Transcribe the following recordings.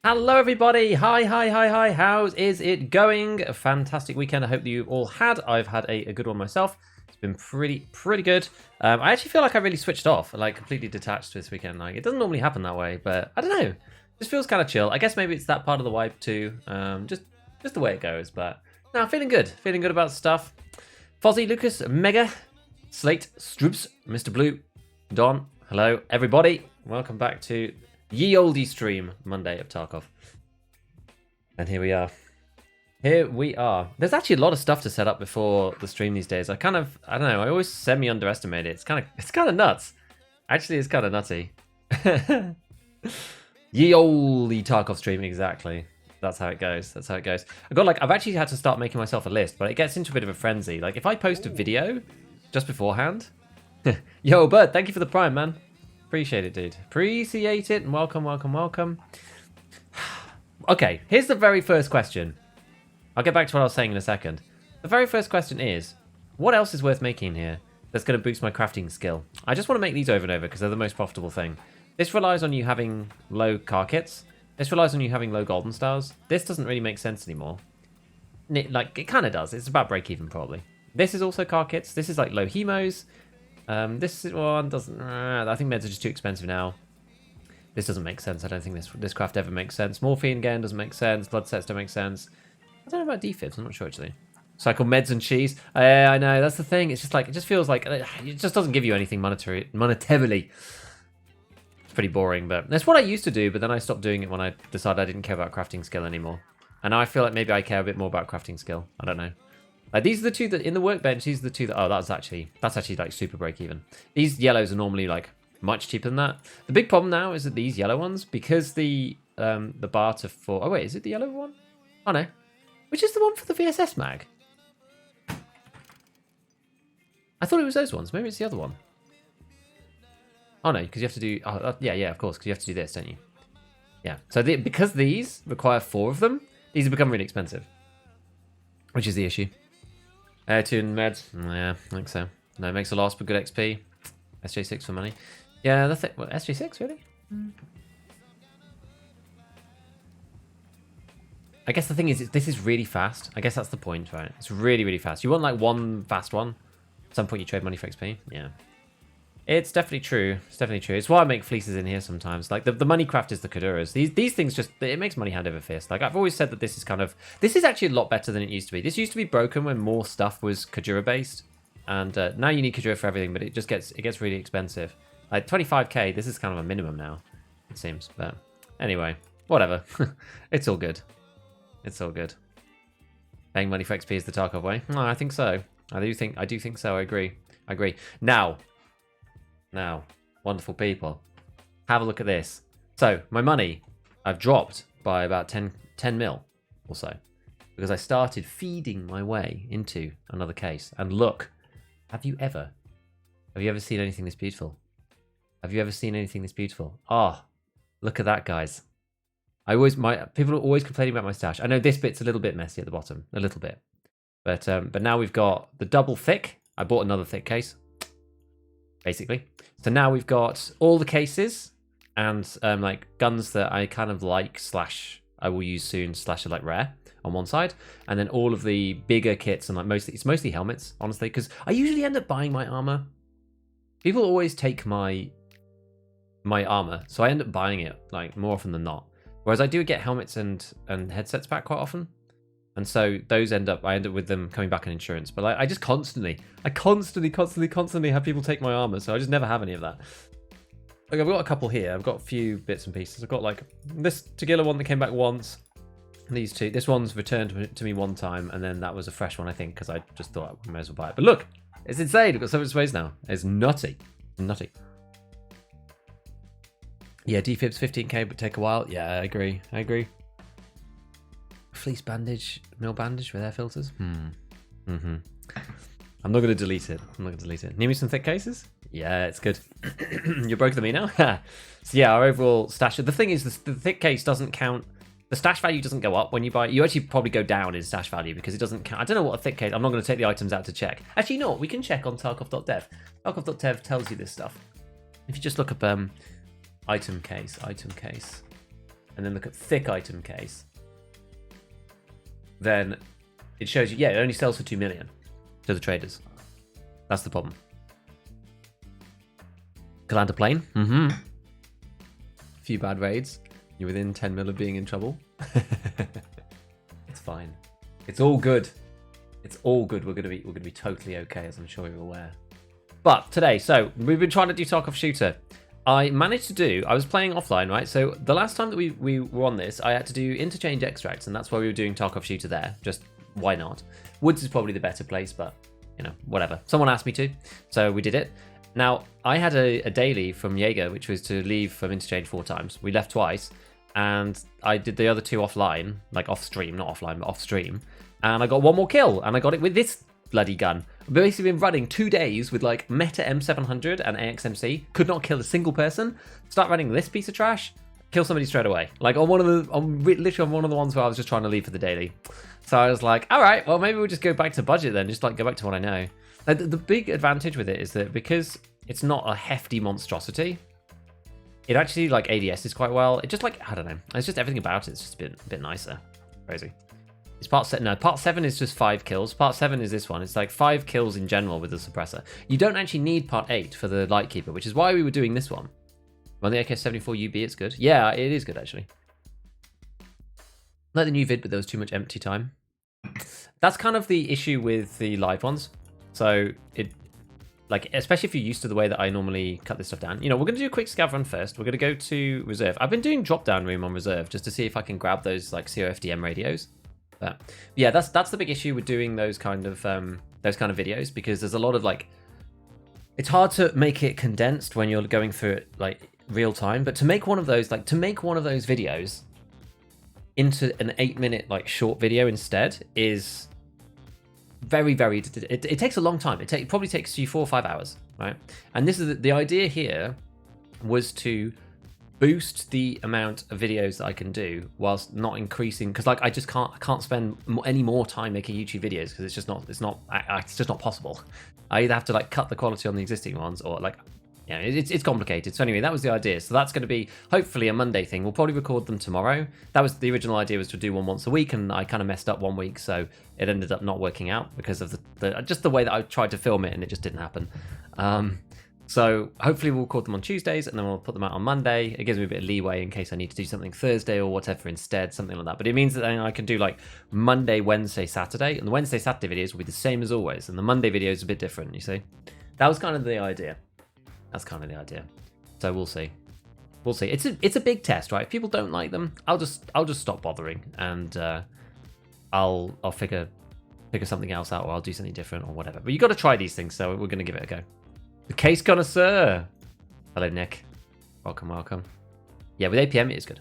Hello everybody, hi, how's it going? A fantastic weekend, I hope that you all had. I've had a good one myself. It's been pretty good. I actually feel like I really switched off, like completely detached this weekend. Like, it doesn't normally happen that way, but I don't know. Just feels kind of chill. I guess maybe it's that part of the vibe too, just the way it goes, but no, feeling good about stuff. Fozzie, Lucas, Mega, Slate, Stroops, Mr. Blue, Don, hello everybody. Welcome back to Ye Oldie stream, Monday of Tarkov. And here we are. There's actually a lot of stuff to set up before the stream these days. I don't know, I always semi-underestimate it. It's kind of nuts. Actually, it's kind of nutty. Ye Oldie Tarkov stream, exactly. That's how it goes. I've actually had to start making myself a list, but it gets into a bit of a frenzy. Like, if I post a video just beforehand... Yo, Bud, thank you for the prime, man. Appreciate it, dude. Appreciate it, and welcome. Okay, here's the very first question. I'll get back to what I was saying in a second. The very first question is, what else is worth making here that's going to boost my crafting skill? I just want to make these over and over because they're the most profitable thing. This relies on you having low car kits. This relies on you having low golden stars. This doesn't really make sense anymore. It kind of does. It's about break even, probably. This is also car kits. This is like low hemos. This one doesn't... I think meds are just too expensive now. This doesn't make sense. I don't think this craft ever makes sense. Morphine again doesn't make sense. Blood sets don't make sense. I don't know about defibs. I'm not sure, actually. Cycle meds and cheese. I know. That's the thing. It's just like... It just feels like... It just doesn't give you anything monetarily. It's pretty boring, but... That's what I used to do, but then I stopped doing it when I decided I didn't care about crafting skill anymore. And now I feel like maybe I care a bit more about crafting skill. I don't know. Like, these are the two that in the workbench. These are the two that that's actually like super break even. These yellows are normally like much cheaper than that. The big problem now is that these yellow ones, because the barter for... Oh wait, is it the yellow one? Oh no, which is the one for the VSS mag? I thought it was those ones. Maybe it's the other one. Oh no, because you have to do... Oh, yeah, of course, because you have to do this, don't you? Yeah. So because these require 4 of them, these have become really expensive, which is the issue. Airtune meds. Yeah, I think so. No, it makes a loss but good XP. SJ6 for money. Yeah, that's it. What, SJ6, really? I guess the thing is, this is really fast. I guess that's the point, right? It's really fast. You want like one fast one. At some point you trade money for XP. Yeah. It's definitely true. It's why I make fleeces in here sometimes. Like, the money craft is the Kaduras. These things just... It makes money hand over fist. Like, I've always said that this is kind of... This is actually a lot better than it used to be. This used to be broken when more stuff was Kadura-based. And now you need Kadura for everything, but it gets really expensive. Like, 25k, this is kind of a minimum now, it seems. But anyway, whatever. It's all good. Paying money for XP is the Tarkov way. No, I think so. I do think so. I agree. Now, wonderful people, have a look at this. So, my money, I've dropped by about 10 mil or so, because I started feeding my way into another case. And look, have you ever seen anything this beautiful? Oh, look at that, guys. People are always complaining about my stash. I know this bit's a little bit messy at the bottom, a little bit. But now we've got the double thick. I bought another thick case, basically. So now we've got all the cases and like guns that I kind of like / I will use soon / are like rare on one side, and then all of the bigger kits and like it's mostly helmets, honestly, because I usually end up buying my armor. People always take my armor, so I end up buying it like more often than not. Whereas I do get helmets and headsets back quite often. And so those I end up with them coming back on insurance. But like, I constantly have people take my armor, so I just never have any of that. Like, I've got a couple here. I've got a few bits and pieces. I've got like this Tagilla one that came back once. These two. This one's returned to me one time, and then that was a fresh one, I think, because I just thought I might as well buy it. But look, it's insane. I've got so much space now. It's nutty. Yeah, defibs 15k, but take a while. Yeah, I agree. Fleece bandage, mil bandage with air filters. I'm not going to delete it. Need me some thick cases? Yeah, it's good. You're broken to me now? So yeah, our overall stash. The thing is, the thick case doesn't count. The stash value doesn't go up when you buy it. You actually probably go down in stash value because it doesn't count. I don't know what a thick case... I'm not going to take the items out to check. Actually, you know what? We can check on Tarkov.dev. Tarkov.dev tells you this stuff. If you just look up item case. and then look at thick item case, then it shows you, yeah, it only sells for 2 million to the traders. That's the problem. Land a plane. A few bad raids. You're within 10 mil of being in trouble. It's fine. It's all good. It's all good. We're gonna be totally okay, as I'm sure you're aware. But today, so we've been trying to do Tarkov Shooter. I managed to do. I was playing offline, right? So the last time that we were on this, I had to do interchange extracts, and that's why we were doing Tarkov Shooter there. Just why not? Woods is probably the better place, but you know, whatever. Someone asked me to, so we did it. Now I had a daily from Jaeger, which was to leave from interchange 4 times. We left twice. And I did the other 2 offline, like off stream, not offline, but off stream. And I got 1 more kill, and I got it with this bloody gun. I've basically been running 2 days with like Meta M700 and AXMC. Could not kill a single person. Start running this piece of trash, kill somebody straight away. Like on literally on one of the ones where I was just trying to leave for the daily. So I was like, all right, well maybe we'll just go back to budget then, just like go back to what I know. Like, the big advantage with it is that because it's not a hefty monstrosity, it actually like ADSs quite well. It just like, I don't know. It's just everything about it. It's just a bit nicer. Crazy. It's part 7. No, part 7 is just 5 kills. Part 7 is this one. It's like 5 kills in general with the suppressor. You don't actually need part 8 for the Lightkeeper, which is why we were doing this one. On the AK-74 UB, it's good. Yeah, it is good actually. Like the new vid, but there was too much empty time. That's kind of the issue with the live ones. So it, like, especially if you're used to the way that I normally cut this stuff down. You know, we're going to do a quick scav run first. We're going to go to reserve. I've been doing drop down room on reserve just to see if I can grab those like COFDM radios. But yeah, that's the big issue with doing those kind of videos, because there's a lot of like, it's hard to make it condensed when you're going through it like real time. But to make one of those videos into an 8-minute like short video instead is very, very, it takes a long time. It probably takes you 4 or 5 hours, right? And this is the idea here, was to boost the amount of videos that I can do whilst not increasing, because like I can't spend any more time making YouTube videos, because it's just not possible. I either have to like cut the quality on the existing ones, or like, yeah, it's complicated. So anyway, that was the idea. So that's going to be hopefully a Monday thing. We'll probably record them tomorrow. That was the original idea, was to do one once a week, and I kind of messed up 1 week, so it ended up not working out because of just the way that I tried to film it, and it just didn't happen. So hopefully we'll record them on Tuesdays, and then we'll put them out on Monday. It gives me a bit of leeway in case I need to do something Thursday or whatever instead, something like that. But it means that then I can do like Monday, Wednesday, Saturday, and the Wednesday, Saturday videos will be the same as always, and the Monday video is a bit different, you see. That was kind of the idea. That's kind of the idea. So we'll see. We'll see. It's a big test, right? If people don't like them, I'll just stop bothering, and I'll figure something else out, or I'll do something different or whatever. But you got to try these things, so we're going to give it a go. The case connoisseur. Hello, Nick. Welcome, welcome. Yeah, with APM, it is good.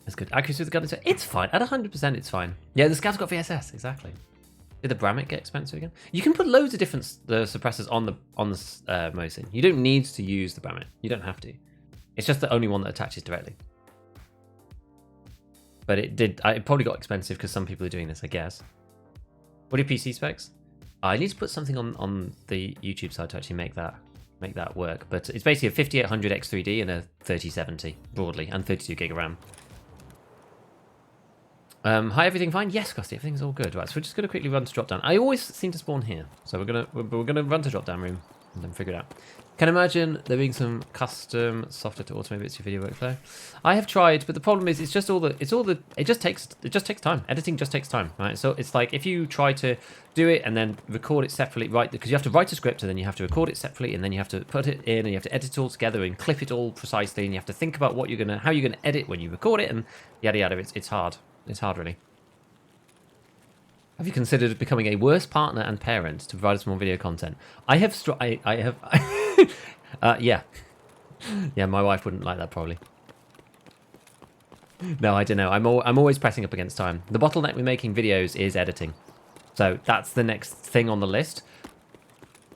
It's good. Accuracy with the gun, it's fine. At 100%, it's fine. Yeah, the scav's got VSS, exactly. Did the Bramit get expensive again? You can put loads of different suppressors on the Mosin. You don't need to use the Bramit. You don't have to. It's just the only one that attaches directly. But it probably got expensive because some people are doing this, I guess. What are your PC specs? I need to put something on the YouTube side to actually make that work. But it's basically a 5800 X3D and a 3070 broadly, and 32 gig of RAM. Hi, everything fine? Yes, Gusty, everything's all good. Right, so we're just going to quickly run to drop down. I always seem to spawn here, so we're gonna run to drop down room and then figure it out. Can imagine there being some custom software to automate bits of your video workflow. I have tried, but the problem is it just takes time. Editing just takes time, right? So it's like if you try to do it and then record it separately, right? Because you have to write a script and then you have to record it separately, and then you have to put it in and you have to edit it all together and clip it all precisely, and you have to think about how you're gonna edit when you record it, and yada yada. It's hard. It's hard, really. Have you considered becoming a worse partner and parent to provide us more video content? I have. Yeah. Yeah, my wife wouldn't like that, probably. No, I don't know. I'm always pressing up against time. The bottleneck with making videos is editing. So that's the next thing on the list.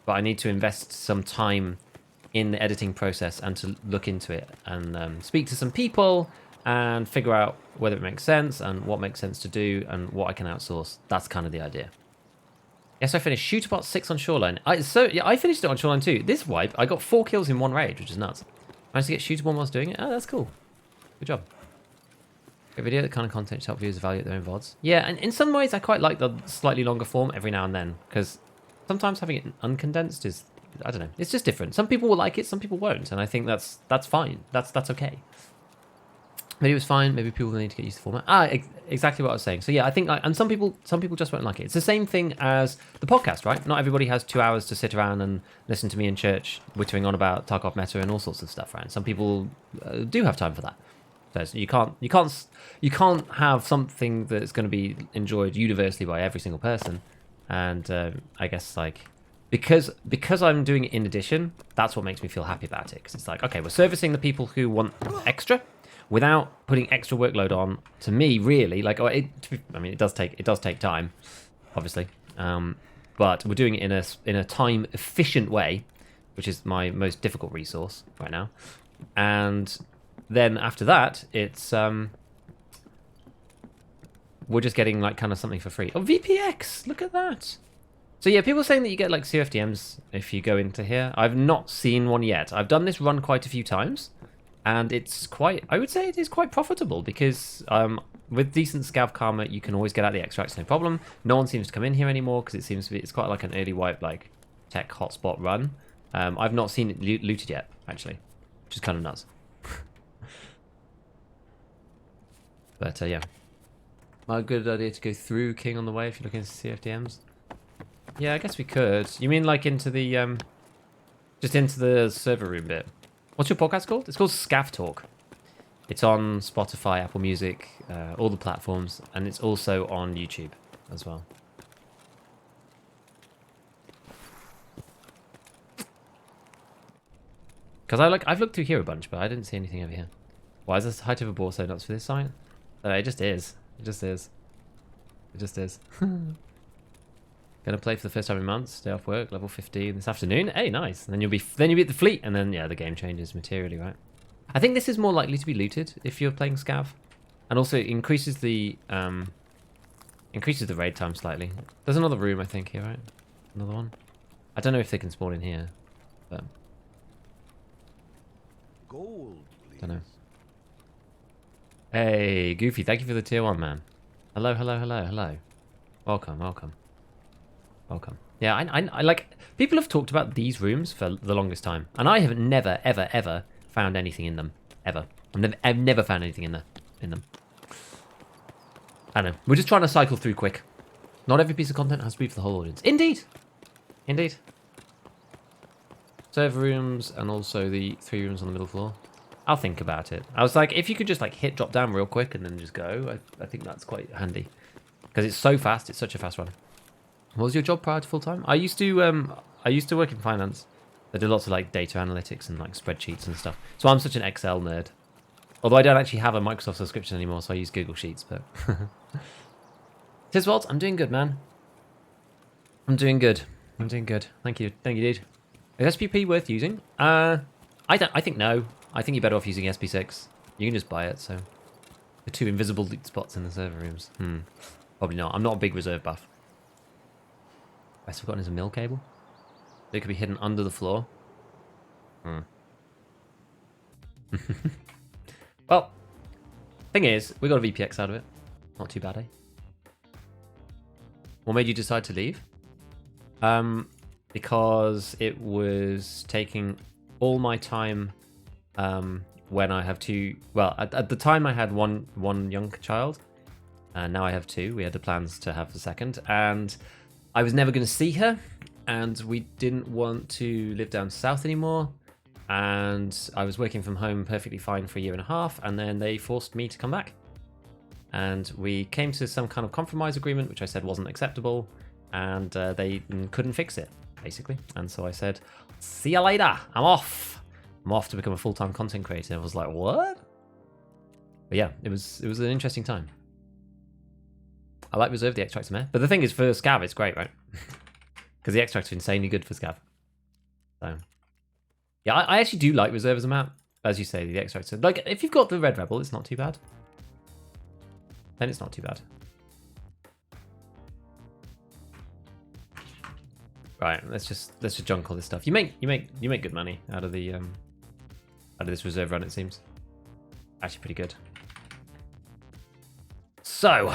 But I need to invest some time in the editing process and to look into it and speak to some people and figure out whether it makes sense and what makes sense to do and what I can outsource. That's kind of the idea. Yes, I finished Shooterbot 6 on Shoreline. I finished it on Shoreline too. This wipe, I got 4 kills in one raid, which is nuts. Managed to get Shooterbot whilst doing it. Oh, that's cool. Good job. Great video. The kind of content to help viewers evaluate their own VODs. Yeah, and in some ways I quite like the slightly longer form every now and then, because sometimes having it uncondensed is, I don't know, it's just different. Some people will like it, some people won't, and I think that's fine. That's okay. Maybe it was fine. Maybe people need to get used to the format. Exactly what I was saying. So yeah, I think, and some people just won't like it. It's the same thing as the podcast, right? Not everybody has 2 hours to sit around and listen to me in church wittering on about Tarkov meta and all sorts of stuff, right? Some people do have time for that. So you can't have something that's going to be enjoyed universally by every single person. And I guess like because I'm doing it in addition, that's what makes me feel happy about it. Because it's like, okay, we're servicing the people who want extra, without putting extra workload on to me, really. Like, I mean, it does take time, obviously, but we're doing it in a time efficient way, which is my most difficult resource right now. And then after that, it's we're just getting like kind of something for free. Oh, VPX! Look at that. So yeah, people are saying that you get like COFDMs if you go into here. I've not seen one yet. I've done this run quite a few times. And it's quite, I would say it is quite profitable because with decent scav karma, you can always get out the extracts, no problem. No one seems to come in here anymore because it seems to be, it's quite like an early wipe, like tech hotspot run. I've not seen it looted yet, actually, which is kind of nuts. But yeah, a good idea to go through King on the way if you're looking at CFDMs. Yeah, I guess we could. You mean like into the, just into the server room bit? What's your podcast called? It's called Scav Talk. It's on Spotify, Apple Music, all the platforms, and it's also on YouTube as well. Because I've looked through here a bunch, but I didn't see anything over here. Why is this height of a ball so nuts for this site? It just is. It just is. It just is. Gonna play for the first time in months. Day off work, level 15 this afternoon. Hey, nice. And then you'll be at the fleet, and then yeah, the game changes materially, right? I think this is more likely to be looted if you're playing scav, and also it increases the raid time slightly. There's another room I think here, right? Another one. I don't know if they can spawn in here, but gold, please. Don't know. Hey, Goofy, thank you for the tier 1, man. Hello, hello, hello, hello. Welcome, welcome. Welcome. Yeah, I like, people have talked about these rooms for the longest time, and I have never, ever, ever found anything in them. Ever. I've never found anything in them. I don't know. We're just trying to cycle through quick. Not every piece of content has to be for the whole audience. Indeed! Indeed. Server rooms, and also the 3 rooms on the middle floor. I'll think about it. I was like, if you could just like hit drop down real quick and then just go, I think that's quite handy. Because it's so fast, it's such a fast run. What was your job prior to full time? I used to work in finance. I did lots of like data analytics and like spreadsheets and stuff. So I'm such an Excel nerd. Although I don't actually have a Microsoft subscription anymore, so I use Google Sheets. But Tiswald, I'm doing good, man. I'm doing good. I'm doing good. Thank you, dude. Is SPP worth using? I think no. I think you're better off using SP6. You can just buy it. So the 2 invisible loot spots in the server rooms. Probably not. I'm not a big reserve buff. Best I've gotten is a mill cable. It could be hidden under the floor. Well, thing is, we got a VPX out of it. Not too bad, eh? What made you decide to leave? Because it was taking all my time when I have 2... Well, at the time I had one young child, and now I have 2. We had the plans to have the second, and I was never going to see her, and we didn't want to live down south anymore, and I was working from home perfectly fine for a year and a half, and then they forced me to come back. And we came to some kind of compromise agreement, which I said wasn't acceptable, and they couldn't fix it, basically. And so I said, see you later, I'm off. I'm off to become a full-time content creator. I was like, what? But yeah, it was an interesting time. I like Reserve, the extracts meh. But the thing is, for Scav, it's great, right? Because the extracts are insanely good for Scav. So, yeah, I actually do like Reserve as a map. As you say, the extracts are... Like, if you've got the Red Rebel, it's not too bad. Then it's not too bad. Right, let's just junk all this stuff. You make good money out of the out of this reserve run, it seems. Actually pretty good. So,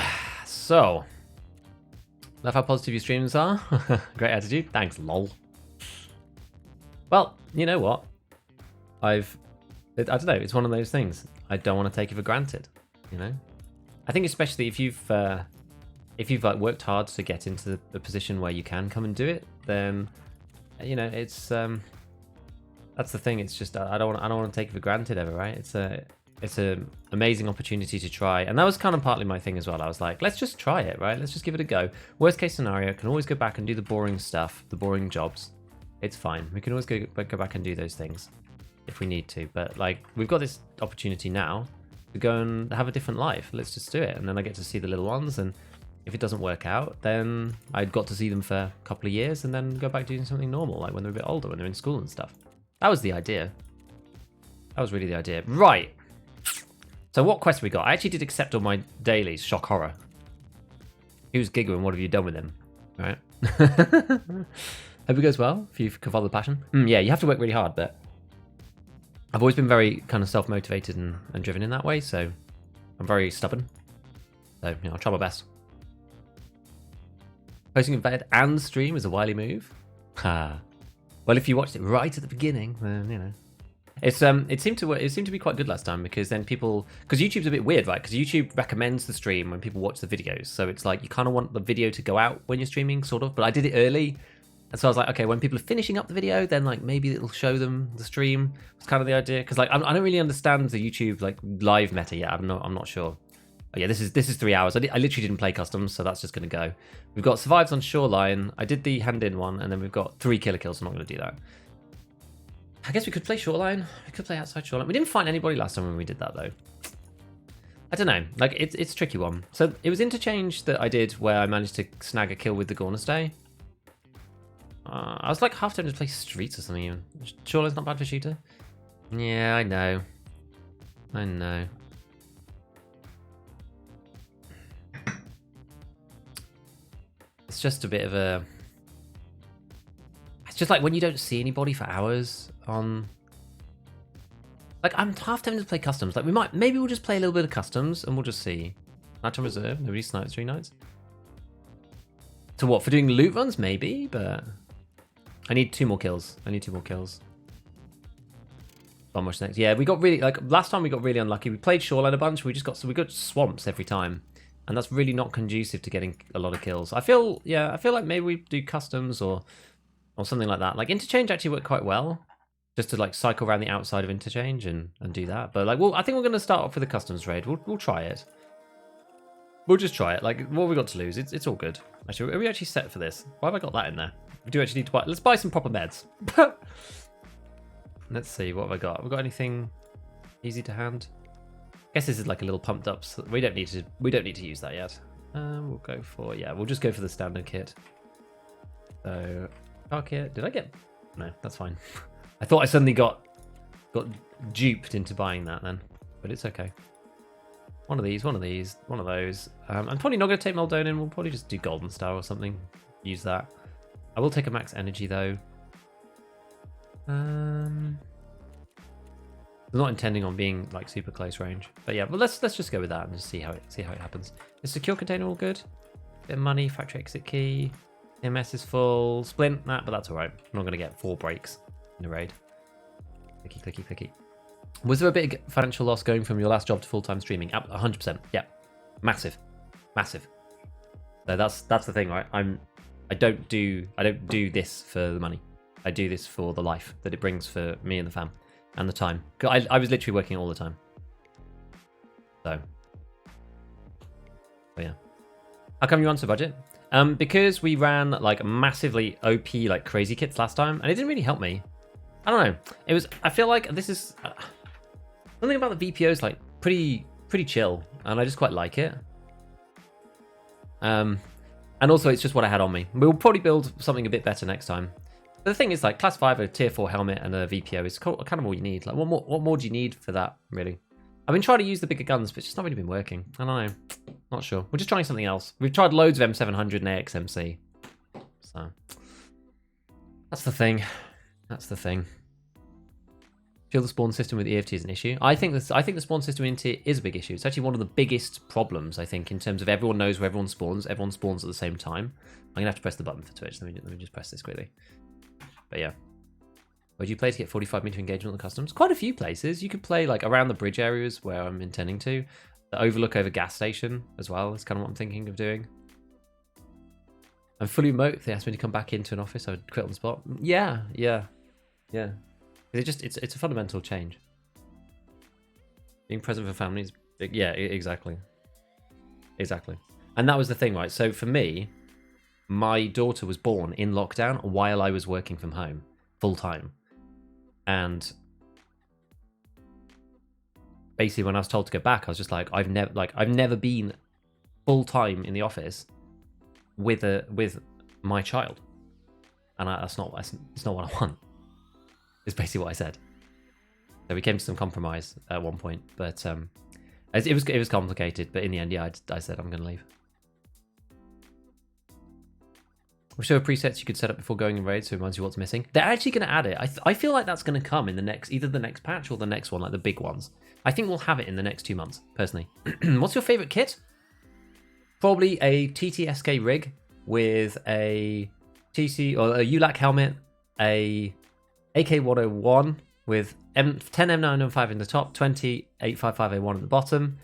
love how positive your streams are. Great attitude. Thanks, lol. Well, you know what? I don't know. It's one of those things. I don't want to take it for granted. You know, I think especially if you've like worked hard to get into the position where you can come and do it, then you know it's that's the thing. It's just I don't want to take it for granted ever, right? It's an amazing opportunity to try, and that was kind of partly my thing as well. I was like, let's just try it, right? Let's just give it a go. Worst case scenario, can always go back and do the boring stuff, the boring jobs. It's fine. We can always go back and do those things if we need to. But like, we've got this opportunity now to go and have a different life. Let's just do it, and then I get to see the little ones. And if it doesn't work out, then I'd got to see them for a couple of years, and then go back doing something normal, like when they're a bit older, when they're in school and stuff. That was the idea. That was really the idea. Right. So what quest we got? I actually did accept all my dailies. Shock horror. Who's giggling? What have you done with him? All right. Hope it goes well if you can follow the passion. Yeah, you have to work really hard, but I've always been very kind of self-motivated and driven in that way, so I'm very stubborn. So, you know, I'll try my best. Posting in bed and stream is a wily move. Ha. Well, if you watched it right at the beginning, then, you know. It seemed to be quite good last time, because then because YouTube's a bit weird, right? Because YouTube recommends the stream when people watch the videos. So it's like you kind of want the video to go out when you're streaming, sort of. But I did it early. And so I was like, okay, when people are finishing up the video, then like maybe it'll show them the stream. It's kind of the idea. Because like I don't really understand the YouTube like live meta yet. I'm not sure. Oh, yeah, this is 3 hours. I literally didn't play customs, so that's just going to go. We've got survives on shoreline. I did the hand-in one, and then we've got 3 killer kills. I'm not going to do that. I guess we could play shoreline. We could play outside shoreline. We didn't find anybody last time when we did that, though. I don't know. Like, it's a tricky one. So it was interchange that I did where I managed to snag a kill with the Gornestay. I was like half tempted to play streets or something even. Shoreline's not bad for shooter. Yeah, I know. I know. It's just a bit of a... It's just like when you don't see anybody for hours on... Like, I'm half tempted to play customs. Like, maybe we'll just play a little bit of customs and we'll just see. Nighttime reserve, nobody snipes 3 nights. To what, for doing loot runs? Maybe, but... I need 2 more kills. Bomb rush next. Yeah, we got really... Like, last time we got really unlucky. We played shoreline a bunch. We got swamps every time. And that's really not conducive to getting a lot of kills. I feel like maybe we do customs or something like that. Like, interchange actually worked quite well. Just to, like, cycle around the outside of interchange and do that. But, like, I think we're going to start off with a customs raid. We'll try it. We'll just try it. Like, what have we got to lose? It's all good. Actually, are we actually set for this? Why have I got that in there? We do actually need to buy... Let's buy some proper meds. Let's see, what have I got? Have we got anything easy to hand? I guess this is like a little pumped up. So we don't need to use that yet. We'll go for... Yeah, we'll just go for the standard kit. So, car kit. Did I get... No, that's fine. I thought I suddenly got duped into buying that then. But it's okay. One of these, one of those. I'm probably not going to take Meldonin. We'll probably just do Golden Star or something. Use that. I will take a max energy though. I'm not intending on being like super close range. But yeah, well let's just go with that and just see how it happens. Is secure container all good? Bit of money, factory exit key. MS is full. Splint, but that's alright. I'm not going to get 4 breaks in a raid. Clicky. Was there a big financial loss going from your last job to full-time streaming? 100%. Yeah. Massive. So that's the thing, right? I don't do this for the money. I do this for the life that it brings for me and the fam and the time. I was literally working all the time. So yeah. How come you answer budget? Because we ran like massively OP like crazy kits last time, and it didn't really help me. I don't know. I feel like this is something about the VPO is like pretty chill, and I just quite like it. And also it's just what I had on me. We'll probably build something a bit better next time. But the thing is, like, class 5, a tier 4 helmet and a VPO is kind of all you need. Like, what more do you need for that, really? I've been trying to use the bigger guns, but it's just not really been working. I don't know. Not sure. We're just trying something else. We've tried loads of M700 and AXMC. So, that's the thing. Feel the spawn system with EFT is an issue. I think the spawn system in EFT is a big issue. It's actually one of the biggest problems, I think, in terms of everyone knows where everyone spawns. Everyone spawns at the same time. I'm gonna have to press the button for Twitch. Let me just press this quickly. But yeah. Where do you play to get 45-meter engagement on the customs? Quite a few places. You could play like around the bridge areas where I'm intending to. The overlook over gas station as well is kind of what I'm thinking of doing. I'm fully remote. If they asked me to come back into an office, I would quit on the spot. Yeah. It's a fundamental change. Being present for families, yeah, exactly. And that was the thing, right? So for me, my daughter was born in lockdown while I was working from home full time, and basically when I was told to go back, I was just like, I've never been full time in the office with my child, and it's not what I want. Is basically what I said. So we came to some compromise at one point, but it was complicated. But in the end, yeah, I said I'm going to leave. We show presets you could set up before going in raid, so it reminds you what's missing. They're actually going to add it. I feel like that's going to come in either the next patch or the next one, like the big ones. I think we'll have it in the next 2 months, personally. What's your favorite kit? Probably a TTSK rig with a TC or a ULAC helmet, a AK-101 with 10 M905 in the top, 20 855A1 at the bottom,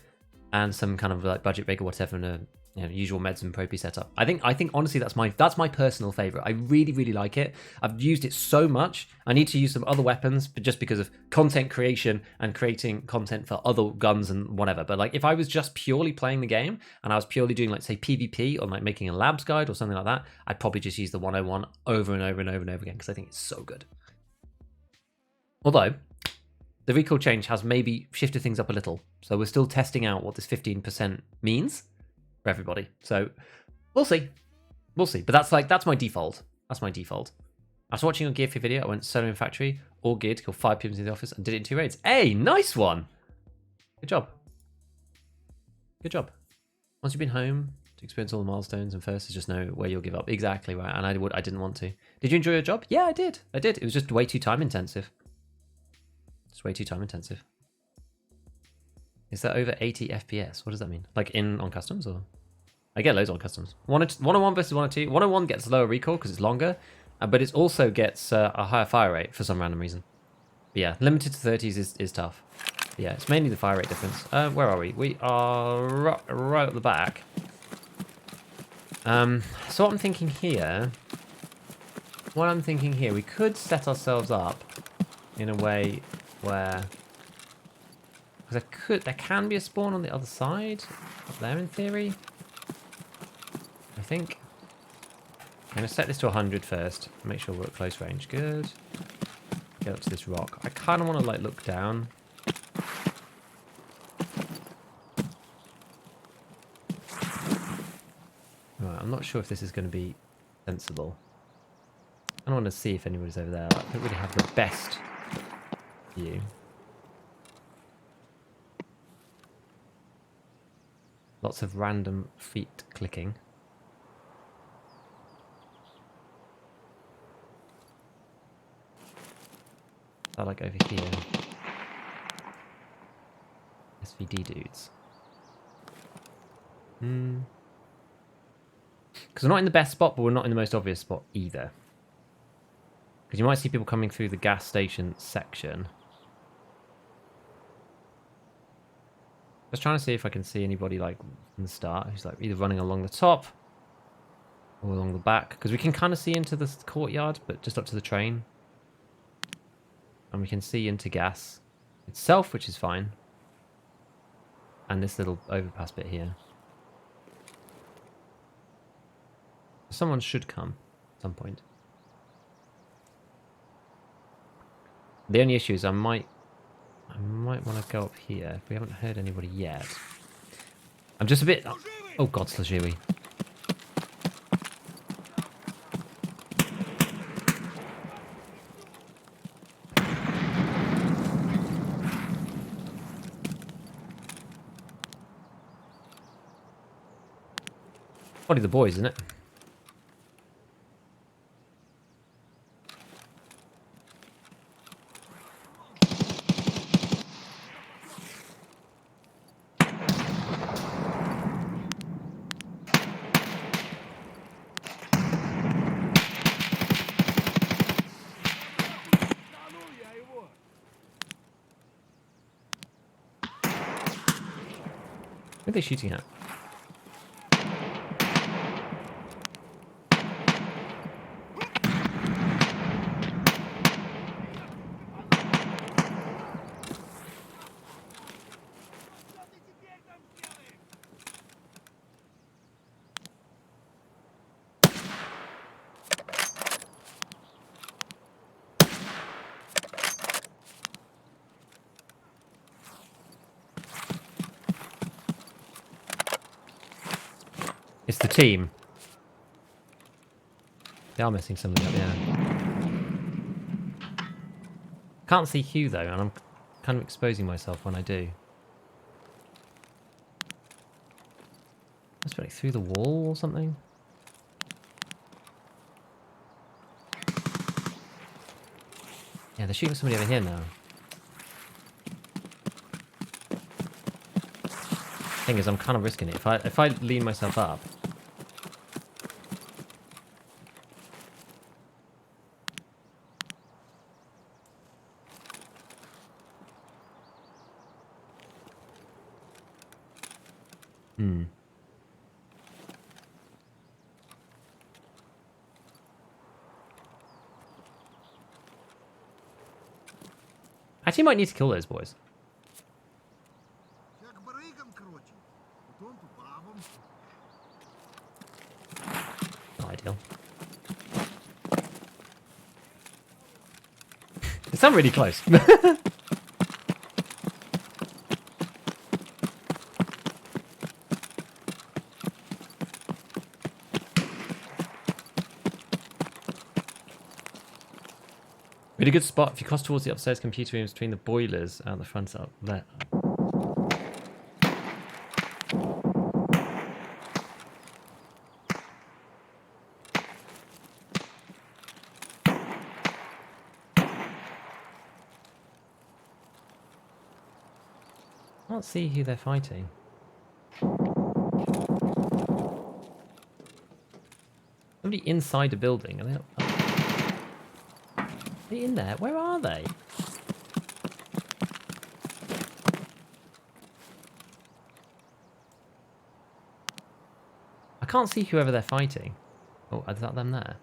and some kind of like budget rig or whatever in a usual meds and propy setup. I think honestly that's my personal favorite. I really like it. I've used it so much. I need to use some other weapons, but just because of content creation and creating content for other guns and whatever. But like if I was just purely playing the game and I was purely doing like say PvP or like making a labs guide or something like that, I'd probably just use the 101 over and over again because I think it's so good. Although, the recoil change has maybe shifted things up a little. So we're still testing out what this 15% means for everybody. So we'll see. But that's my default. That's my default. I was watching your Gear 3 video. I went solo in factory, all geared to kill 5 people in the office and did it in 2 raids. Hey, nice one. Good job. Once you've been home to experience all the milestones and first is just know where you'll give up. Exactly right. And I didn't want to. Did you enjoy your job? Yeah, I did. It was just way too time intensive. It's way too time intensive. Is that over 80 FPS? What does that mean? Like on customs or? I get loads on customs. 101 versus 102. 101 gets lower recoil because it's longer, but it also gets a higher fire rate for some random reason. But yeah, limited to 30s is tough. But yeah, it's mainly the fire rate difference. Where are we? We are right at the back. So what I'm thinking here, we could set ourselves up in a way where, because there can be a spawn on the other side up there in theory. I think I'm gonna set this to 100 first. Make sure we're at close range. Good. Get up to this rock. I kind of want to like look down. Right, I'm not sure if this is going to be sensible. I want to see if anybody's over there. I don't really have the best view. Lots of random feet clicking. I like over here. SVD dudes. Because we're not in the best spot, but we're not in the most obvious spot either. Because you might see people coming through the gas station section. Just trying to see if I can see anybody like from the start who's like either running along the top or along the back. Because we can kind of see into the courtyard, but just up to the train. And we can see into gas itself, which is fine. And this little overpass bit here. Someone should come at some point. The only issue is I might want to go up here if we haven't heard anybody yet. I'm just a bit... Oh god, Slajiri. Probably the boys, isn't it? Who are they shooting at? It's the team. They are messing something up, yeah. Can't see Hugh though, and I'm kind of exposing myself when I do. That's like through the wall or something. Yeah, they're shooting somebody over here now. Thing is, I'm kind of risking it. If I lean myself up. Hmm. Actually, might need to kill those boys. Not ideal. They sound really close. Really good spot if you cross towards the upstairs computer rooms between the boilers out the front up there. I can't see who they're fighting. Somebody inside a building. Are they in there? Where are they? I can't see whoever they're fighting. Oh, is that them there?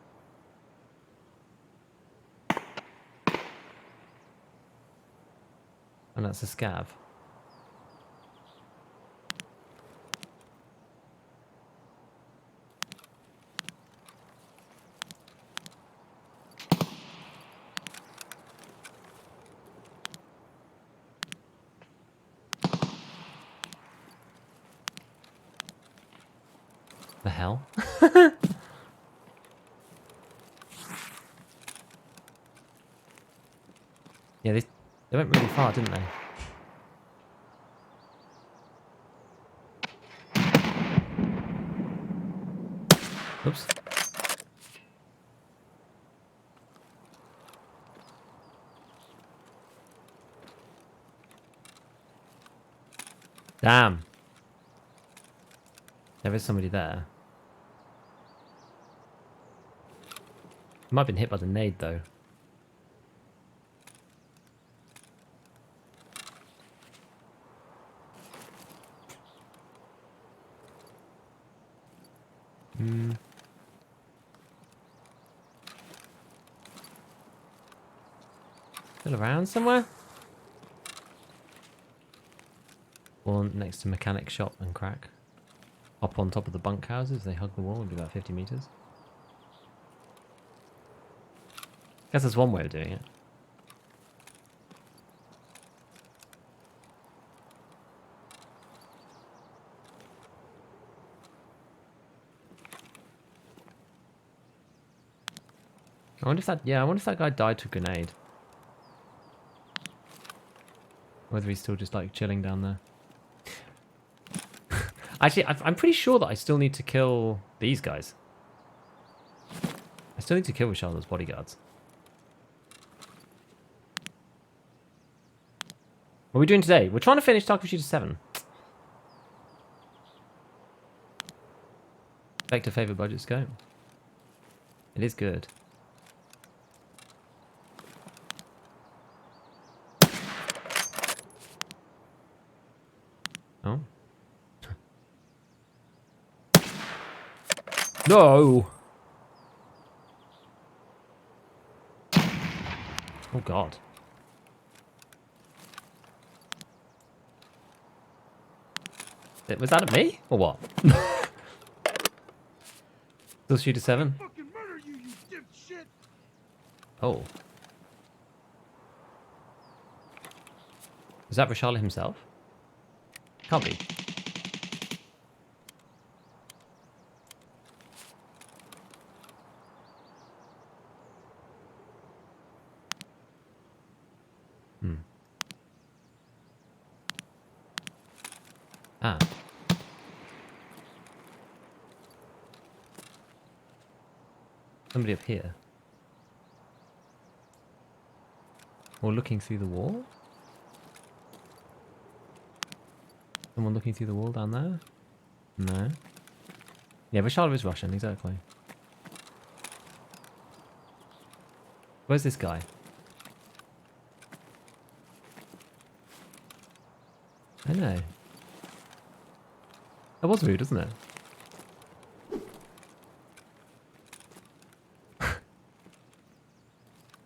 And that's a scav. The hell? Yeah, they went really far, didn't they? Oops. Damn. There is somebody there. Might have been hit by the nade though. Still around somewhere? Or next to mechanic shop and crack. Hop on top of the bunkhouses, they hug the wall, it'll be about 50 meters. Guess that's one way of doing it. I wonder if that guy died to a grenade. Whether he's still just like chilling down there. Actually, I'm pretty sure that I still need to kill these guys. I still need to kill Richardo's bodyguards. What are we doing today? We're trying to finish Tarkov Shooter 7. Vector favorite budget scope. It is good. Oh. No! Oh god. Was that at me? Or what? Still shoot a 7? Oh. Is that Rashal himself? Can't be. Hmm. Ah. Somebody up here. Or looking through the wall? Someone looking through the wall down there? No. Yeah, Vishal is Russian, exactly. Where's this guy? I know. That was rude, wasn't it?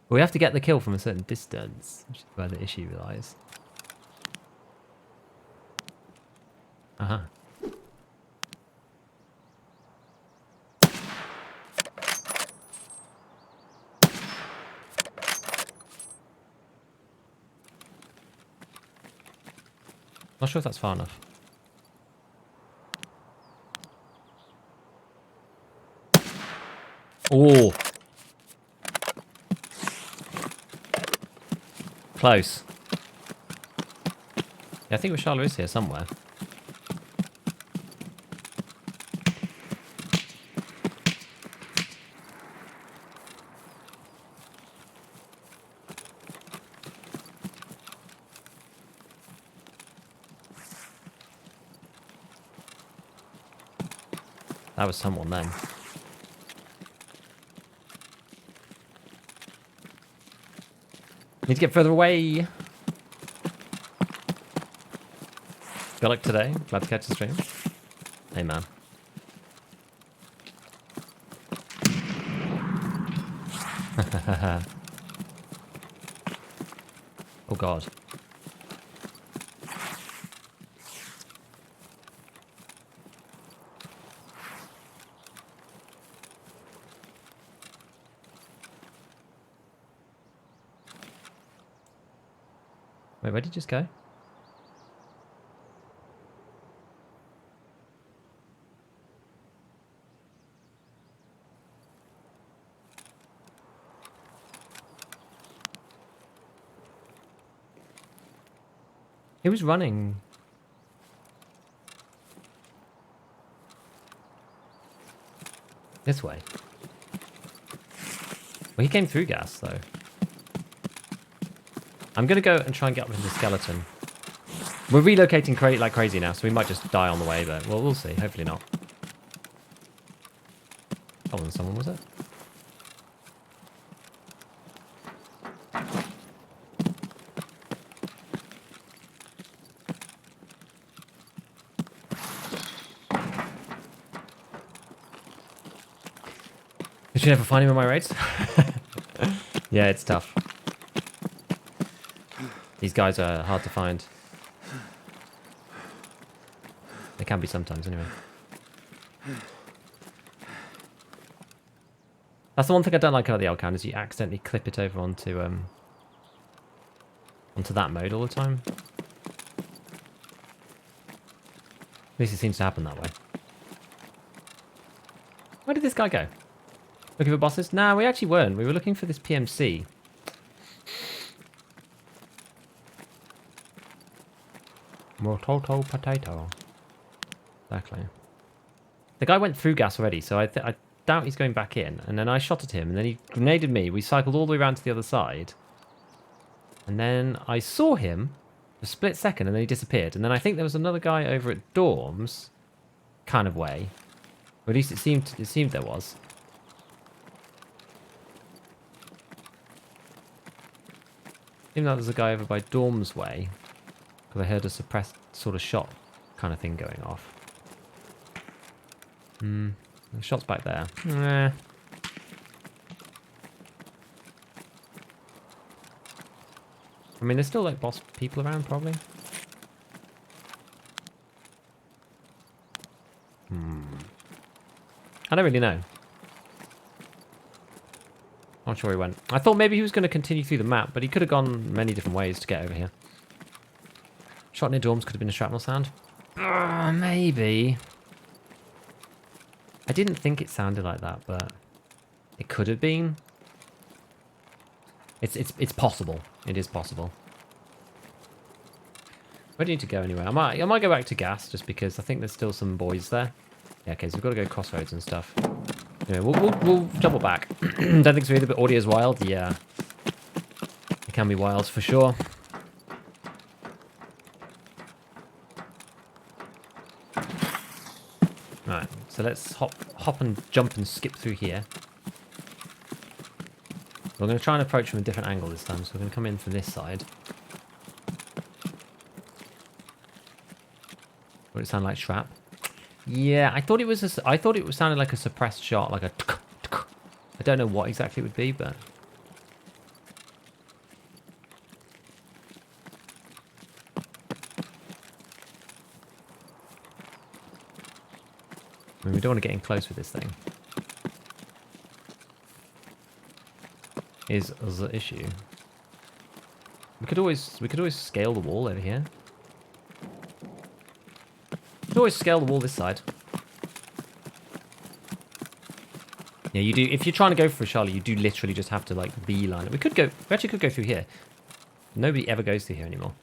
We have to get the kill from a certain distance, which is where the issue lies. Uh-huh. Not sure if that's far enough. Oh! Close. Yeah, I think Rashala is here somewhere. That was someone then. Need to get further away. Good luck today. Glad to catch the stream. Hey, man. Oh, God. Wait, where did you just go? He was running. This way. Well, he came through gas, though. I'm going to go and try and get up into the skeleton. We're relocating like crazy now, so we might just die on the way, but well, we'll see. Hopefully not. That wasn't someone, was it? Did you never find him in my raids? Yeah, it's tough. These guys are hard to find. They can be sometimes, anyway. That's the one thing I don't like about the Elcan, is you accidentally clip it over onto that mode all the time. At least it seems to happen that way. Where did this guy go? Looking for bosses? Nah, we actually weren't. We were looking for this PMC. Potato, potato. Exactly. The guy went through gas already, so I doubt he's going back in. And then I shot at him, and then he grenaded me. We cycled all the way around to the other side. And then I saw him for a split second, and then he disappeared. And then I think there was another guy over at dorms, kind of way. Or at least it seemed there was. Seemed like there's a guy over by dorms way. Because I heard a suppressed sort of shot kind of thing going off. The shot's back there. Nah. I mean, there's still like boss people around, probably. I don't really know. Not sure he went. I thought maybe he was going to continue through the map, but he could have gone many different ways to get over here. Shot near dorms could have been a shrapnel sound. Maybe. I didn't think it sounded like that, but it could have been. It's possible. It is possible. Where do you need to go anyway? I might go back to gas just because I think there's still some boys there. Yeah, okay, so we've got to go crossroads and stuff. Anyway, we'll double back. Don't think so either, but audio's wild. Yeah, it can be wild for sure. Right, so let's hop and jump and skip through here. We're going to try and approach from a different angle this time, so we're going to come in from this side. Would it sound like shrap? Yeah, I thought it was. I thought it sounded like a suppressed shot, like a. I don't know what exactly it would be, but. I mean, we don't want to get in close with this thing. Is the issue. We could always scale the wall over here. We could always scale the wall this side. Yeah, you do. If you're trying to go for a Charlie, you do literally just have to like beeline it. We actually could go through here. Nobody ever goes through here anymore.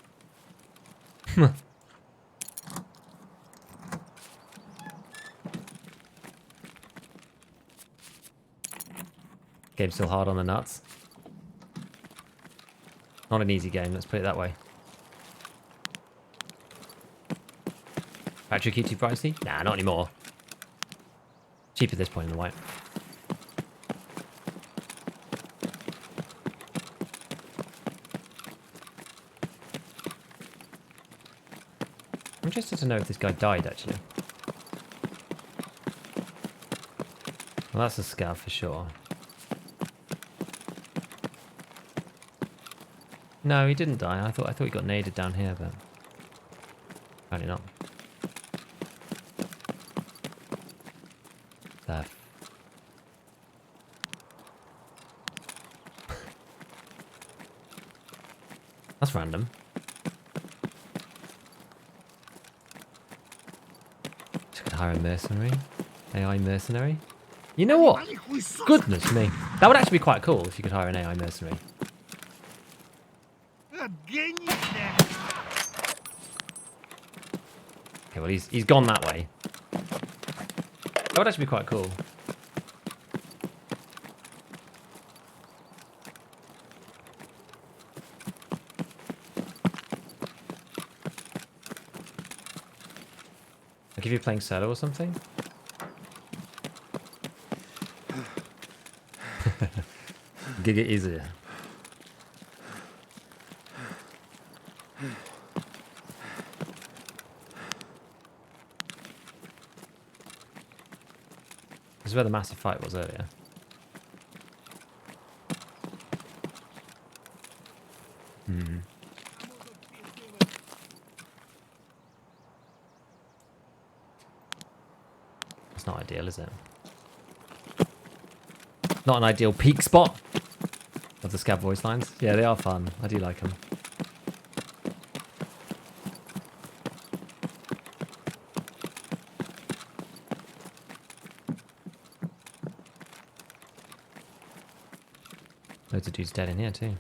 Game's still hard on the nuts. Not an easy game, let's put it that way. Battery key too pricey? Nah, not anymore. Cheap at this point in the white. I'm interested to know if this guy died, actually. Well, that's a scav for sure. No, he didn't die. I thought he got naded down here, but apparently not. There. That's random. Just could hire a mercenary. AI mercenary. You know what? Goodness me. That would actually be quite cool if you could hire an AI mercenary. Okay, well he's gone that way. That would actually be quite cool. Like if you're playing solo or something. Giga easier. This is where the massive fight was earlier. It's not ideal, is it? Not an ideal peak spot of the scav voice lines. Yeah, they are fun. I do like them. Loads of dudes dead in here too.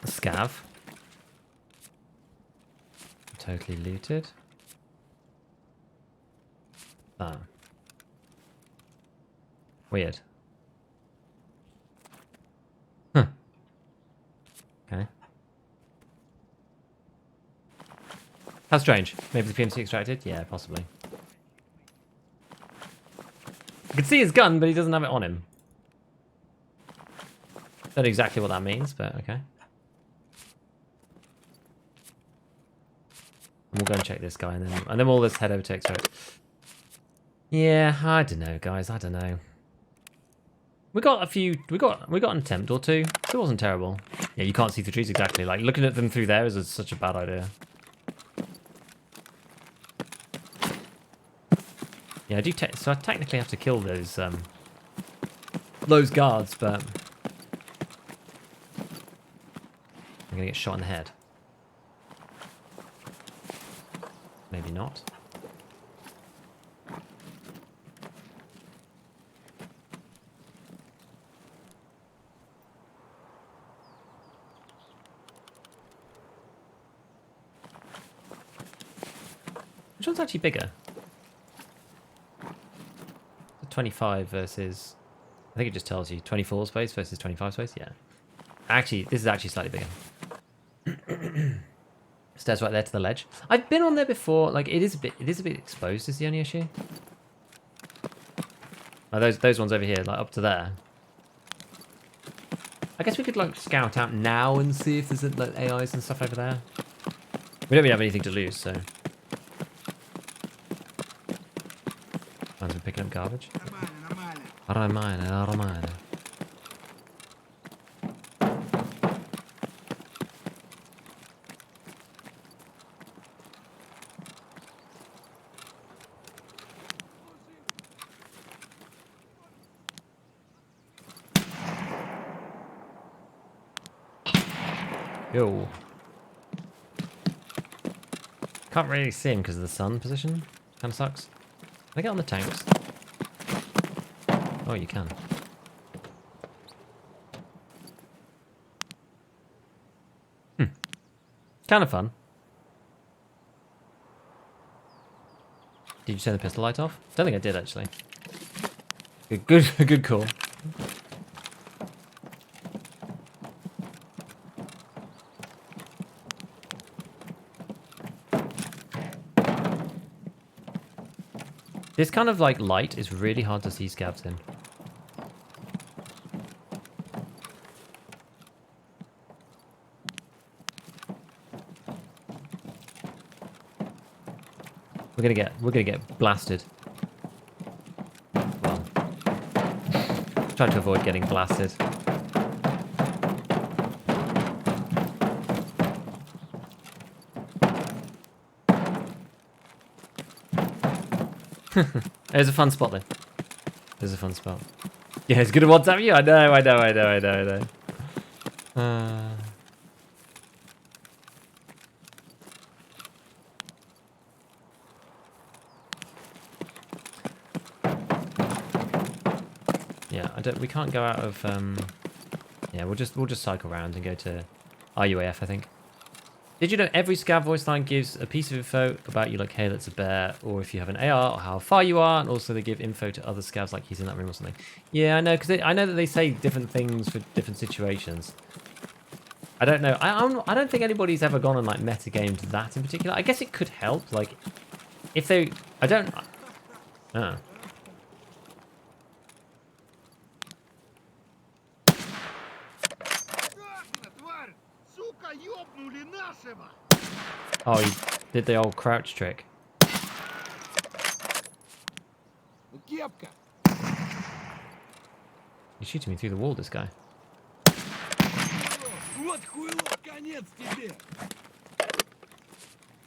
A scav. Totally looted. Ah. Weird. Huh. Okay. How strange. Maybe the PMC extracted? Yeah, possibly. I can see his gun, but he doesn't have it on him. Don't know exactly what that means, but okay. And we'll go and check this guy, and then we'll just head over to X-Ray. Yeah, I don't know, guys. I don't know. We got a few. We got an attempt or two. It wasn't terrible. Yeah, you can't see the trees exactly. Like looking at them through there is such a bad idea. Yeah, I do. So I technically have to kill those guards, but I'm gonna get shot in the head. Maybe not. Which one's actually bigger? 25 versus... I think it just tells you 24 space versus 25 space. Yeah. Actually, this is actually slightly bigger. Stairs right there to the ledge. I've been on there before. Like it is a bit exposed. Is the only issue. Oh, those ones over here, like up to there. I guess we could like scout out now and see if there's like AIs and stuff over there. We don't really have anything to lose, so. Man's been picking up garbage. Romano. Yo. Can't really see him because of the sun position. Kind of sucks. Can I get on the tanks? Oh, you can. Kind of fun. Did you turn the pistol light off? Don't think I did actually. Good call. This kind of like light is really hard to see scavs in. We're gonna get blasted. Well, try to avoid getting blasted. There's a fun spot then. There's a fun spot. Yeah, it's good to WhatsApp you. I know. Yeah, we can't go out of. Yeah, we'll just cycle around and go to RUAF, I think. Did you know every scav voice line gives a piece of info about you, like, hey, that's a bear, or if you have an AR, or how far you are, and also they give info to other scavs, like he's in that room or something. Yeah, I know, because I know that they say different things for different situations. I don't know. I don't think anybody's ever gone and, like, metagamed that in particular. I guess it could help, like, if they... I don't... Oh, he did the old crouch trick. He's shooting me through the wall, this guy.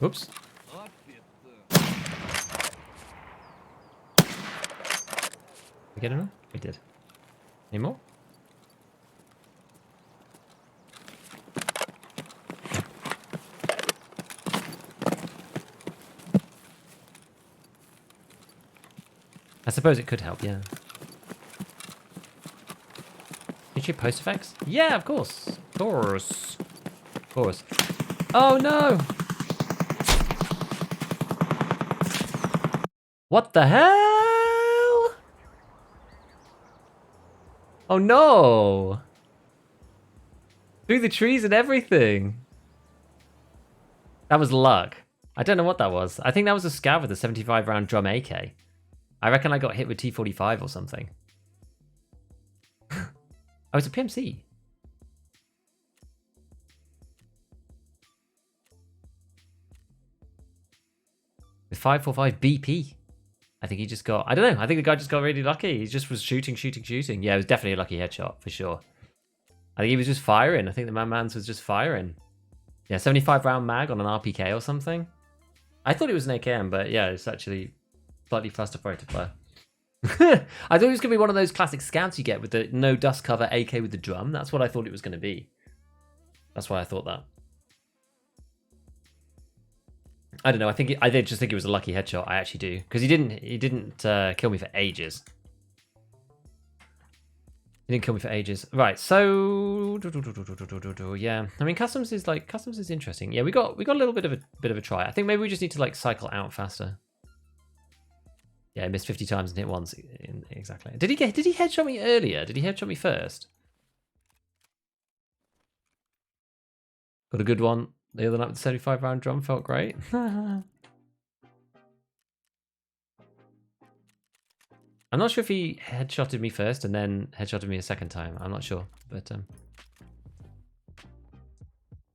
Oops. We get him? We did. Any more? I suppose it could help, yeah. Did you post effects? Yeah, of course. Of course. Oh no! What the hell? Oh no! Through the trees and everything. That was luck. I don't know what that was. I think that was a scav with a 75 round drum AK. I reckon I got hit with T45 or something. Oh, it's a PMC. With 545 BP. I think he just got... I don't know. I think the guy just got really lucky. He just was shooting. Yeah, it was definitely a lucky headshot, for sure. I think he was just firing. I think the man's was just firing. Yeah, 75 round mag on an RPK or something. I thought it was an AKM, but yeah, it's actually slightly faster operated player. I thought it was going to be one of those classic scouts you get with the no dust cover AK with the drum. That's what I thought it was going to be. That's why I thought that. I don't know. I did just think it was a lucky headshot. I actually do, because he didn't kill me for ages. He didn't kill me for ages. Right. So yeah. I mean, customs is interesting. Yeah, we got a little bit of a try. I think maybe we just need to like cycle out faster. Yeah, I missed 50 times and hit once. Exactly. Did he headshot me earlier? Did he headshot me first? Got a good one the other night with the 75 round drum. Felt great. I'm not sure if he headshotted me first and then headshotted me a second time. I'm not sure, but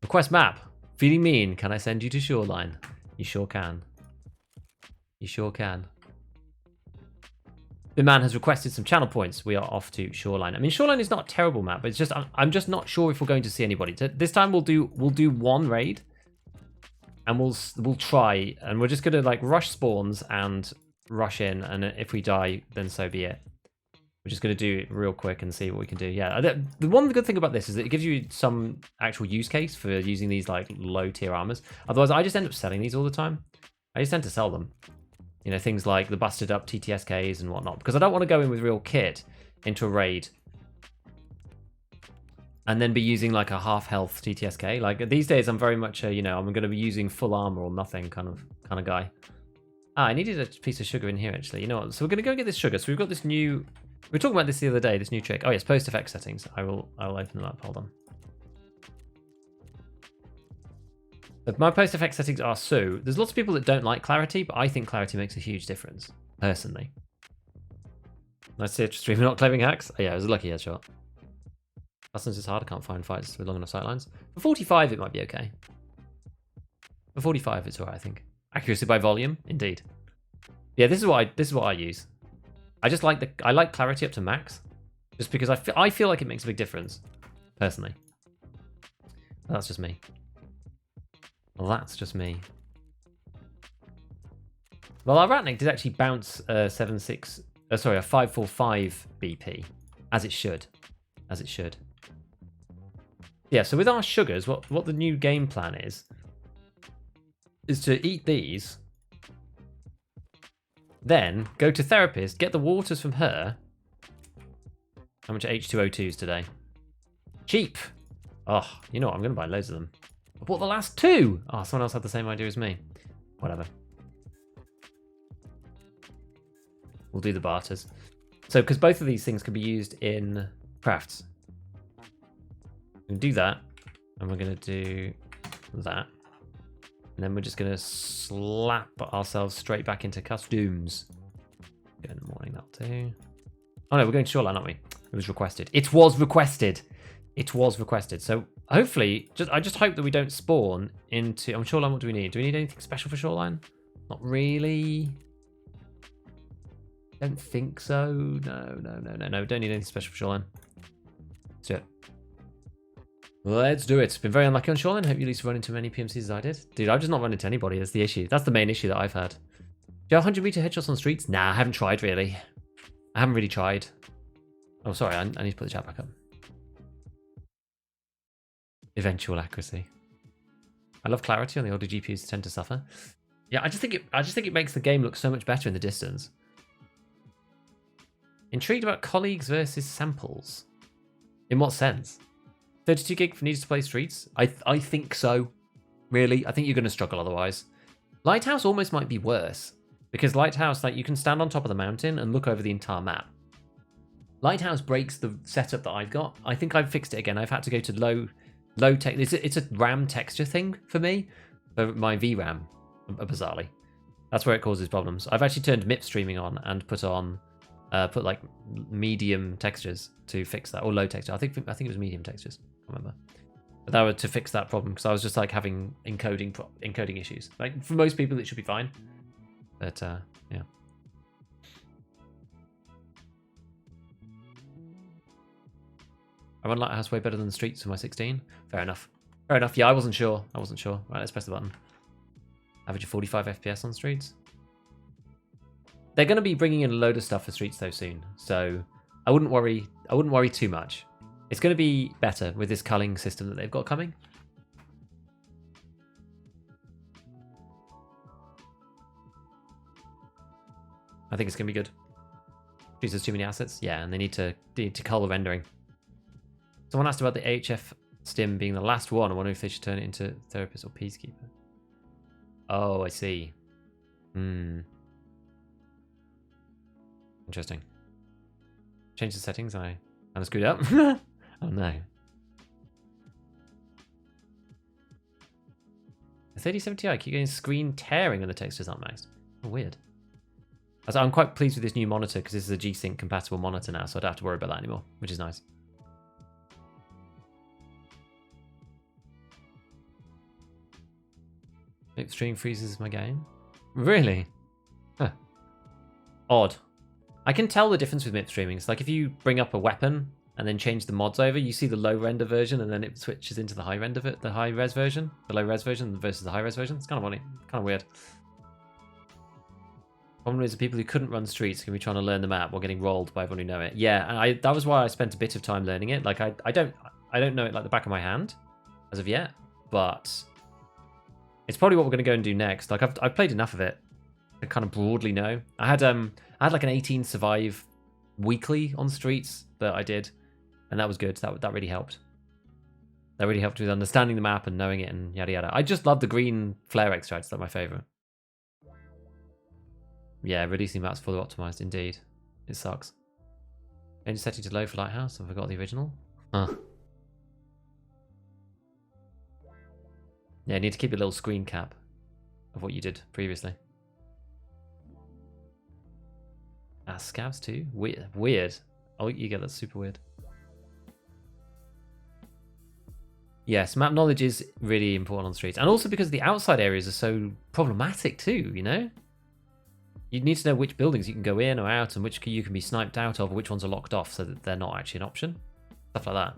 request map. Feeling mean. Can I send you to Shoreline? You sure can. You sure can. The man has requested some channel points. We are off to Shoreline. I mean, Shoreline is not a terrible map, but it's just I'm just not sure if we're going to see anybody. This time we'll do one raid, and we'll try, and we're just gonna like rush spawns and rush in, and if we die, then so be it. We're just gonna do it real quick and see what we can do. Yeah, the one good thing about this is that it gives you some actual use case for using these like low tier armors. Otherwise, I just end up selling these all the time. I just tend to sell them. You know, things like the busted up TTSKs and whatnot. Because I don't want to go in with real kit into a raid and then be using like a half health TTSK. Like these days, I'm very much a, you know, I'm going to be using full armor or nothing kind of guy. Ah, I needed a piece of sugar in here actually. You know what? So we're going to go get this sugar. So we've got this new. We were talking about this the other day. This new trick. Oh yes, post effect settings. I will open them up. Hold on. But my post effect settings are so. There's lots of people that don't like clarity, but I think clarity makes a huge difference, personally. Nice to see a stream not claiming hacks. Oh, yeah, it was a lucky headshot. Customs is hard. I can't find fights with long enough sightlines. For 45, it might be okay. For 45, it's alright, I think. Accuracy by volume, indeed. Yeah, this is what I use. I just like I like clarity up to max, just because I feel like it makes a big difference, personally. But that's just me. Well, that's just me. Well, our Ratnik did actually bounce a 545 BP, as it should. As it should. Yeah, so with our sugars, what the new game plan is to eat these, then go to therapist, get the waters from her. How much are H2O2s today? Cheap! Oh, you know what, I'm going to buy loads of them. I bought the last two! Oh, someone else had the same idea as me. Whatever. We'll do the barters. So, because both of these things can be used in crafts. We're going to do that. And we're going to do that. And then we're just going to slap ourselves straight back into customs. Good in the morning, that'll do. Oh no, we're going to Shoreline, aren't we? It was requested. It was requested! It was requested. So, hopefully, I just hope that we don't spawn into... On Shoreline, what do we need? Do we need anything special for Shoreline? Not really. Don't think so. No. We don't need anything special for Shoreline. Let's do it. Let's do it. It's been very unlucky on Shoreline. Hope you at least run into many PMCs as I did. Dude, I've just not run into anybody. That's the issue. That's the main issue that I've had. Do you have 100 meter headshots on streets? Nah, I haven't tried, really. I haven't really tried. Oh, sorry. I need to put the chat back up. Eventual accuracy. I love clarity on the older GPUs tend to suffer. Yeah, I just think it makes the game look so much better in the distance. Intrigued about colleagues versus samples. In what sense? 32 gig needs to play streets? I think so. Really, I think you're going to struggle otherwise. Lighthouse almost might be worse, because Lighthouse, like, you can stand on top of the mountain and look over the entire map. Lighthouse breaks the setup that I've got. I think I've fixed it again. I've had to go to low tech. It's a RAM texture thing for me, for my VRAM, bizarrely. That's where it causes problems. I've actually turned MIP streaming on and put like medium textures to fix that, or low texture. I think it was medium textures. I can't remember. But that was to fix that problem because I was just like having encoding issues. Like for most people, it should be fine. But yeah. I run Lighthouse way better than the streets for my 16. Fair enough. Fair enough. Yeah, I wasn't sure. Right, let's press the button. Average of 45 FPS on streets. They're going to be bringing in a load of stuff for streets though soon, so I wouldn't worry too much. It's going to be better with this culling system that they've got coming. I think it's going to be good. There's too many assets. Yeah, and they need to cull the rendering. Someone asked about the HF stim being the last one. I wonder if they should turn it into therapist or peacekeeper. Oh, I see. Interesting. Change the settings. I kind of screwed up. Oh no. The 3070 Ti keep getting screen tearing when the textures aren't maxed. Oh, weird. So I'm quite pleased with this new monitor because this is a G-Sync compatible monitor now, so I don't have to worry about that anymore, which is nice. Livestream freezes my game. Really? Huh. Odd. I can tell the difference with MIP streaming. It's like if you bring up a weapon and then change the mods over, you see the low render version and then it switches into the high render of it, the high res version, the low res version versus the high res version. It's kind of funny, kind of weird. Problem is the people who couldn't run streets can be trying to learn the map while getting rolled by everyone who know it. Yeah, and that was why I spent a bit of time learning it. Like I don't know it like the back of my hand as of yet, but it's probably what we're going to go and do next. Like I've played enough of it to kind of broadly know. I had like an 18 survive weekly on streets that I did, and that was good. That really helped. That really helped with understanding the map and knowing it and yada yada. I just love the green flare extracts. They're my favorite. Yeah, releasing maps fully optimized. Indeed, it sucks. Change setting to low for Lighthouse. I forgot the original. Huh. Yeah, you need to keep a little screen cap of what you did previously. Scavs too? Weird. Oh, you get that super weird. Yes, map knowledge is really important on streets. And also because the outside areas are so problematic too, you know? You need to know which buildings you can go in or out and which you can be sniped out of, or which ones are locked off so that they're not actually an option. Stuff like that.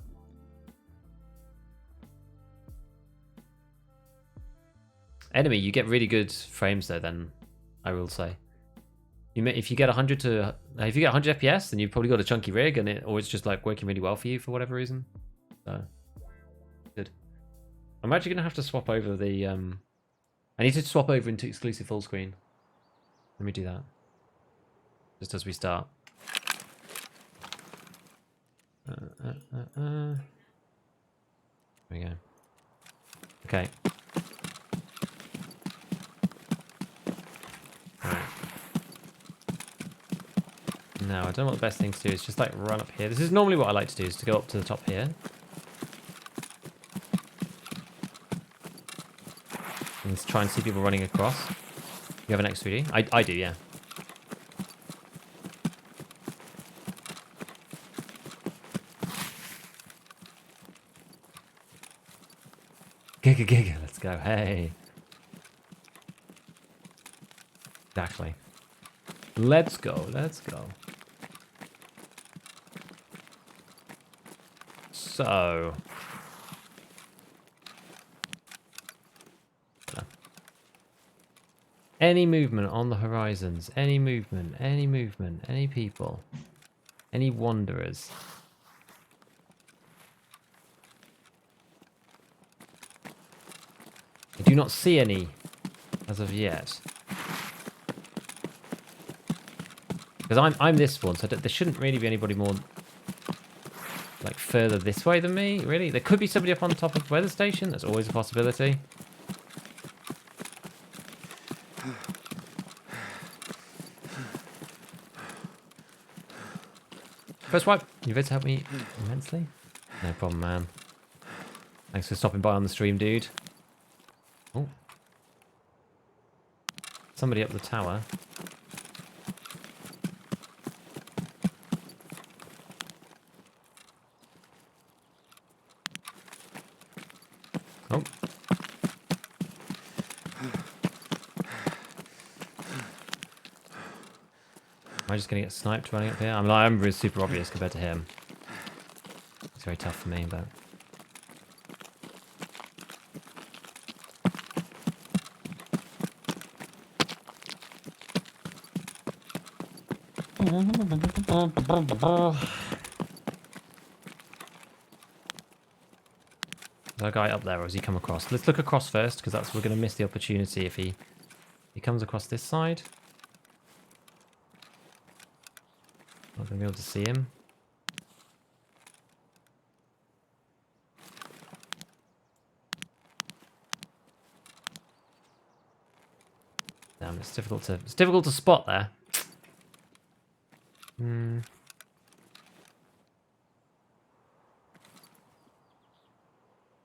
Enemy, you get really good frames though, then, I will say. If you get 100 FPS, then you've probably got a chunky rig, and it's just like working really well for you for whatever reason. So good. I'm actually gonna have to swap over the I need to swap over into exclusive full screen. Let me do that. Just as we start. There we go. Okay. No, I don't know what the best thing to do is. Just like run up here. This is normally what I like to do, is to go up to the top here. And try and see people running across. You have an X3D? I do, yeah. Giga, let's go. Hey. Exactly. Let's go. So. Any movement on the horizons, any movement, any people, any wanderers. I do not see any as of yet. Because I'm this one, so there shouldn't really be anybody more like further this way than me, really. There could be somebody up on top of the weather station, that's always a possibility. First wipe, you've to help me immensely. No problem, man. Thanks for stopping by on the stream, dude. Oh. Somebody up the tower. Oh. Am I just going to get sniped running up here? I mean, I'm really super obvious compared to him. It's very tough for me, but... Is there a guy up there, or has he come across? Let's look across first, because we're going to miss the opportunity if he comes across this side. Not going to be able to see him. Damn, it's difficult to spot there. Hmm.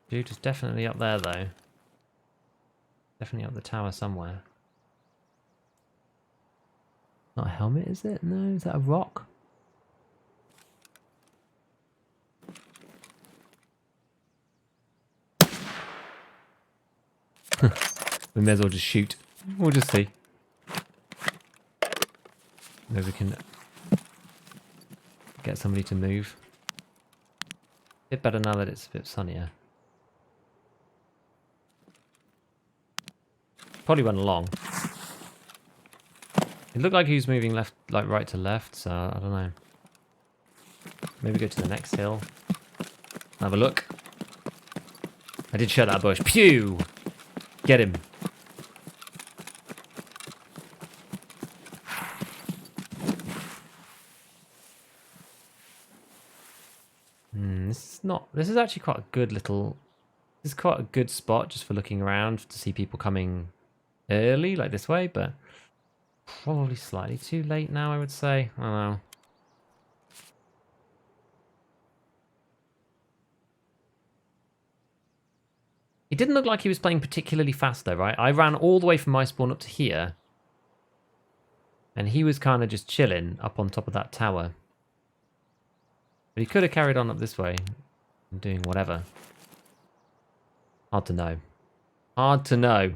Dude is definitely up there, though. Definitely up the tower somewhere. Not a helmet, is it? No, is that a rock? We may as well just shoot. We'll just see. Maybe we can get somebody to move. A bit better now that it's a bit sunnier. Probably went along. It looked like he was moving left, like right to left, so I don't know. Maybe go to the next hill. Have a look. I did shut that bush. Pew! Get him. This is actually quite a good little... This is quite a good spot just for looking around to see people coming early, like this way, but probably slightly too late now, I would say. I don't know. It didn't look like he was playing particularly fast though, right? I ran all the way from my spawn up to here, and he was kind of just chilling up on top of that tower. But he could have carried on up this way and doing whatever. Hard to know. Hard to know.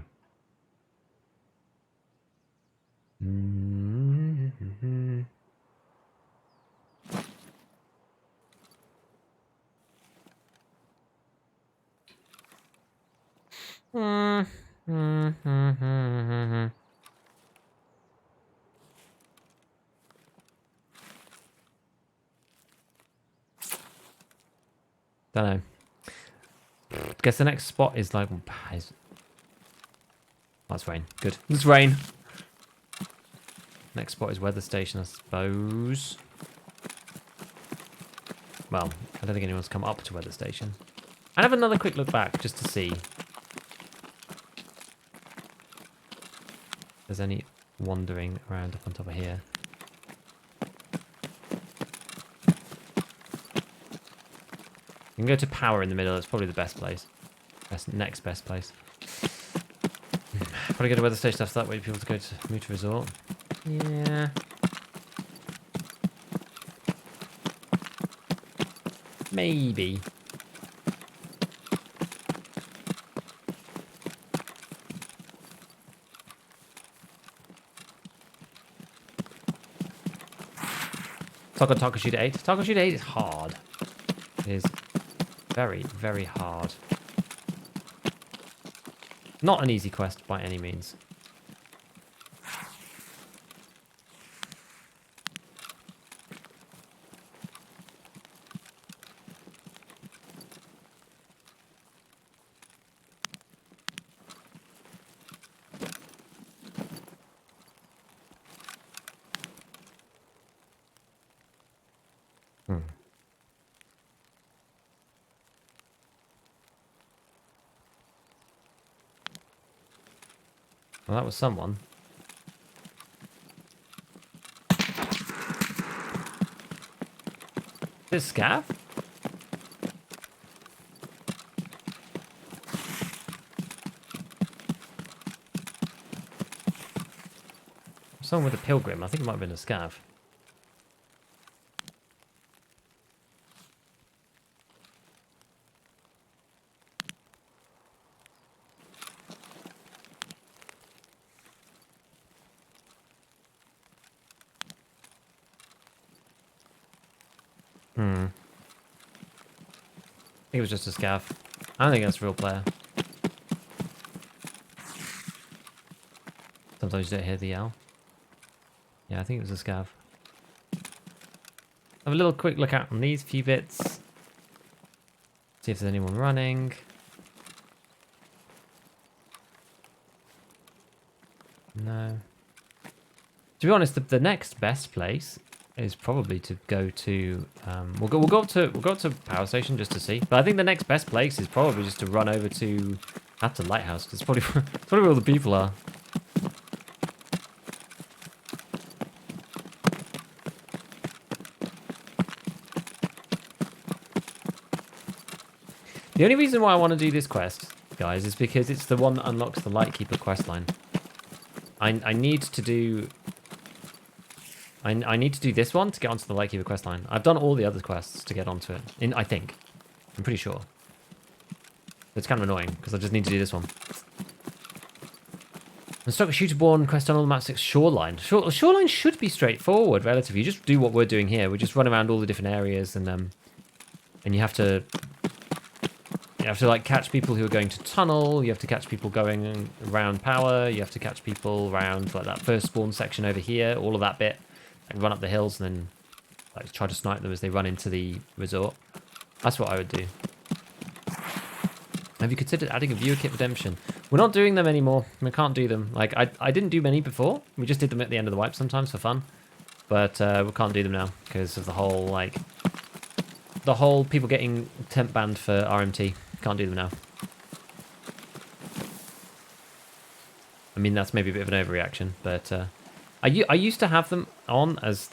Don't know. Guess the next spot is like... That's rain. Good. It's rain. Next spot is weather station, I suppose. Well, I don't think anyone's come up to weather station. I'd have another quick look back just to see if there's any wandering around up on top of here. You can go to power in the middle. That's probably the best place. Next best place. Probably go to weather station after that. Wait for people to go to move to resort. Yeah. Maybe. Taco Shoot 8. Taco Shoot 8 is hard. It is very, very hard. Not an easy quest by any means. Well, that was someone. This scav? Someone with a pilgrim. I think it might have been a scav. I think it was just a scav. I don't think that's a real player. Sometimes you don't hear the yell. Yeah, I think it was a scav. Have a little quick look out on these few bits. See if there's anyone running. No. To be honest, the next best place is probably to go to. We'll go up to power station just to see. But I think the next best place is probably just to run over to the lighthouse, because it's probably where all the people are. The only reason why I want to do this quest, guys, is because it's the one that unlocks the Lightkeeper questline. I need to do. I need to do this one to get onto the Lightkeeper questline. I've done all the other quests to get onto it. I think. I'm pretty sure. It's kind of annoying because I just need to do this one. The Stock Shooterborn quest on all the map 6 Shoreline. Shoreline should be straightforward, relatively. You just do what we're doing here. We just run around all the different areas, and you have to. You have to like catch people who are going to tunnel. You have to catch people going around power. You have to catch people around like that first spawn section over here. All of that bit. And run up the hills and then like try to snipe them as they run into the resort. That's what I would do. Have you considered adding a viewer kit redemption? We're not doing them anymore. We can't do them. Like I didn't do many before. We just did them at the end of the wipe sometimes for fun. But we can't do them now because of the whole people getting temp banned for RMT. Can't do them now. I mean, that's maybe a bit of an overreaction, but I used to have them on as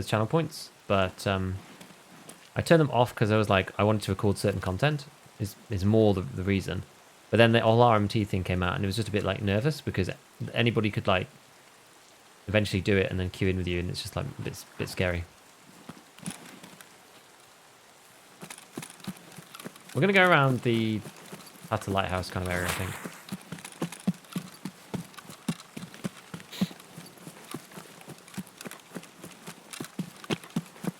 channel points, but I turned them off because I was like, I wanted to record certain content. Is more the reason. But then the whole RMT thing came out, and it was just a bit like nervous because anybody could like eventually do it and then queue in with you, and it's just like a bit scary. We're going to go around the Hatter Lighthouse kind of area, I think.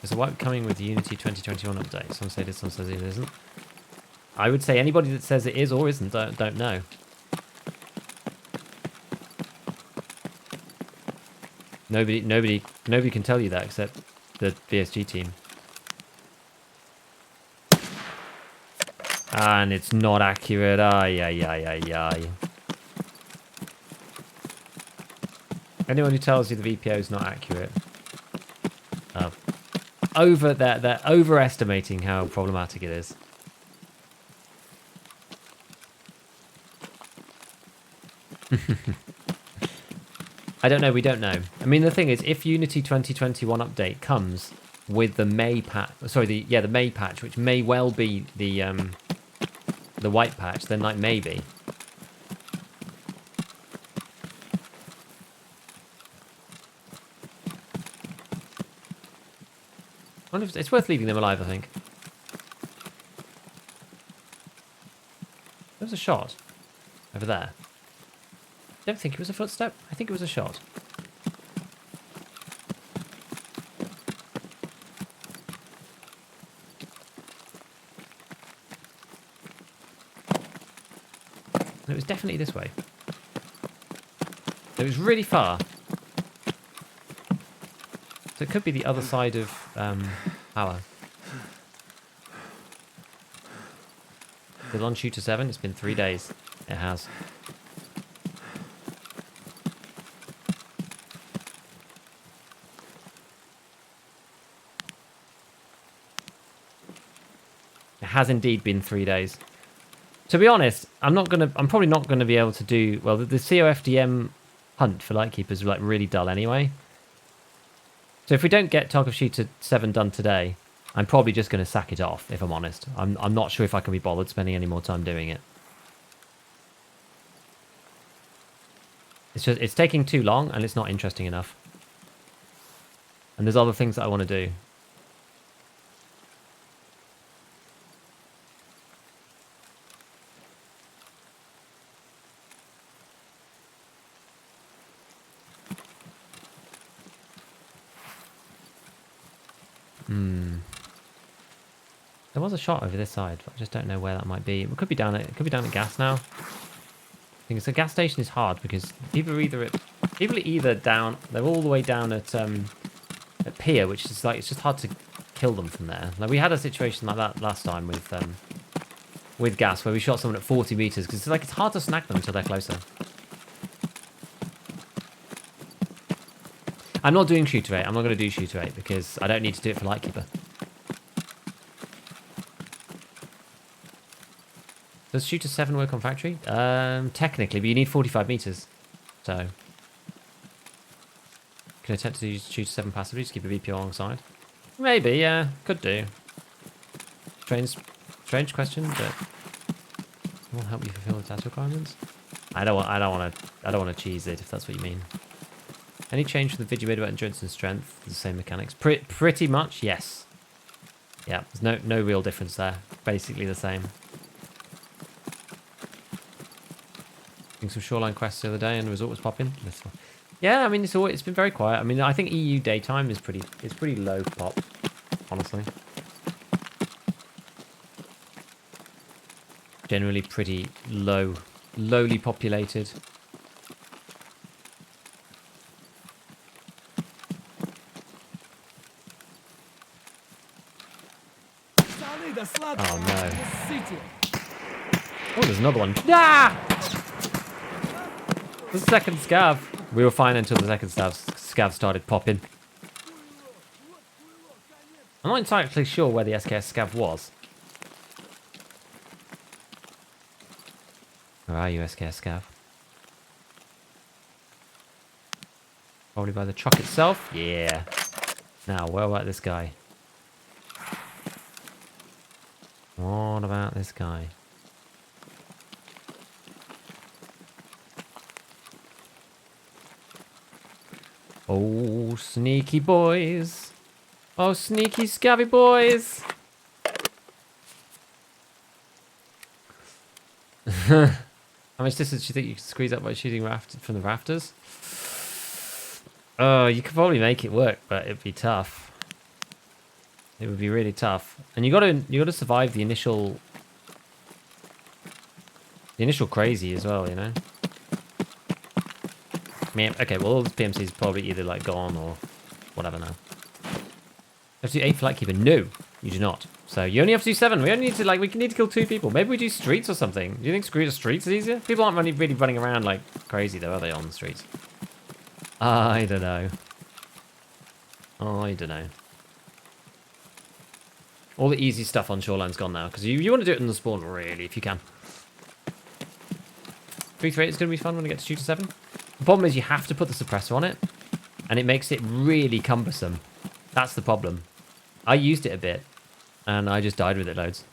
There's a wipe coming with the Unity 2021 update. Some say it is, some says it isn't. I would say anybody that says it is or isn't don't know. Nobody can tell you that except the VSG team. And it's not accurate. Ay. Anyone who tells you the VPO is not accurate, they're overestimating how problematic it is. I don't know. We don't know. I mean, the thing is, if Unity 2021 update comes with the May patch, sorry, the May patch, which may well be the white patch, then like maybe. I wonder if it's worth leaving them alive, I think. There was a shot over there. I don't think it was a footstep. I think it was a shot. It was definitely this way. It was really far. So it could be the other side of power. Still on Shooter 7. It's been 3 days. It has. It has indeed been 3 days. To be honest, I'm probably not gonna be able to do well. The COFDM hunt for Lightkeepers is like really dull anyway. So if we don't get Tarkov Shooter 7 done today, I'm probably just gonna sack it off. If I'm honest, I'm not sure if I can be bothered spending any more time doing it. It's taking too long and it's not interesting enough. And there's other things that I want to do. There was a shot over this side, but I just don't know where that might be. It could be down at gas now. I think a gas station is hard because people are either down. They're all the way down at pier, which is like it's just hard to kill them from there. Like we had a situation like that last time with gas where we shot someone at 40 meters because it's hard to snag them until they're closer. I'm not doing shooter 8. I'm not going to do shooter 8 because I don't need to do it for Lightkeeper. Does shooter 7 work on factory? Technically, but you need 45 meters. So, can attempt to use shooter 7 passively to keep a VPO alongside. Maybe, yeah, could do. Strange question, but will help you fulfill the task requirements. I don't want to cheese it if that's what you mean. Any change from the video made about endurance and strength? The same mechanics. Pretty much, yes. Yeah, there's no real difference there. Basically the same. Doing some shoreline quests the other day and the resort was popping. Yeah, I mean it's been very quiet. I mean I think EU daytime is pretty low pop, honestly. Generally pretty lowly populated. Oh no. Oh, there's another one. Ah! The second scav. We were fine until the second scav started popping. I'm not entirely sure where the SKS scav was. Where are you, SKS scav? Probably by the truck itself. Yeah. Now, where about this guy? What about this guy? Oh, sneaky boys. Oh, sneaky scabby boys. How much distance do you think you can squeeze up by shooting from the rafters? Oh, you could probably make it work, but it'd be tough. It would be really tough. And you gotta survive the initial crazy as well, you know? Man, okay, well all the PMC is probably either like gone or whatever now. You have to do 8 for Lightkeeper. No, you do not. So you only have to do 7. We only need to we need to kill 2 people. Maybe we do streets or something. Do you think streets is easier? People aren't really running around like crazy though, are they, on the streets? I don't know. I don't know. All the easy stuff on Shoreline's gone now, because you want to do it in the spawn, really, if you can. 338 is going to be fun when we get to shooter 7. The problem is you have to put the suppressor on it, and it makes it really cumbersome. That's the problem. I used it a bit, and I just died with it loads.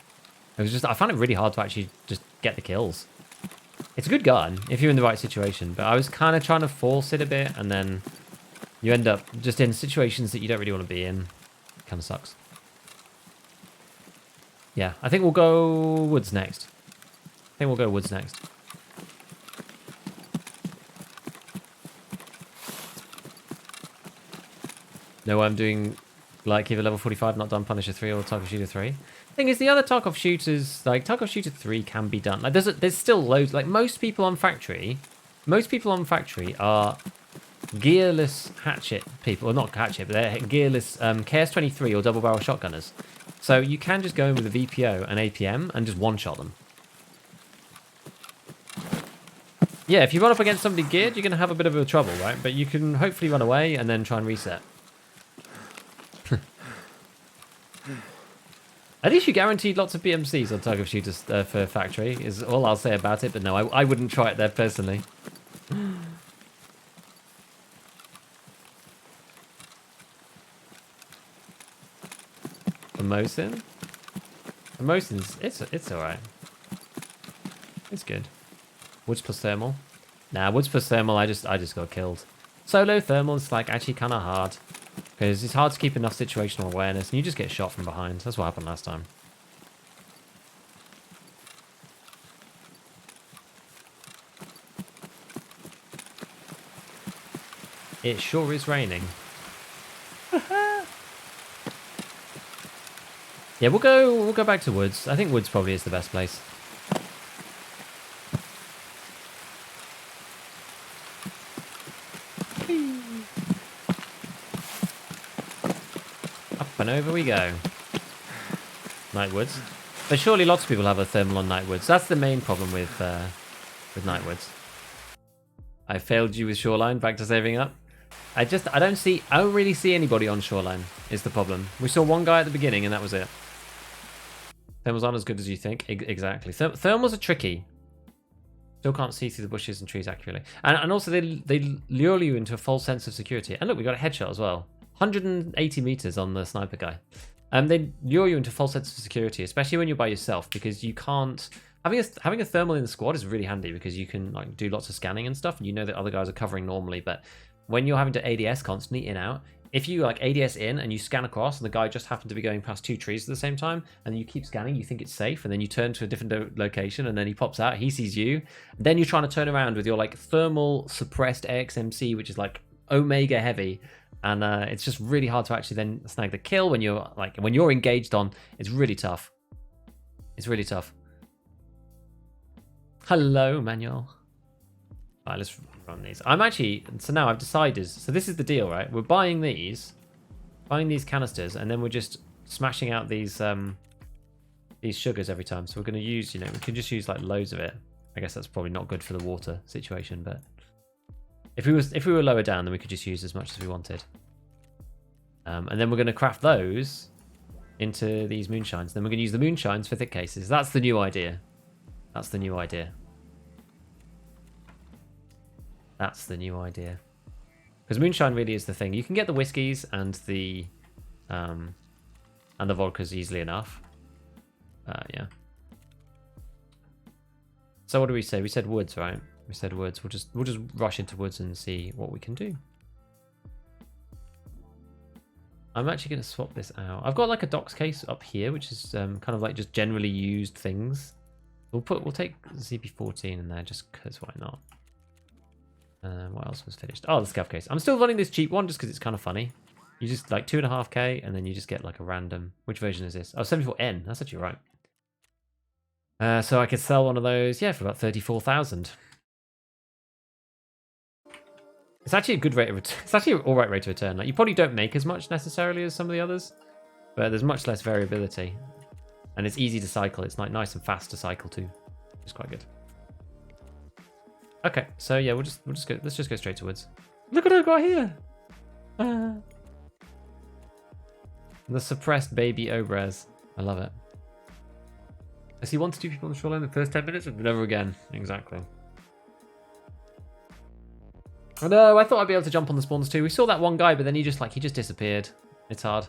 I found it really hard to actually just get the kills. It's a good gun, if you're in the right situation, but I was kind of trying to force it a bit, and then you end up just in situations that you don't really want to be in. Kind of sucks. Yeah, I think we'll go woods next. No, I'm doing Lightkeeper level 45, not done Punisher 3 or Tarkov Shooter 3. Thing is, the other Tarkov shooters, like Tarkov Shooter 3 can be done. Like there's still loads, like most people on factory are gearless hatchet people, or not hatchet, but they're gearless KS-23 or double barrel shotgunners. So you can just go in with a VPO and APM and just one-shot them. Yeah, if you run up against somebody geared, you're going to have a bit of a trouble, right? But you can hopefully run away and then try and reset. At least you guaranteed lots of PMCs on Tarkov Shooters for factory, is all I'll say about it. But no, I wouldn't try it there personally. Mosin? Mosin's it's alright. It's good. Woods plus thermal. Nah, woods plus thermal, I just got killed. Solo thermal is like actually kinda hard. Because it's hard to keep enough situational awareness, and you just get shot from behind. That's what happened last time. It sure is raining. Yeah, we'll go back to woods. I think woods probably is the best place. Up and over we go. Night woods. But surely lots of people have a thermal on night woods. That's the main problem with night woods. I failed you with shoreline. Back to saving up. I don't really see anybody on shoreline is the problem. We saw one guy at the beginning and that was it. Thermals aren't as good as you think. Exactly. Thermals are tricky. Still can't see through the bushes and trees accurately. And also they lure you into a false sense of security. And look, we got a headshot as well. 180 meters on the sniper guy. They lure you into a false sense of security, especially when you're by yourself, because you can't... Having a thermal in the squad is really handy because you can like do lots of scanning and stuff, and you know that other guys are covering normally, but when you're having to ADS constantly in out, if you like ADS in and you scan across and the guy just happened to be going past 2 trees at the same time and you keep scanning, you think it's safe, and then you turn to a different location and then he pops out, he sees you, then you're trying to turn around with your like thermal suppressed AXMC, which is like omega heavy, and it's just really hard to actually then snag the kill when you're engaged on. It's really tough. It's really tough. Hello, Manuel. Alright, let's run these. So now I've decided, so this is the deal, right? We're buying these canisters, and then we're just smashing out these sugars every time. So we're going to use, we can just use like loads of it. I guess that's probably not good for the water situation, but if we were lower down, then we could just use as much as we wanted. And then we're going to craft those into these moonshines. Then we're going to use the moonshines for thick cases. That's the new idea. That's the new idea. That's the new idea. Because moonshine really is the thing. You can get the whiskies and the vodkas easily enough. Yeah. So what do we say? We said woods, right? We said woods. We'll just rush into woods and see what we can do. I'm actually going to swap this out. I've got like a docks case up here, which is kind of like just generally used things. We'll take ZP14 in there just because why not? What else was finished? Oh, the scav case. I'm still running this cheap one just because it's kind of funny. You just like 2.5k and then you just get like a random. Which version is this? Oh, 74N. That's actually right. So I could sell one of those, yeah, for about 34,000. It's actually a good rate of return. It's actually an alright rate of return. Like you probably don't make as much necessarily as some of the others, but there's much less variability. And it's easy to cycle. It's like nice and fast to cycle too. It's quite good. Okay, so yeah, we'll just go. Let's just go straight to woods. Look what I've got here. The suppressed baby Obraz. I love it. I see 1 to 2 people on the shoreline in the first 10 minutes and never again. Exactly. Oh no, I thought I'd be able to jump on the spawns too. We saw that one guy, but then he just disappeared. It's hard.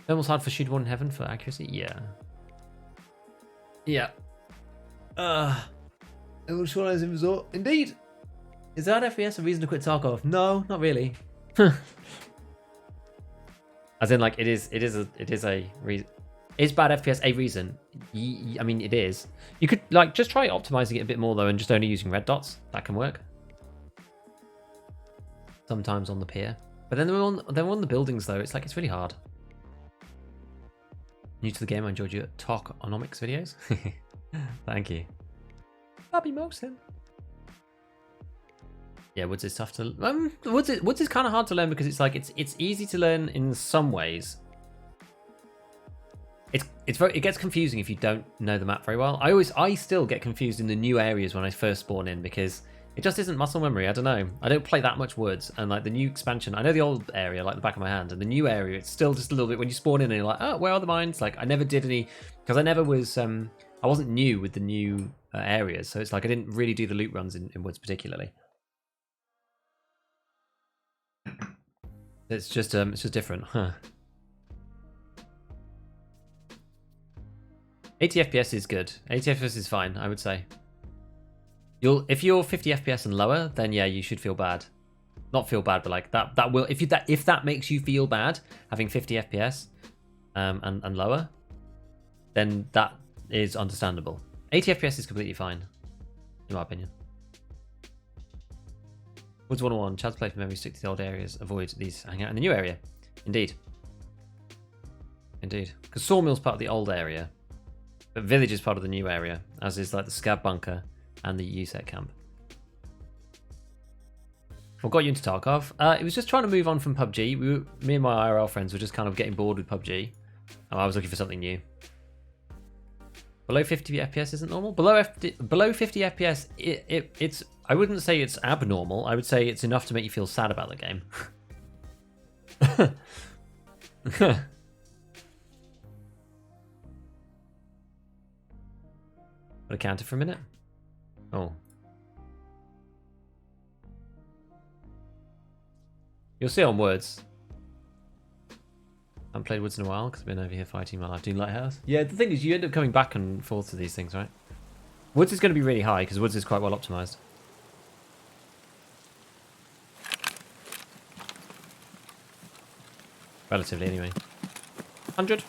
Thermal's hard for shoot one in heaven for accuracy. Yeah. Yeah. Shoreline is in resort. Indeed. Is that FPS a reason to quit Tarkov? No, not really. As in, like, it is a reason. Is bad FPS a reason? I mean, it is. You could like just try optimizing it a bit more though, and just only using red dots. That can work. Sometimes on the pier, but then we're on the buildings though. It's like it's really hard. New to the game, I enjoyed your talkonomics videos. Thank you. Bobby Mosin. Yeah, woods is tough to woods is kind of hard to learn because it's like it's easy to learn in some ways. It gets confusing if you don't know the map very well. I still get confused in the new areas when I first spawn in because it just isn't muscle memory. I don't know. I don't play that much woods, and like the new expansion, I know the old area like the back of my hand, and the new area it's still just a little bit when you spawn in and you're like, oh, where are the mines? Like I never did any because I never was I wasn't new with the new areas, so it's like I didn't really do the loot runs in woods particularly. It's just different, huh? 80 FPS is good. 80 FPS is fine, I would say. If you're 50 FPS and lower, then yeah, you should feel bad. Not feel bad, but like that will if that makes you feel bad having 50 FPS and lower, then that is understandable. 80 FPS is completely fine, in my opinion. Woods 101, Chad's play from memory, stick to the old areas, avoid these, hang out in the new area. Indeed. Indeed. Because Sawmill's part of the old area, but Village is part of the new area, as is like the Scab Bunker and the USEC camp. What got you into Tarkov? It was just trying to move on from PUBG. Me and my IRL friends were just kind of getting bored with PUBG. I was looking for something new. Below 50 FPS isn't normal? Below 50 FPS, it's... I wouldn't say it's abnormal. I would say it's enough to make you feel sad about the game. Put a counter for a minute. Oh. You'll see on Woods. I haven't played Woods in a while because I've been over here fighting my life doing Lighthouse. Yeah, the thing is you end up coming back and forth to these things, right? Woods is going to be really high because Woods is quite well optimized. Relatively, anyway. 100.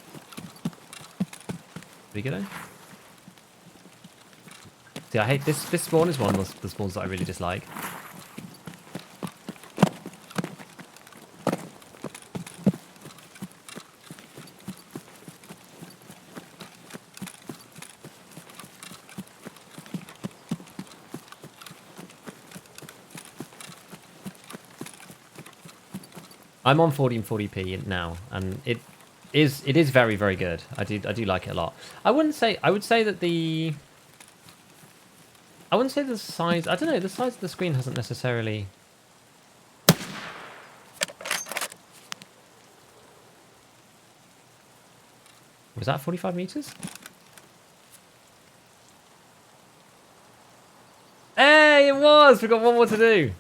Pretty good, eh? See, I hate this. This spawn is one of the spawns that I really dislike. I'm on 1440p now, and it is very, very good. I do like it a lot. I would say that the size, I don't know, the size of the screen hasn't necessarily... Was that 45 meters? Hey, it was! We've got one more to do.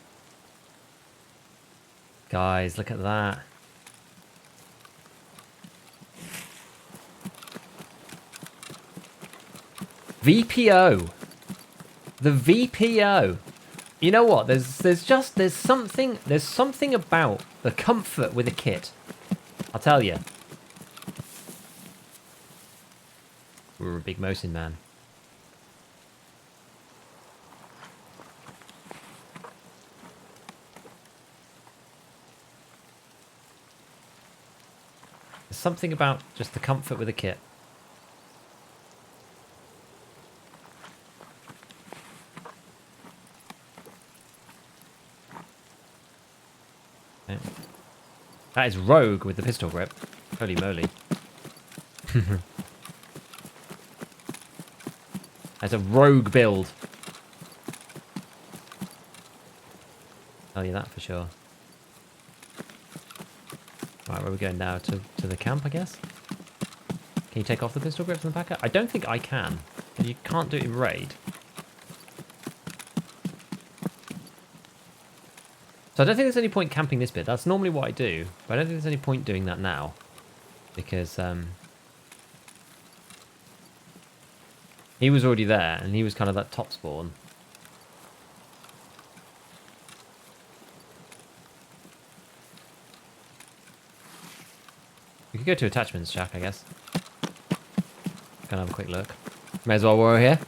Guys, look at that. VPO. The VPO. You know what? There's something about the comfort with a kit. I'll tell you. We're a big Mosin man. There's something about just the comfort with a kit. Okay. That is rogue with the pistol grip. Holy moly. That's a rogue build. Tell you that for sure. Right, where are we going now? To the camp, I guess? Can you take off the pistol grips on the packer? I don't think I can. You can't do it in raid. So I don't think there's any point camping this bit. That's normally what I do. But I don't think there's any point doing that now. Because he was already there, and he was kind of that top spawn. We could go to attachments, Jack, I guess. Gonna have a quick look. May as well while we're here.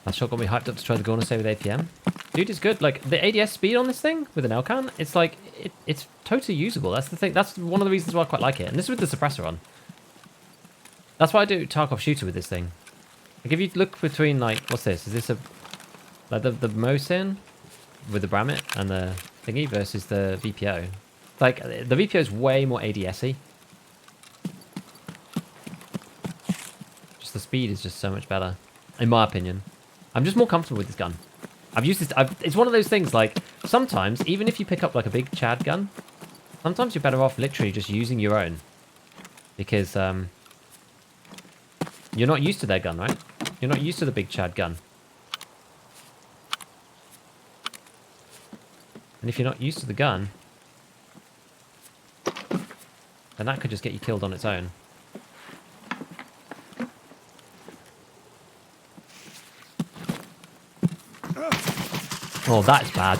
That shot got me hyped up to try the Gorna save with APM. Dude, it's good. Like, the ADS speed on this thing with an Elcan, it's like, it's totally usable. That's the thing. That's one of the reasons why I quite like it. And this is with the suppressor on. That's why I do Tarkov shooter with this thing. Like, if you look between, like, what's this? Is this a... Like, the Mosin with the Bramit and the thingy versus the VPO. Like, the VPO is way more ADS-y. Just the speed is just so much better, in my opinion. I'm just more comfortable with this gun. I've used this... it's one of those things, like, sometimes, even if you pick up, like, a big Chad gun, sometimes you're better off literally just using your own. Because, you're not used to their gun, right? You're not used to the big Chad gun. And if you're not used to the gun, then that could just get you killed on its own. Oh, that's bad.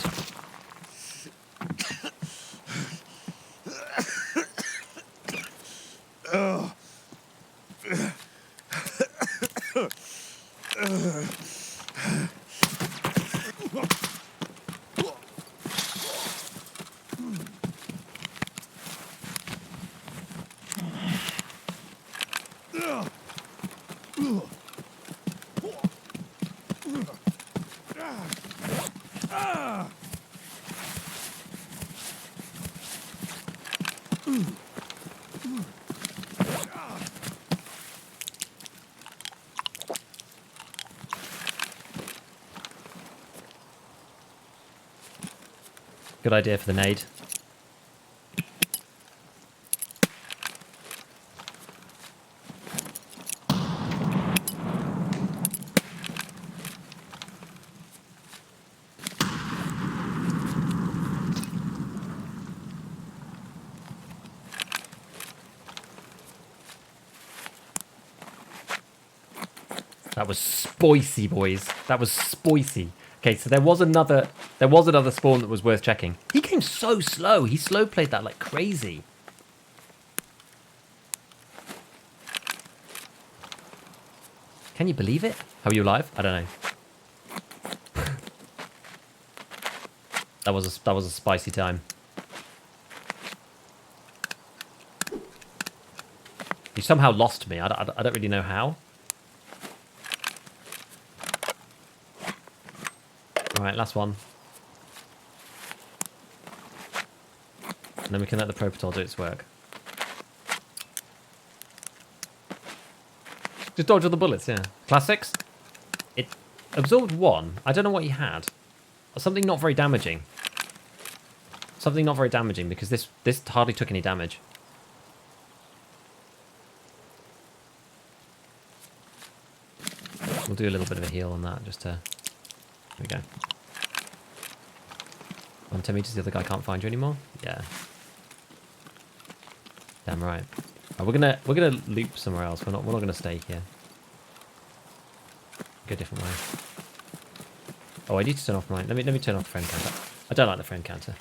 Good idea for the nade. That was spicy, boys. That was spicy. Okay, so there was another spawn that was worth checking. He came so slow. He slow played that like crazy. Can you believe it? How are you alive? I don't know. that was a spicy time. You somehow lost me. I don't really know how. Alright, last one. And then we can let the Propator do its work. Just dodge all the bullets, yeah. Classics. It absorbed 1. I don't know what he had. Something not very damaging. Something not very damaging because this hardly took any damage. We'll do a little bit of a heal on that just to... There we go. 10 meters, the other guy can't find you anymore? Yeah. Damn right. Oh, we're gonna loop somewhere else. We're not gonna stay here. Go a different way. Oh, I need to turn off mine. Let me turn off the frame counter. I don't like the frame counter.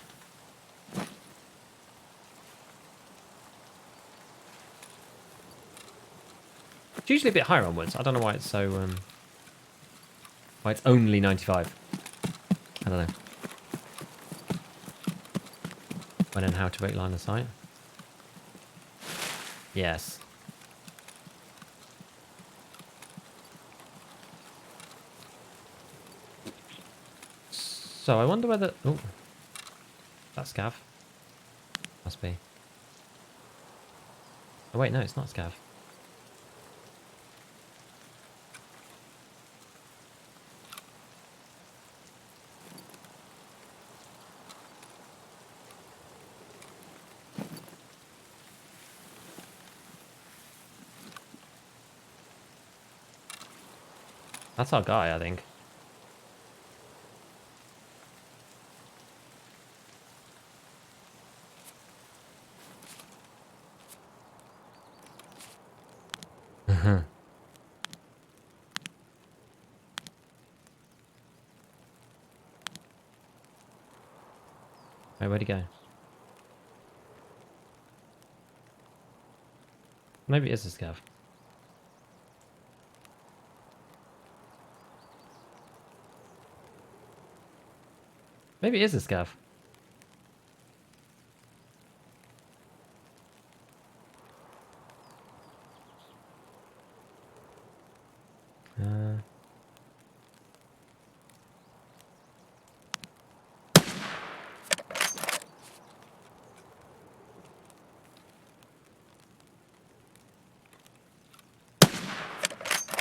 It's usually a bit higher onwards. I don't know why it's so why it's only 95. I don't know. When and how to rate line of sight. Yes. So I wonder whether... Oh. That's scav. Must be. Oh wait, no, it's not scav. That's our guy, I think. Wait, where'd he go? Maybe it is a scav. Maybe it is a scav.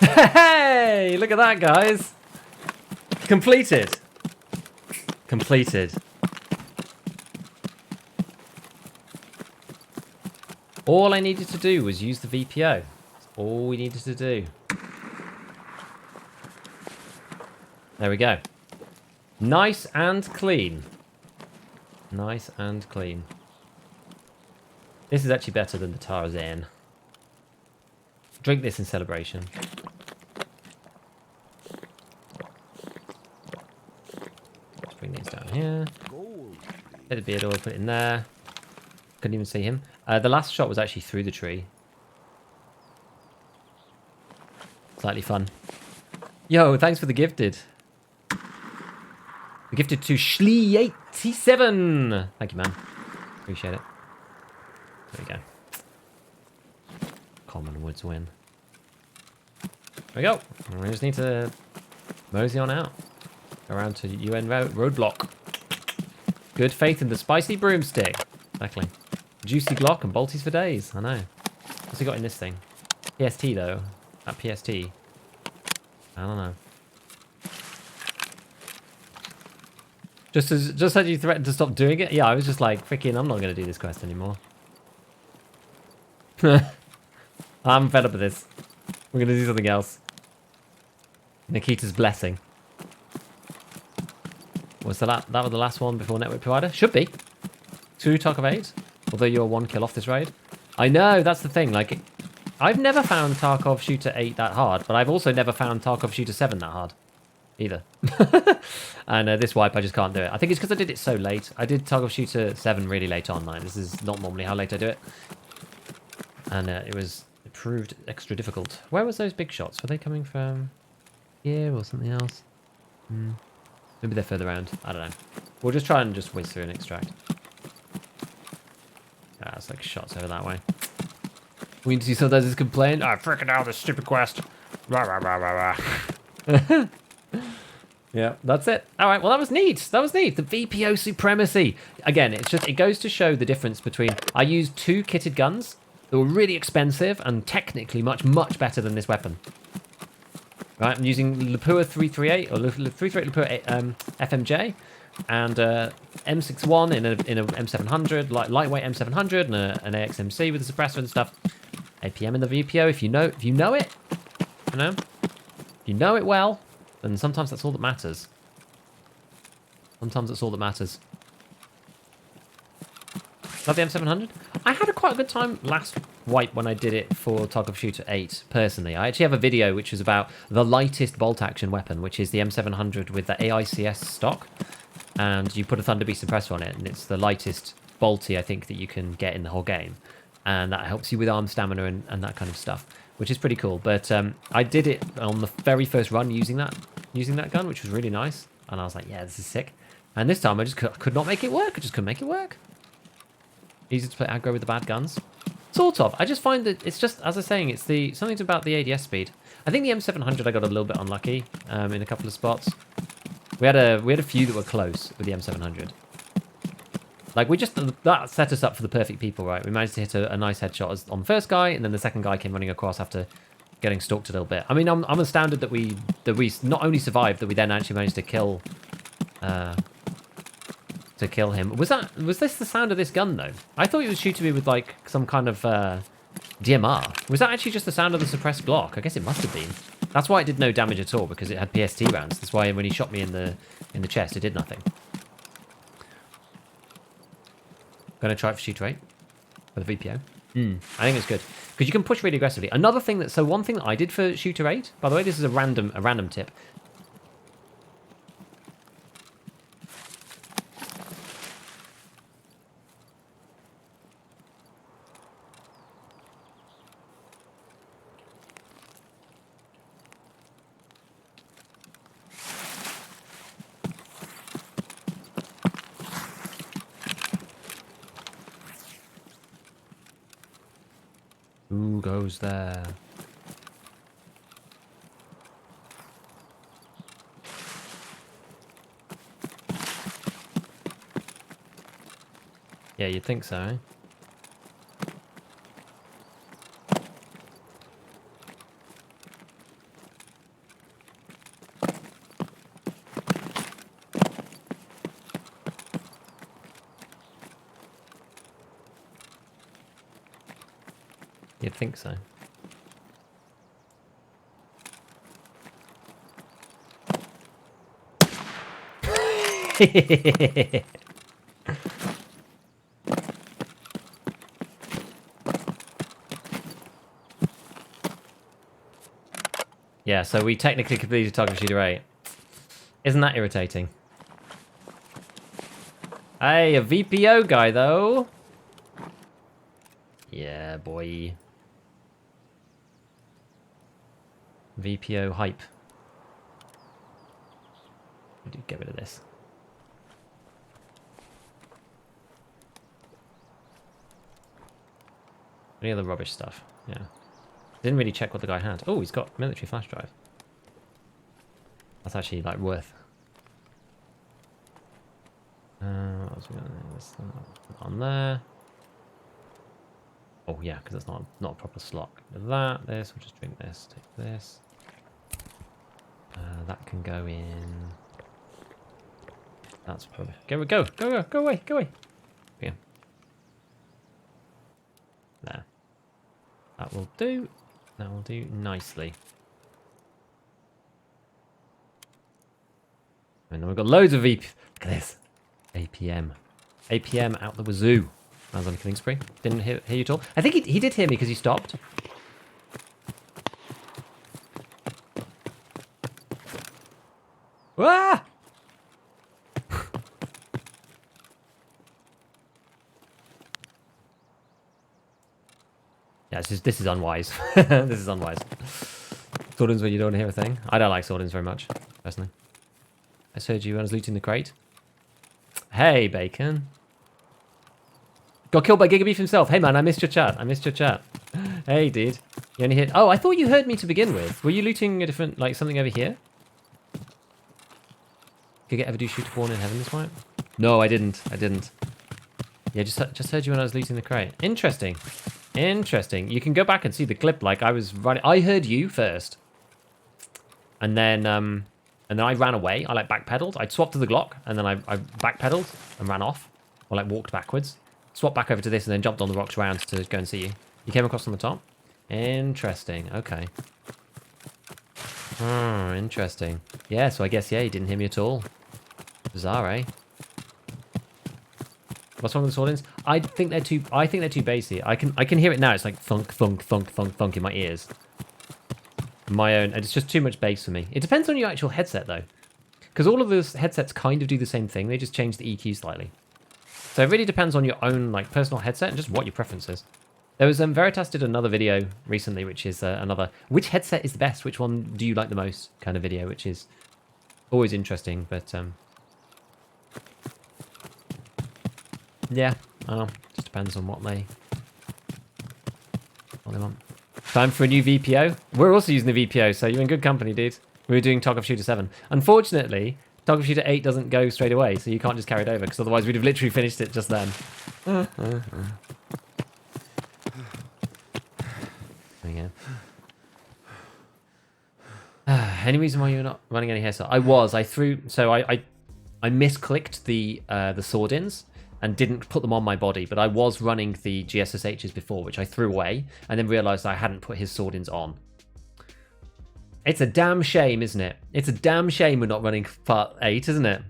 Hey, look at that, guys. Completed. Completed. All I needed to do was use the VPO. That's all we needed to do. There we go. Nice and clean. Nice and clean. This is actually better than the Tarzan. Drink this in celebration. bring these down here. Bit of beard oil, put it in there. Couldn't even see him. The last shot was actually through the tree. Slightly fun. Yo, thanks for the gifted. The gifted to Schlee87. Thank you, man. Appreciate it. There we go. Common Woods win. There we go. We just need to mosey on out. Go around to UN roadblock. Good faith in the spicy broomstick. Exactly. Juicy Glock and bolties for days. I know. What's he got in this thing? PST though. That PST. I don't know. Just as you threatened to stop doing it? Yeah, I was just like, freaking, I'm not going to do this quest anymore. I'm fed up with this. We're going to do something else. Nikita's blessing. Was that was the last one before network provider? Should be. 2 Tarkov 8. Although you're 1 kill off this raid. I know, that's the thing. Like, I've never found Tarkov Shooter 8 that hard, but I've also never found Tarkov Shooter 7 that hard. Either. And this wipe, I just can't do it. I think it's because I did it so late. I did Tarkov Shooter 7 really late on. Like, this is not normally how late I do it. And it proved extra difficult. Where was those big shots? Were they coming from here or something else? Maybe they're further around. I don't know. We'll just try and just whiz through and extract. Ah, it's like shots over that way. We need to see sometimes this complain. Ah, freaking out this stupid quest. Rah, rah, rah, rah, rah. Yeah, that's it. All right, well, that was neat. That was neat. The VPO supremacy. Again, it goes to show the difference between... I used 2 kitted guns that were really expensive and technically much, much better than this weapon. Right, I'm using Lapua 338 or 338 Lapua FMJ and M61 in a M700, lightweight M700 and an AXMC with a suppressor and stuff. APM in the VPO, if you know it, you know, if you know it well, then sometimes that's all that matters. Sometimes that's all that matters. Love the M700. I had quite a good time last wipe when I did it for Tarkov Shooter 8, personally. I actually have a video which was about the lightest bolt-action weapon, which is the M700 with the AICS stock. And you put a Thunder Beast suppressor on it, and it's the lightest bolty, I think, that you can get in the whole game. And that helps you with arm stamina and that kind of stuff, which is pretty cool. But I did it on the very first run using that gun, which was really nice. And I was like, yeah, this is sick. And this time I just could not make it work. I just couldn't make it work. Easy to play aggro with the bad guns. Sort of. I just find that it's just, as I was saying, it's something about the ADS speed. I think the M700 I got a little bit unlucky in a couple of spots. We had a few that were close with the M700. Like, that set us up for the perfect people, right? We managed to hit a nice headshot on the first guy, and then the second guy came running across after getting stalked a little bit. I mean, I'm astounded that we not only survived, that we then actually managed to kill him. Was this the sound of this gun, though? I thought it was shooting me with, like, some kind of DMR. Was that actually just the sound of the suppressed Glock? I guess it must have been. That's why it did no damage at all, because it had PST rounds. That's why when he shot me in the chest, it did nothing. Gonna try it for Shooter 8 with the VPO. I think it's good because you can push really aggressively. Another thing one thing that I did for Shooter 8, by the way, this is a random tip. Who goes there? Yeah, you'd think so, eh? You'd think so. Yeah, so we technically completed Tarkov Shooter 8. Isn't that irritating? Hey, a VPO guy, though. Yeah, boy. VPO hype. Get rid of this. Any other rubbish stuff? Yeah. Didn't really check what the guy had. Oh, he's got military flash drive. That's actually, like, worth. What else we got there? This on there. Oh, yeah, because that's not a proper slot. That, this, we'll just drink this, take this. That can go in. That's probably... Go away. Yeah. There. That will do. That will do nicely. And then we've got loads of VP. Look at this. APM. APM out the wazoo. I was on a killing spree. Didn't hear you at all. I think he did hear me because he stopped. Ah! Yeah, this is unwise. This is unwise. Swordins when you don't hear a thing. I don't like Swordins very much, personally. I just heard you when I was looting the crate. Hey, Bacon. Got killed by Gigabeef himself. Hey, man, I missed your chat. Hey, dude. You only hit... Oh, I thought you heard me to begin with. Were you looting a different, like, something over here? Did you ever do shoot born in heaven this point? No, I didn't. Yeah, just heard you when I was looting the crate. Interesting. You can go back and see the clip. Like, I was running... I heard you first. And then I ran away. I, like, backpedaled. I swapped to the Glock, and then I backpedaled and ran off. Or, like, walked backwards. Swapped back over to this and then jumped on the rocks around to go and see you. You came across on the top? Interesting. Okay. Interesting. Yeah, so I guess, yeah, you didn't hear me at all. Bizarre, eh? What's wrong with the Swordins? I think they're too bassy. I can hear it now. It's like thunk, thunk, thunk, thunk, thunk in my ears. My own, it's just too much bass for me. It depends on your actual headset, though. Because all of those headsets kind of do the same thing. They just change the EQ slightly. So it really depends on your own, like, personal headset and just what your preference is. There was Veritas did another video recently, which is another which headset is the best, which one do you like the most kind of video, which is always interesting. But yeah, I don't know, just depends on what they want. Time for a new VPO. We're also using the VPO, so you're in good company, dude. We were doing Tarkov Shooter 7. Unfortunately, Tarkov Shooter 8 doesn't go straight away, so you can't just carry it over, because otherwise we'd have literally finished it just then. There we go. Any reason why you're not running any hairstyle? I threw... So I misclicked the sword-ins and didn't put them on my body, but I was running the GSSHs before, which I threw away, and then realised I hadn't put his sword-ins on. It's a damn shame, isn't it? It's a damn shame we're not running part 8, isn't it?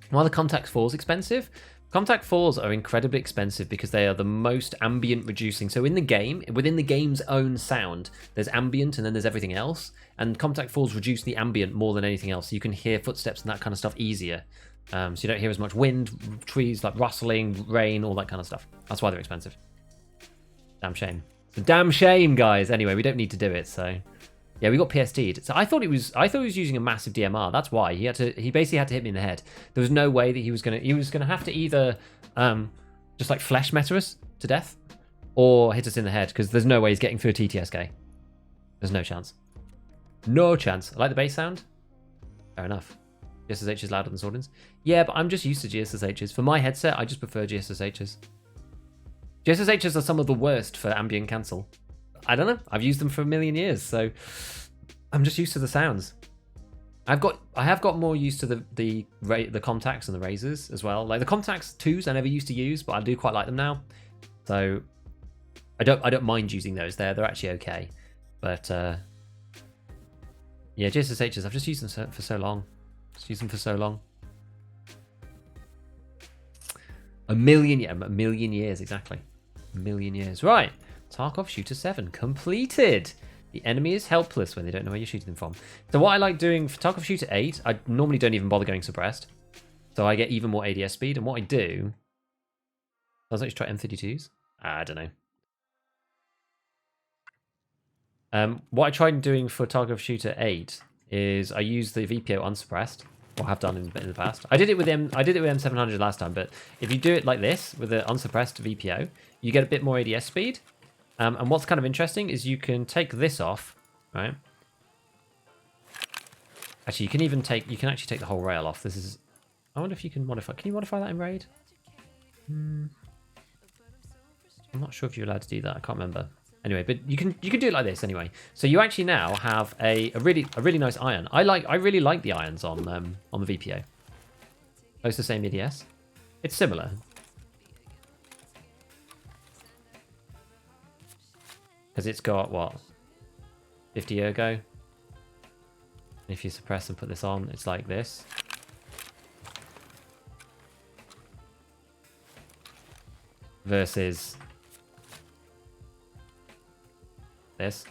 Why are the Contact 4s expensive? Contact 4s are incredibly expensive because they are the most ambient reducing. So in the game, within the game's own sound, there's ambient and then there's everything else. And Contact 4s reduce the ambient more than anything else. So you can hear footsteps and that kind of stuff easier. So you don't hear as much wind, trees like rustling, rain, all that kind of stuff. That's why they're expensive. Damn shame. It's a damn shame, guys. Anyway, we don't need to do it, so... Yeah, we got PST'd. So I thought he was using a massive DMR. That's why he basically had to hit me in the head. There was no way that he was gonna have to either just like flesh meta us to death or hit us in the head, because there's no way he's getting through a TTSK. There's no chance. No chance. I like the bass sound. Fair enough. GSSH is louder than Swordins. Yeah, but I'm just used to GSSHs. For my headset, I just prefer GSSHs. GSSHs are some of the worst for ambient cancel. I don't know. I've used them for a million years, so I'm just used to the sounds. I have got more used to the contacts and the razors as well. Like the contacts 2s I never used to use, but I do quite like them now. So I don't mind using those. They're actually okay. But yeah, GSSHs, I've just used them for so long. A million years, exactly. A million years. Right. Tarkov Shooter 7 completed. The enemy is helpless when they don't know where you're shooting them from. So what I like doing for Tarkov Shooter 8, I normally don't even bother going suppressed. So I get even more ADS speed. And what I do... I was actually try M32s. I don't know. What I tried doing for Tarkov Shooter 8 is I use the VPO unsuppressed, or have done in the past. I did it with M700 last time, but if you do it like this with the unsuppressed VPO, you get a bit more ADS speed. And what's kind of interesting is you can take this off, right? Actually, you can actually take the whole rail off. This is, I wonder if you can modify. Can you modify that in Raid? I'm not sure if you're allowed to do that. I can't remember. Anyway, but you can do it like this anyway. So you actually now have a really nice iron. I really like the irons on the VPO. Oh, it's the same ADS. It's similar. Because it's got what, 50 ergo. If you suppress and put this on, it's like this. Versus this.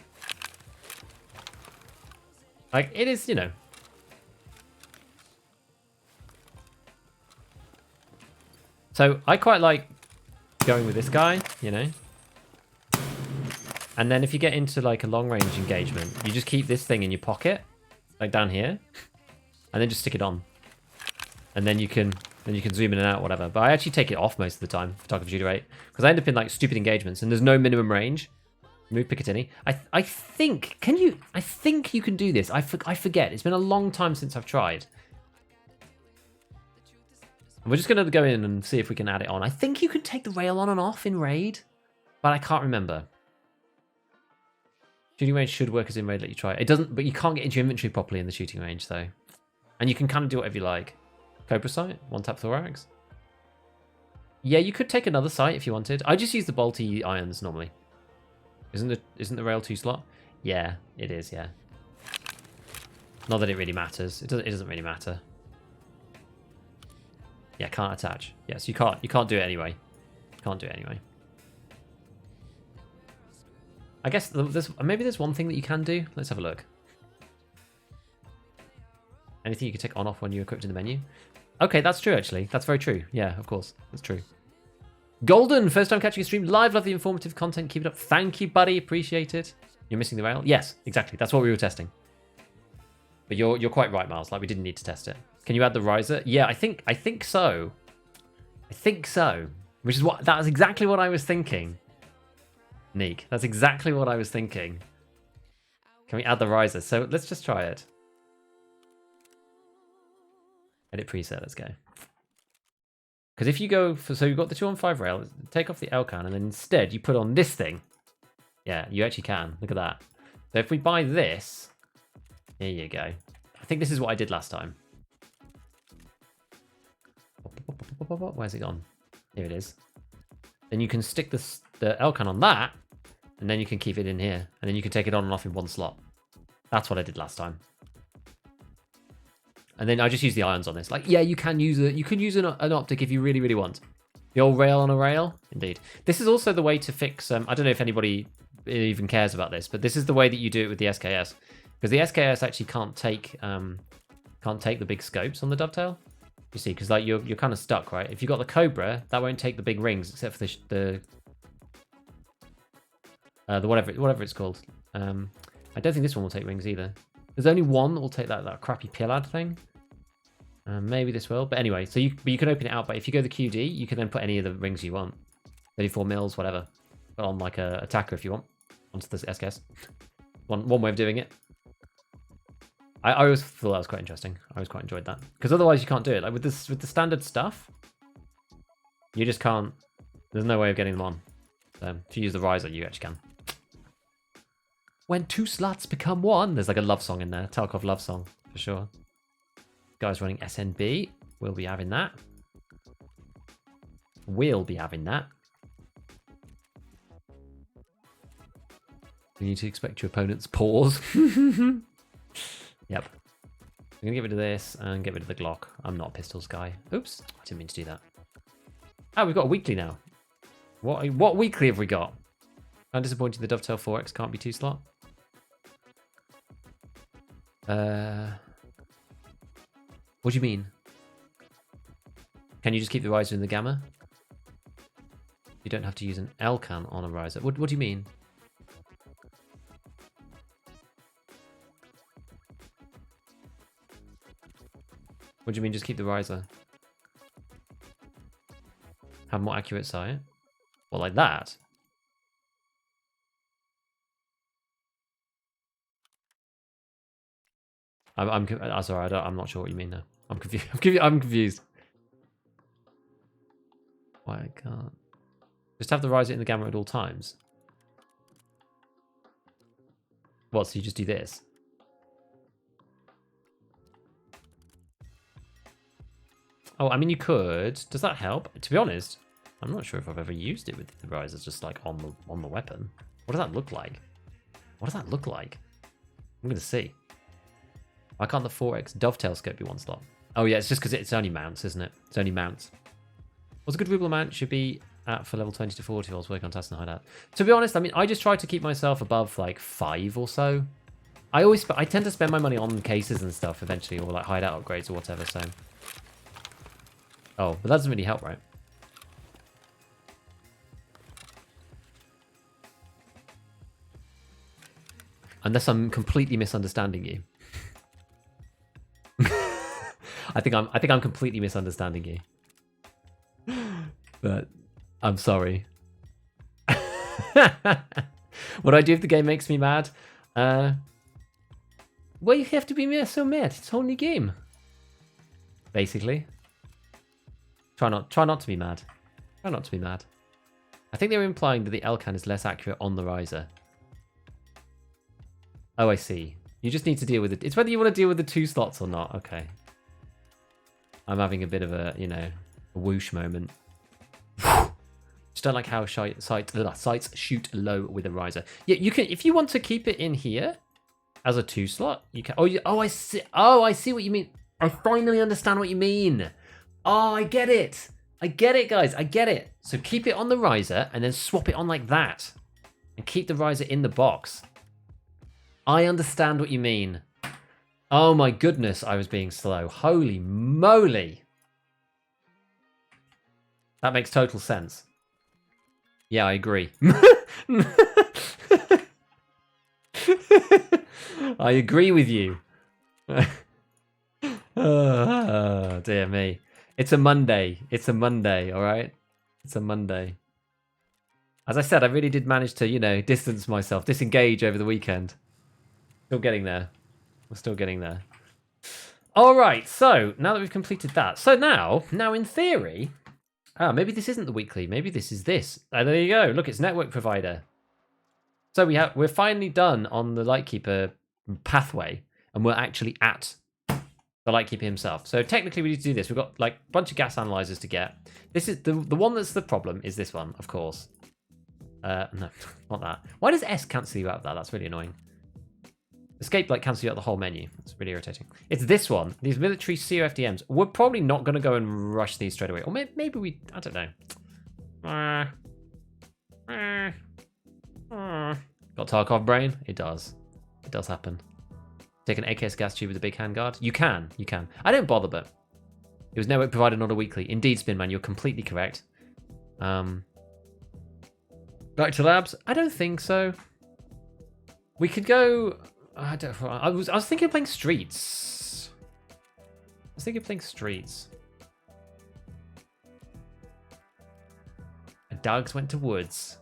Like, it is, you know. So I quite like going with this guy, you know. And then if you get into like a long range engagement, you just keep this thing in your pocket, like down here, and then just stick it on. And then you can zoom in and out, whatever. But I actually take it off most of the time for Tarkov Shooter 8, because I end up in like stupid engagements and there's no minimum range. Move Picatinny. I think you can do this. I forget. It's been a long time since I've tried. We're just going to go in and see if we can add it on. I think you can take the rail on and off in Raid, but I can't remember. Shooting range should work as in Raid, let you try it. It doesn't, but you can't get into your inventory properly in the shooting range, though. And you can kind of do whatever you like. Cobra sight, one tap thorax. Yeah, you could take another sight if you wanted. I just use the bolty irons normally. Isn't the rail 2 slot? Yeah, it is, yeah. Not that it really matters. It doesn't really matter. Yeah, can't attach. Yes, you can't do it anyway. Can't do it anyway. I guess maybe there's one thing that you can do. Let's have a look. Anything you can take on off when you're equipped in the menu? Okay, that's true actually. That's very true. Yeah, of course. That's true. Golden, first time catching a stream. Live, love the informative content. Keep it up. Thank you, buddy. Appreciate it. You're missing the rail? Yes, exactly. That's what we were testing. But you're quite right, Miles. Like, we didn't need to test it. Can you add the riser? Yeah, I think so. I think so. That's exactly what I was thinking. Neek, that's exactly what I was thinking. Can we add the riser? So let's just try it. Edit preset, let's go. Because if you go for, so you've got the 215 rail, take off the Elcan, and then instead you put on this thing. Yeah, you actually can. Look at that. So if we buy this, here you go. I think this is what I did last time. Where's it gone? Here it is. Then you can stick the Elcan on that, and then you can keep it in here, and then you can take it on and off in one slot. That's what I did last time. And then I just use the irons on this. Like, yeah, you can use it. You can use an optic if you really, really want. The old rail on a rail, indeed. This is also the way to fix. I don't know if anybody even cares about this, but this is the way that you do it with the SKS, because the SKS actually can't take the big scopes on the dovetail. You see, because like you're kind of stuck, right? If you got the Cobra, that won't take the big rings except for the whatever it's called. I don't think this one will take rings either. There's only one that will take that crappy Pillad thing. Maybe this will, but anyway. So you can open it out. But if you go the QD, you can then put any of the rings you want, 34 mils, whatever. Put on like a attacker if you want onto the SKS. One way of doing it. I always thought that was quite interesting. I always quite enjoyed that, because otherwise you can't do it. Like with the standard stuff, you just can't. There's no way of getting them on. So if you use the riser, you actually can. When two slots become one. There's like a love song in there. Tarkov love song, for sure. Guys running SNB. We'll be having that. We'll be having that. You need to expect your opponent's pause. Yep. I'm going to get rid of this and get rid of the Glock. I'm not a pistols guy. Oops. I didn't mean to do that. Oh, we've got a weekly now. What weekly have we got? I'm disappointed the Dovetail 4X can't be 2 slot. What do you mean? Can you just keep the riser in the gamma? You don't have to use an LCAN on a riser. What do you mean? What do you mean just keep the riser? Have more accurate sight? Well, like that? I'm sorry, I'm not sure what you mean now. I'm confused. I'm confused. Why I can't? Just have the riser in the gamma at all times. What, so you just do this? Oh, I mean, you could. Does that help? To be honest, I'm not sure if I've ever used it with the riser just like on the weapon. What does that look like? What does that look like? I'm gonna see. Why can't the 4x dovetail scope be one slot? Oh yeah, it's just because it's only mounts, isn't it? It's only mounts. What's a good ruble amount should be at for level 20 to 40 whilst working on tasks and hideout. To be honest, I mean, I just try to keep myself above like 5 or so. I tend to spend my money on cases and stuff eventually, or like hideout upgrades or whatever, so. Oh, but that doesn't really help, right? Unless I'm completely misunderstanding you. I think I'm completely misunderstanding you. But I'm sorry. What do I do if the game makes me mad? Well, you have to be so mad. It's only game. Basically. Try not to be mad. Try not to be mad. I think they were implying that the LCAN is less accurate on the riser. Oh, I see. You just need to deal with it. It's whether you want to deal with the 2 slots or not. Okay. I'm having a bit of a, you know, a whoosh moment. Just don't like how sights shoot low with a riser. Yeah, you can, if you want to keep it in here as a 2 slot, you can. Oh, I see. Oh, I see what you mean. I finally understand what you mean. Oh, I get it. I get it, guys. I get it. So keep it on the riser and then swap it on like that. And keep the riser in the box. I understand what you mean. Oh my goodness, I was being slow. Holy moly. That makes total sense. Yeah, I agree. I agree with you. Oh, dear me. It's a Monday. It's a Monday, all right? It's a Monday. As I said, I really did manage to, you know, distance myself, disengage over the weekend. Still getting there. We're still getting there. All right, so now that we've completed that. So now in theory, maybe this isn't the weekly. Maybe this is this. There you go. Look, it's network provider. So we're finally done on the Lightkeeper pathway, and we're actually at the Lightkeeper himself. So technically we need to do this. We've got like a bunch of gas analyzers to get. This is the one that's the problem is this one, of course. No, not that. Why does S cancel you out of that? That's really annoying. Escape like cancel you out the whole menu. It's really irritating. It's this one. These military COFDMs. We're probably not going to go and rush these straight away. Or maybe we... I don't know. Got Tarkov brain? It does. It does happen. Take an AKS gas tube with a big handguard? You can. You can. I don't bother, but... It was network provided, not a weekly. Indeed, Spinman, you're completely correct. Back to labs? I don't think so. We could go... I was thinking of playing Streets. Dogs went to woods.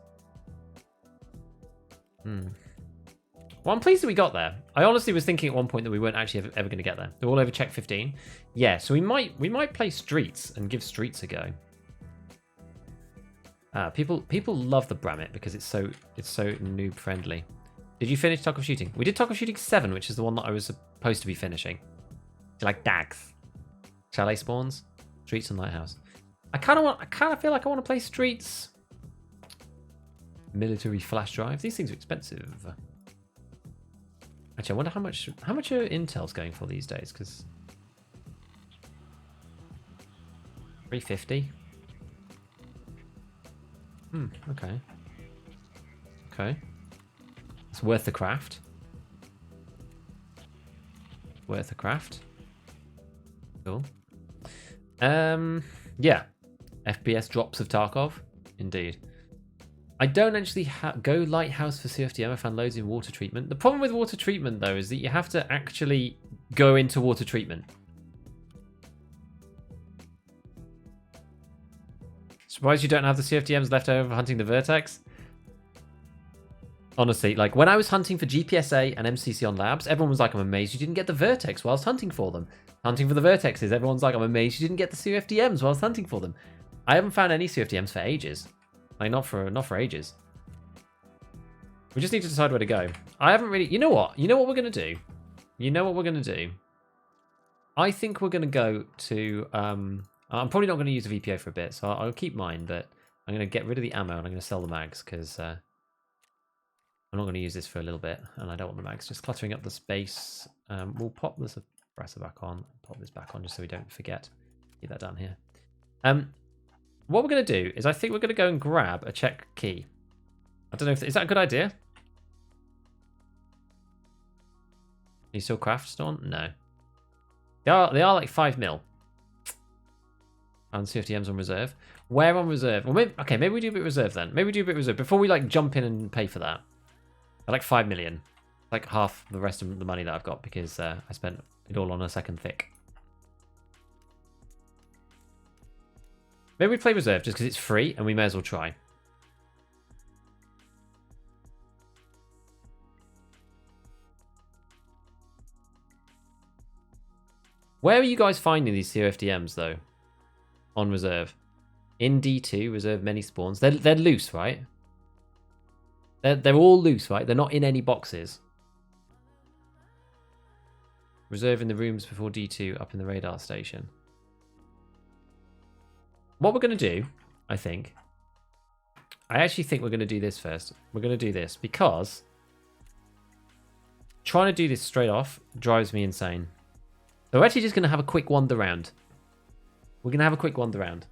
Well, I'm pleased that we got there. I honestly was thinking at one point that we weren't actually ever going to get there. They're all over check 15. Yeah, so we might play Streets and give Streets a go. People love the Bramit because it's so noob friendly. Did you finish Tarkov Shooting? We did Tarkov Shooting 7, which is the one that I was supposed to be finishing. Do you like Dags? Chalet spawns, Streets and Lighthouse. I kind of feel like I want to play Streets. Military flash drive. These things are expensive. Actually, I wonder how much are Intel's going for these days? Because 350. Okay. Okay. It's worth the craft. Worth the craft. Cool. Yeah. FPS drops of Tarkov. Indeed. I don't actually go Lighthouse for COFDM. I found loads in water treatment. The problem with water treatment, though, is that you have to actually go into water treatment. Surprised you don't have the CFDMs left over for hunting the Vertex? Honestly, like, when I was hunting for GPSA and MCC on labs, everyone was like, I'm amazed you didn't get the Vertex whilst hunting for them. Hunting for the Vertexes, everyone's like, I'm amazed you didn't get the CFDMs whilst hunting for them. I haven't found any CFDMs for ages. Like, not for ages. We just need to decide where to go. I haven't really... You know what? You know what we're going to do? You know what we're going to do? I think we're going to go to... I'm probably not going to use the VPO for a bit, so I'll keep mine, but I'm going to get rid of the ammo and I'm going to sell the mags, because I'm not going to use this for a little bit, and I don't want the mags just cluttering up the space. We'll pop the suppressor back on, pop this back on just so we don't forget. Keep that down here. What we're going to do is I think we're going to go and grab a check key. I don't know if... Is that a good idea? Can you still craft, Storm? No. They are like 5 mil. And CFDMs on reserve. Where on reserve? Well, maybe we do a bit reserve then. Maybe we do a bit reserve before we like jump in and pay for that. I like 5 million. Like half the rest of the money that I've got because I spent it all on a second thick. Maybe we play reserve just because it's free and we may as well try. Where are you guys finding these COFDMs though? On reserve. In D2, reserve many spawns. They're loose, right? They're all loose, right? They're not in any boxes. Reserve in the rooms before D2 up in the radar station. What we're going to do, I actually think we're going to do this first. We're going to do this because trying to do this straight off drives me insane. So we're actually just going to have a quick wander round. We're going to have a quick wander round.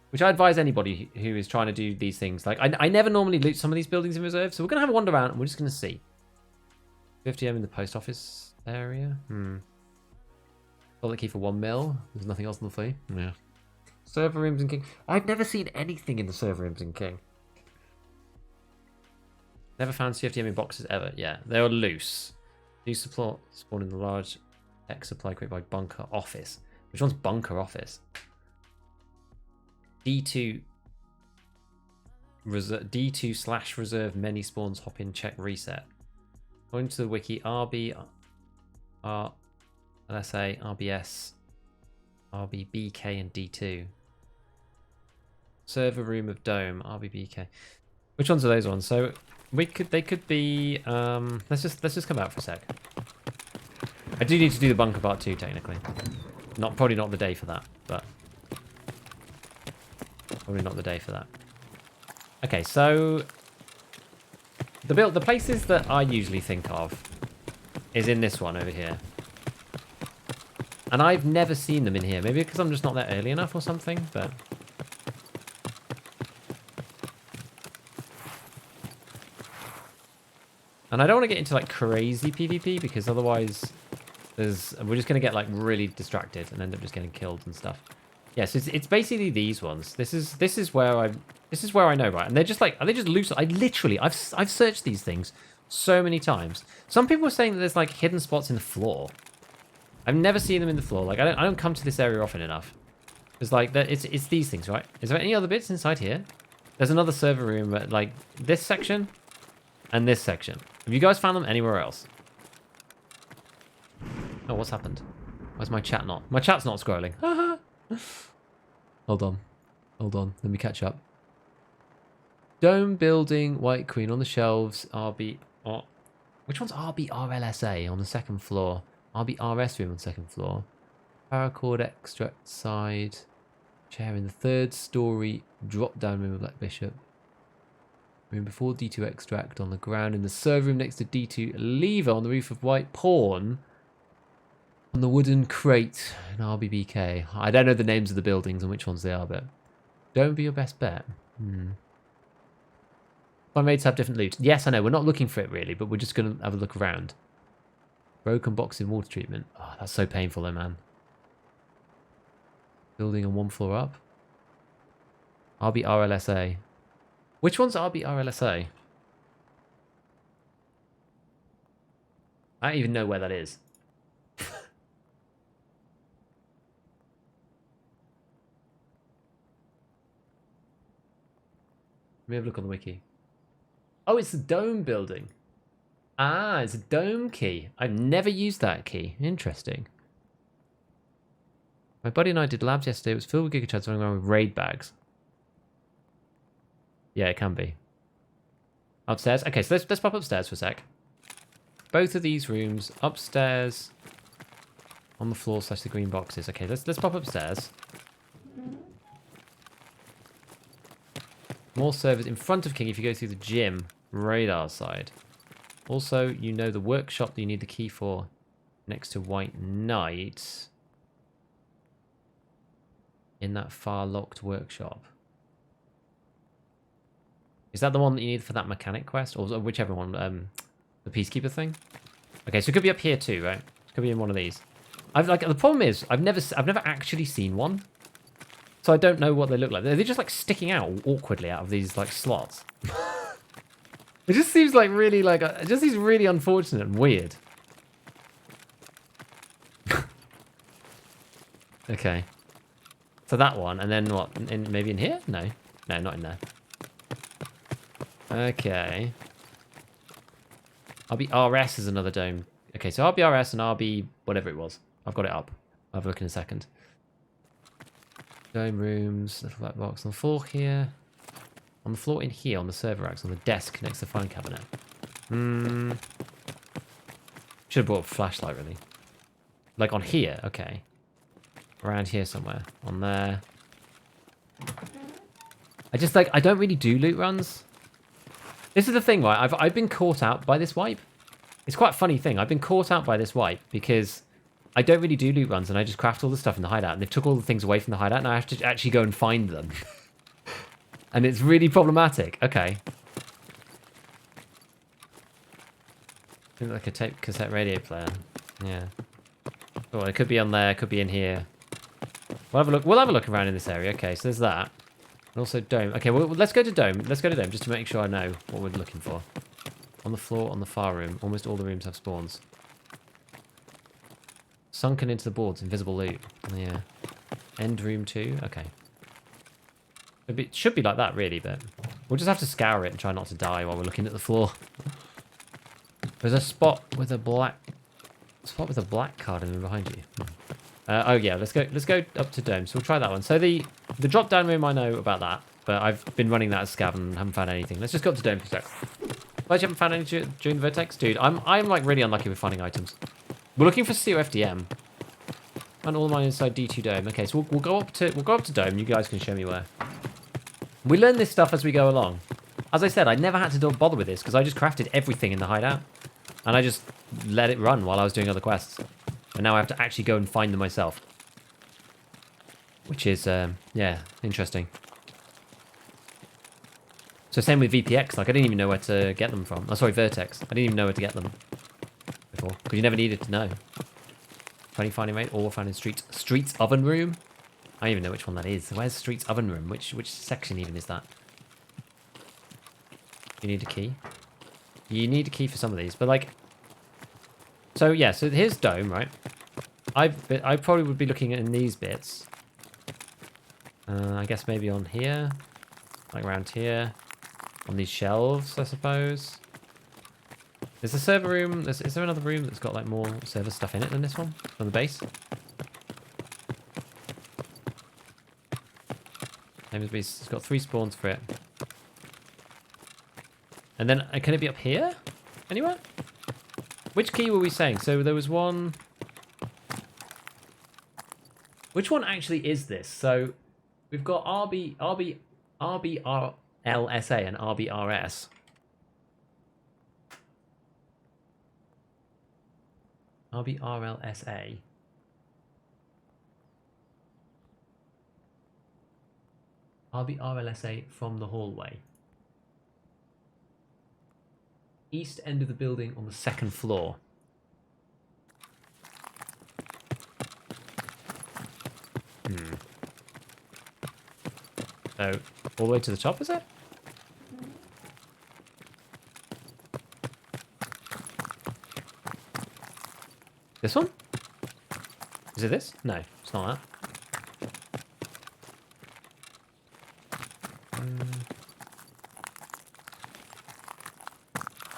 Which I advise anybody who is trying to do these things. Like, I never normally loot some of these buildings in reserve, so we're going to have a wander around and we're just going to see. 50M in the post office area. Got the key for 1 mil. There's nothing else on the flea. Yeah. Server rooms in King. I've never seen anything in the server rooms in King. Never found CFDM in boxes ever. Yeah, they are loose. Do spawn in the large tech supply crate by bunker office. Which one's bunker office? D2 /reserve many spawns hop in check reset. Going to the wiki, RB LSA, RBS, RBBK and D2. Server room of dome, RBBK. Which ones are those ones? So they could be let's just come out for a sec. I do need to do the bunker part 2 technically. Probably not the day for that, but probably not the day for that. Okay, so the places that I usually think of is in this one over here. And I've never seen them in here. Maybe because I'm just not there early enough or something, but... And I don't want to get into like crazy PvP because otherwise we're just going to get like really distracted and end up just getting killed and stuff. Yes, yeah, so it's basically these ones. This is where I know, right? And they're just like, are they just loose? I've searched these things so many times. Some people are saying that there's like hidden spots in the floor. I've never seen them in the floor. Like I don't come to this area often enough. It's like that. It's these things, right? Is there any other bits inside here? There's another server room at like this section and this section. Have you guys found them anywhere else? Oh, what's happened? Where's my chat not? My chat's not scrolling. Hold on. Let me catch up. Dome building, white queen on the shelves. RB. Oh, which one's RBRLSA on the second floor? RBRS room on the second floor. Paracord extract side. Chair in the 3rd story. Drop down room of Black Bishop. Room before D2 extract on the ground in the server room next to D2 lever on the roof of white pawn. On the wooden crate in RBBK. I don't know the names of the buildings and which ones they are, but don't be your best bet. My mates have different loot. Yes, I know. We're not looking for it really, but we're just going to have a look around. Broken box in water treatment. Oh, that's so painful though, man. Building on one floor up. RBRLSA. Which one's RBRLSA? I don't even know where that is. Let me have a look on the wiki. Oh, it's the dome building. Ah, it's a dome key. I've never used that key. Interesting. My buddy and I did labs yesterday. It was filled with gigachads running around with raid bags. Yeah, it can be. Upstairs? Okay, so let's pop upstairs for a sec. Both of these rooms upstairs on the floor / the green boxes. Okay, let's pop upstairs. More servers in front of King if you go through the gym radar side. Also, you know the workshop that you need the key for next to White Knight in that far locked workshop. Is that the one that you need for that mechanic quest? Or whichever one, the Peacekeeper thing? Okay, so it could be up here too, right? It could be in one of these. The problem is, I've never actually seen one. So I don't know what they look like. They're just like sticking out awkwardly out of these like slots. It just seems like really it just seems really unfortunate and weird. Okay. So that one, and then what? Maybe in here? No. No, not in there. Okay. RBRS is another dome. Okay, so RBRS and RB whatever it was. I've got it up. I'll have a look in a second. Dome rooms, little black box on the floor here. On the floor in here, on the server racks, on the desk next to the phone cabinet. Should have brought a flashlight, really. Like on here, okay. Around here somewhere. On there. I don't really do loot runs. This is the thing, right? I've been caught out by this wipe. It's quite a funny thing. I've been caught out by this wipe because I don't really do loot runs and I just craft all the stuff in the hideout. And they've took all the things away from the hideout and I have to actually go and find them. And it's really problematic. Okay. Like a tape cassette radio player. Yeah. Oh, it could be on there. It could be in here. We'll have a look. We'll have a look around in this area. Okay, so there's that. And also dome. Okay, well, let's go to dome. Let's go to dome just to make sure I know what we're looking for. On the floor, on the far room. Almost all the rooms have spawns. Sunken into the boards. Invisible loot. Yeah. End room 2. Okay. It should be like that, really, but we'll just have to scour it and try not to die while we're looking at the floor. There's a spot with a black card in behind you. Oh yeah, let's go up to dome. So we'll try that one. So the drop down room, I know about that, but I've been running that as scav and haven't found anything. Let's just go up to dome for a sec. But you haven't found any during the vertex, dude. I'm like really unlucky with finding items. We're looking for COFDM. And all mine inside D2 dome. Okay, so we'll go up to dome. You guys can show me where. We learn this stuff as we go along. As I said, I never had to bother with this because I just crafted everything in the hideout. And I just let it run while I was doing other quests. And now I have to actually go and find them myself. Which is, yeah, interesting. So same with VPX. Like, I didn't even know where to get them from. Oh, sorry, Vertex. I didn't even know where to get them before. Because you never needed to know. 20 finding rate, all found in Streets oven room. I don't even know which one that is. Where's Streets oven room? Which section even is that? You need a key. You need a key for some of these, but like, so yeah. So here's dome, right? I probably would be looking in these bits. I guess maybe on here, like around here, on these shelves, I suppose. There's a server room. Is there another room that's got like more server stuff in it than this one on the base? It's got 3 spawns for it. And then, can it be up here? Anywhere? Which key were we saying? So there was one... Which one actually is this? So we've got RBRLSA and RBRS. RBRLSA. RBRLSA from the hallway. East end of the building on the 2nd floor. So, all the way to the top, is it? This one? Is it this? No, it's not that.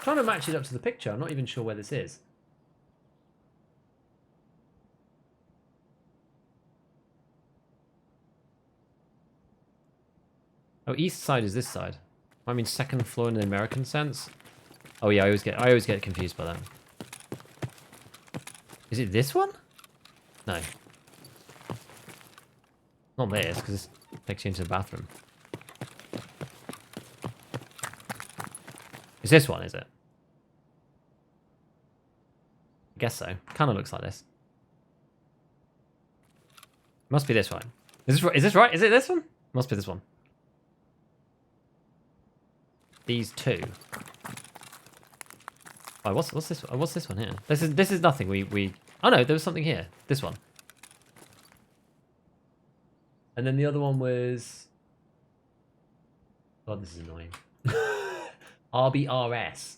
Trying to match it up to the picture. I'm not even sure where this is. Oh, east side is this side. I mean, second floor in the American sense. Oh yeah, I always get confused by that. Is it this one? No. Not this, because it takes you into the bathroom. Is this one, is it? I guess so. Kind of looks like this. Must be this one. Is this right? Is it this one? Must be this one. These two. Oh, what's this? What's this one here? This is nothing. We. Oh no, there was something here. This one. And then the other one was. God, this is annoying. RBRS.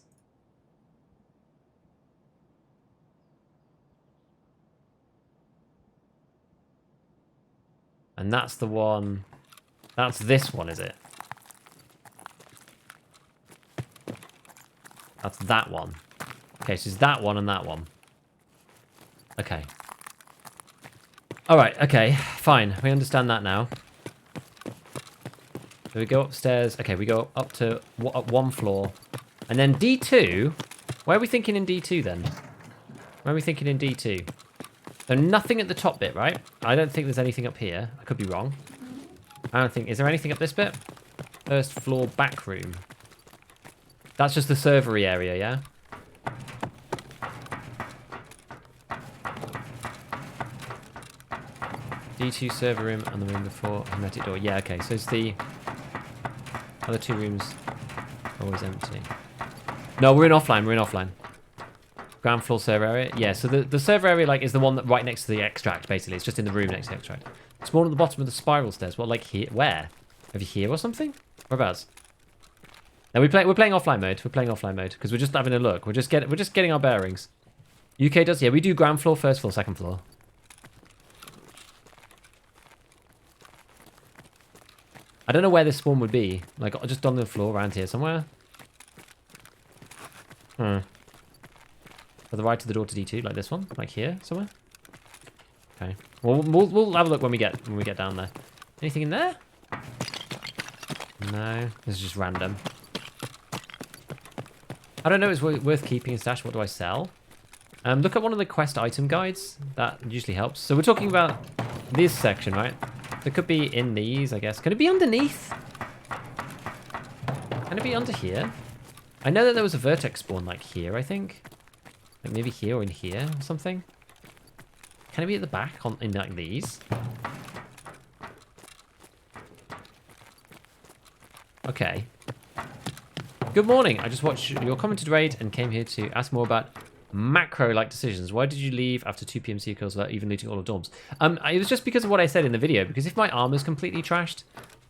And that's the one. That's this one, is it? That's that one. Okay, so it's that one and that one. Okay. Alright, okay, fine. We understand that now. So we go upstairs. Okay, we go up to up one floor. And then D2. Where are we thinking in D2 then? Where are we thinking in D2? So nothing at the top bit, right? I don't think there's anything up here. I could be wrong. I don't think... Is there anything up this bit? First floor back room. That's just the servery area, yeah? D2 server room and the room before hermetic door. Yeah, okay. So it's the other two rooms always empty. No, we're in offline. We're in offline. Ground floor server area. Yeah, so the server area like is the one that right next to the extract, basically. It's just in the room next to the extract. It's more at the bottom of the spiral stairs. What, like here? Where? Over here or something? Whereabouts? No, we're playing offline mode. We're playing offline mode because we're just having a look. We're just getting our bearings. UK does, yeah. We do ground floor, first floor, second floor. I don't know where this spawn would be. Like just on the floor around here somewhere. To the right of the door to D2, like this one, like here somewhere. Okay. Well, we'll have a look when we get down there. Anything in there? No, this is just random. I don't know. It's worth keeping a stash. What do I sell? Look at one of the quest item guides. That usually helps. So we're talking about this section, right? It could be in these, I guess. Can it be underneath? Can it be under here? I know that there was a vertex spawn like here, I think. Like maybe here or in here or something. Can it be at the back in like these? Okay. Good morning. I just watched your commented raid and came here to ask more about macro-like decisions. Why did you leave after 2 PM sea kills without even looting all of dorms? It was just because of what I said in the video. Because if my armor's completely trashed,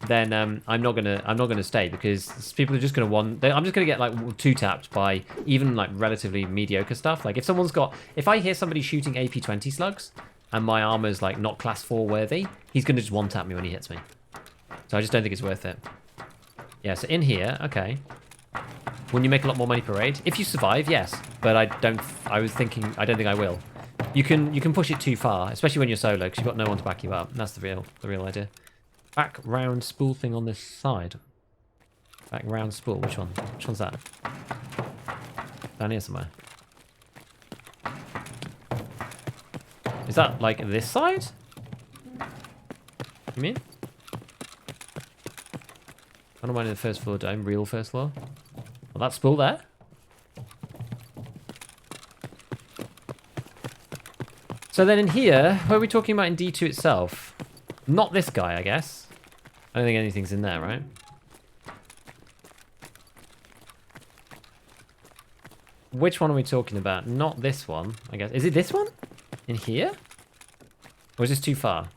then I'm not gonna stay because people are just gonna I'm just gonna get like 2-tapped by even like relatively mediocre stuff. Like if I hear somebody shooting AP20 slugs and my armor's like not class 4 worthy, he's gonna just 1-tap me when he hits me. So I just don't think it's worth it. Yeah. So in here, okay. When you make a lot more money per raid, if you survive, yes. But I don't think I will. You can push it too far, especially when you're solo, because you've got no one to back you up. That's the real idea. Back round spool thing on this side. Back round spool. Which one? Which one's that? Down here somewhere. Is that like this side? You mean? I don't mind in the first floor dome, real first floor. Well, that spool there. So then in here, what are we talking about in D2 itself? Not this guy, I guess. I don't think anything's in there, right? Which one are we talking about? Not this one, I guess. Is it this one? In here? Or is this too far?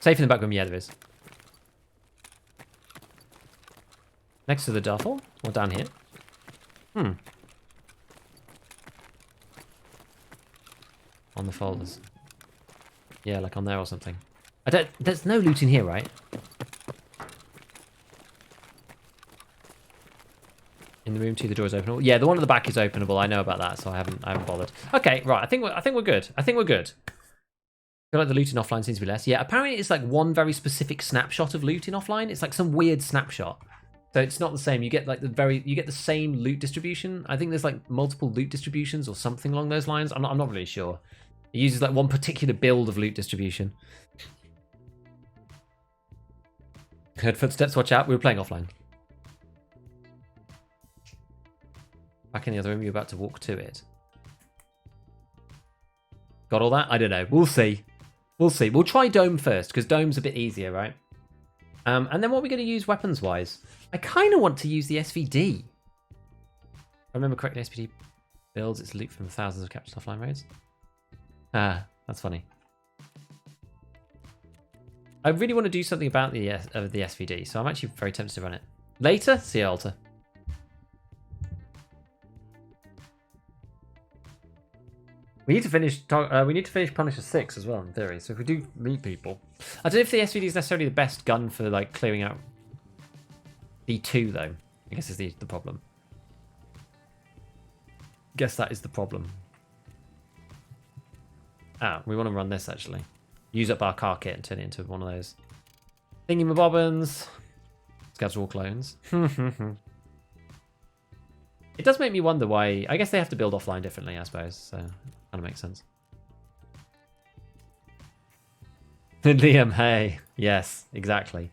Safe in the back room, yeah, there is. Next to the duffel, or down here. On the folders. Yeah, like on there or something. There's no loot in here, right? In the room 2, the door is openable. Yeah, the one at the back is openable. I know about that, so I haven't bothered. Okay, right. I think we're good. I think we're good. I feel like the loot in offline seems to be less. Yeah, apparently it's like one very specific snapshot of loot in offline. It's like some weird snapshot. So it's not the same. You get like you get the same loot distribution. I think there's like multiple loot distributions or something along those lines. I'm not really sure. It uses like one particular build of loot distribution. Heard footsteps, watch out. We were playing offline. Back in the other room, you're about to walk to it. Got all that? I don't know. We'll see. We'll see. We'll try Dome first, because Dome's a bit easier, right? And then what are we going to use weapons-wise? I kind of want to use the SVD. If I remember correctly, SVD builds its loot from thousands of captured offline raids. Ah, that's funny. I really want to do something about the SVD, so I'm actually very tempted to run it. Later? See you, Alter. We need to finish Punisher 6 as well, in theory. So if we do meet people, I don't know if the SVD is necessarily the best gun for like clearing out D2 though. I guess is the problem. Guess that is the problem. Ah, we want to run this actually. Use up our car kit and turn it into one of those thingy-mabobbins. Scouts are all clones. It does make me wonder why. I guess they have to build offline differently, I suppose. So kind of makes sense. Liam, hey, yes, exactly,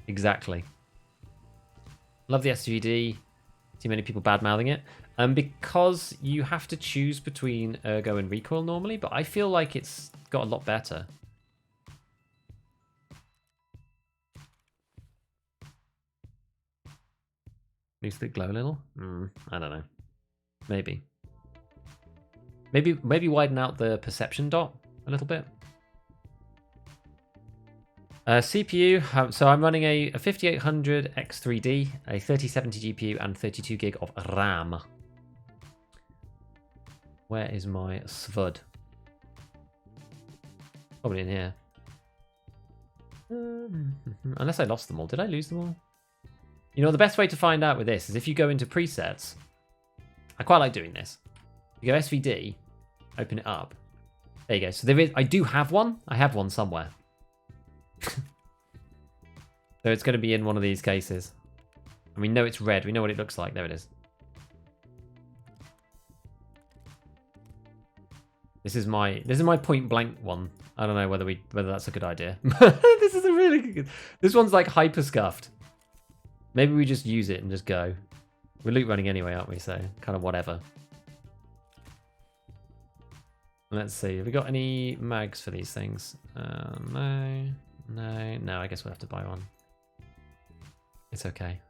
exactly. Love the SVD. See many people bad mouthing it, because you have to choose between ergo and recoil normally, but I feel like it's got a lot better. Needs to glow a little. I don't know. Maybe widen out the perception dot a little bit. CPU. So I'm running a 5800 X3D, a 3070 GPU, and 32 gig of RAM. Where is my SVUD? Probably in here. Unless I lost them all. Did I lose them all? You know, the best way to find out with this is if you go into presets. I quite like doing this. You go SVD, open it up. There you go. So there is. I do have one. I have one somewhere. So it's going to be in one of these cases. And we know it's red. We know what it looks like. There it is. This is my point blank one. I don't know whether that's a good idea. This is a really good. This one's like hyper scuffed. Maybe we just use it and just go. We're loot running anyway, aren't we? So kind of whatever. Let's see. Have we got any mags for these things? No. I guess we'll have to buy one. It's okay.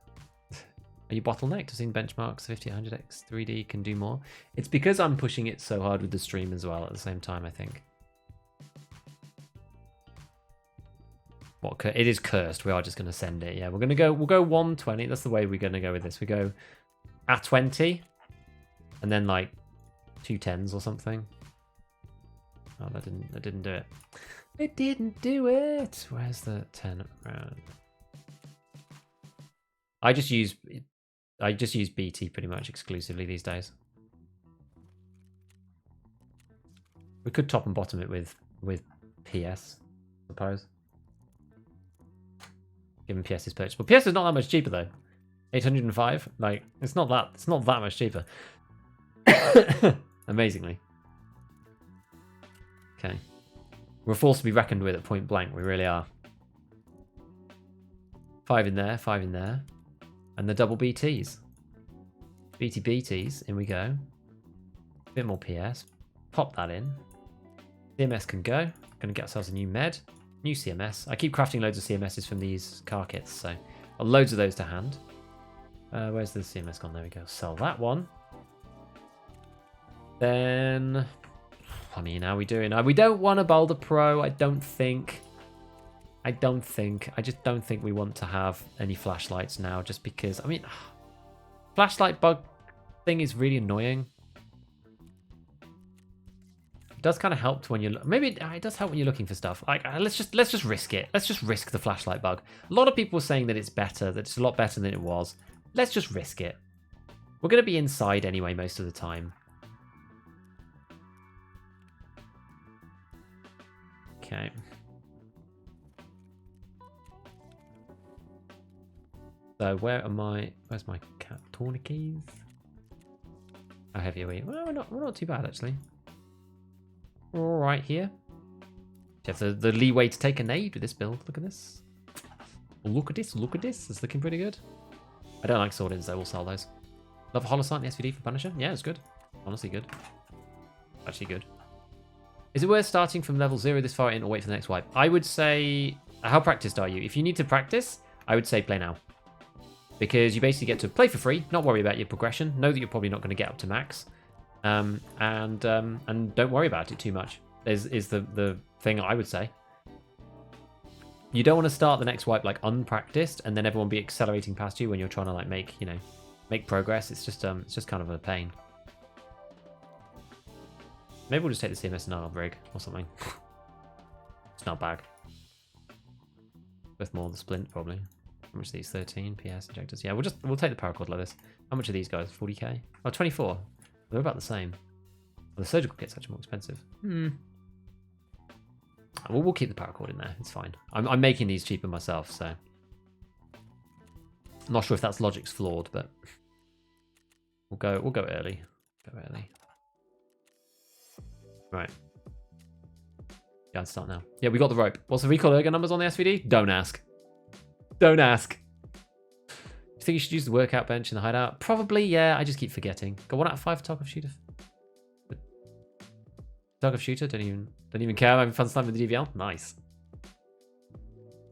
Are you bottlenecked? I've seen benchmarks. 5800X 3D can do more. It's because I'm pushing it so hard with the stream as well at the same time, I think. It is cursed. We are just going to send it. Yeah, we'll go 120. That's the way we're going to go with this. We go at 20 and then like 2 10s or something. Oh, that didn't do it. It didn't do it. Where's the 10 round? I just use BT pretty much exclusively these days. We could top and bottom it with PS, I suppose. Given PS is purchasable. PS is not that much cheaper though. 805. Like it's not that much cheaper. Amazingly. Okay. We're a force to be reckoned with at point blank. We really are. 5 in there, 5 in there. And the double BTs. BTs, in we go. A bit more PS. Pop that in. CMS can go. Gonna get ourselves a new med. New CMS. I keep crafting loads of CMSs from these car kits, so got loads of those to hand. Where's the CMS gone? There we go. Sell that one. Then, I mean, how are we doing? We don't want a Boulder Pro, I don't think. I just don't think we want to have any flashlights now, just because, I mean, flashlight bug thing is really annoying. It does kind of help when you're, maybe it does help when you're looking for stuff. Like, let's just risk it. Let's just risk the flashlight bug. A lot of people are saying that it's better, that it's a lot better than it was. Let's just risk it. We're going to be inside anyway most of the time. Okay. So where's my cat tourniquets? How heavy are we? Well, we're not too bad actually. We're all right here. You have the leeway to take a nade with this build. Look at this. Look at this. Look at this. It's looking pretty good. I don't like sword-ins though. We'll sell those. Love a holosight and SVD for Punisher. Yeah, it's good. Honestly good. Actually good. Is it worth starting from level 0 this far in or wait for the next wipe? I would say, how practiced are you? If you need to practice, I would say play now. Because you basically get to play for free, not worry about your progression, know that you're probably not going to get up to max, and don't worry about it too much, is the thing I would say. You don't want to start the next wipe like unpracticed, and then everyone be accelerating past you when you're trying to like make progress. It's just kind of a pain. Maybe we'll just take the CMS&R rig or something. It's not bad. Worth more than the splint probably. How much are these? 13 PS injectors. Yeah, we'll take the paracord leathers. How much are these guys? 40k? Oh, 24. They're about the same. Well, the surgical kit's actually more expensive. Well, we'll keep the paracord in there. It's fine. I'm making these cheaper myself, so I'm not sure if that's logic's flawed, but we'll go early. Go early. Right. Yeah, I'd start now. Yeah, we got the rope. What's the recoil ergo numbers on the SVD? Don't ask. Don't ask. You think you should use the workout bench in the hideout? Probably, yeah. I just keep forgetting. Got 1 out of 5 for Tarkov Shooter. Tarkov Shooter, don't even care. I'm having fun slamming the DVL. Nice.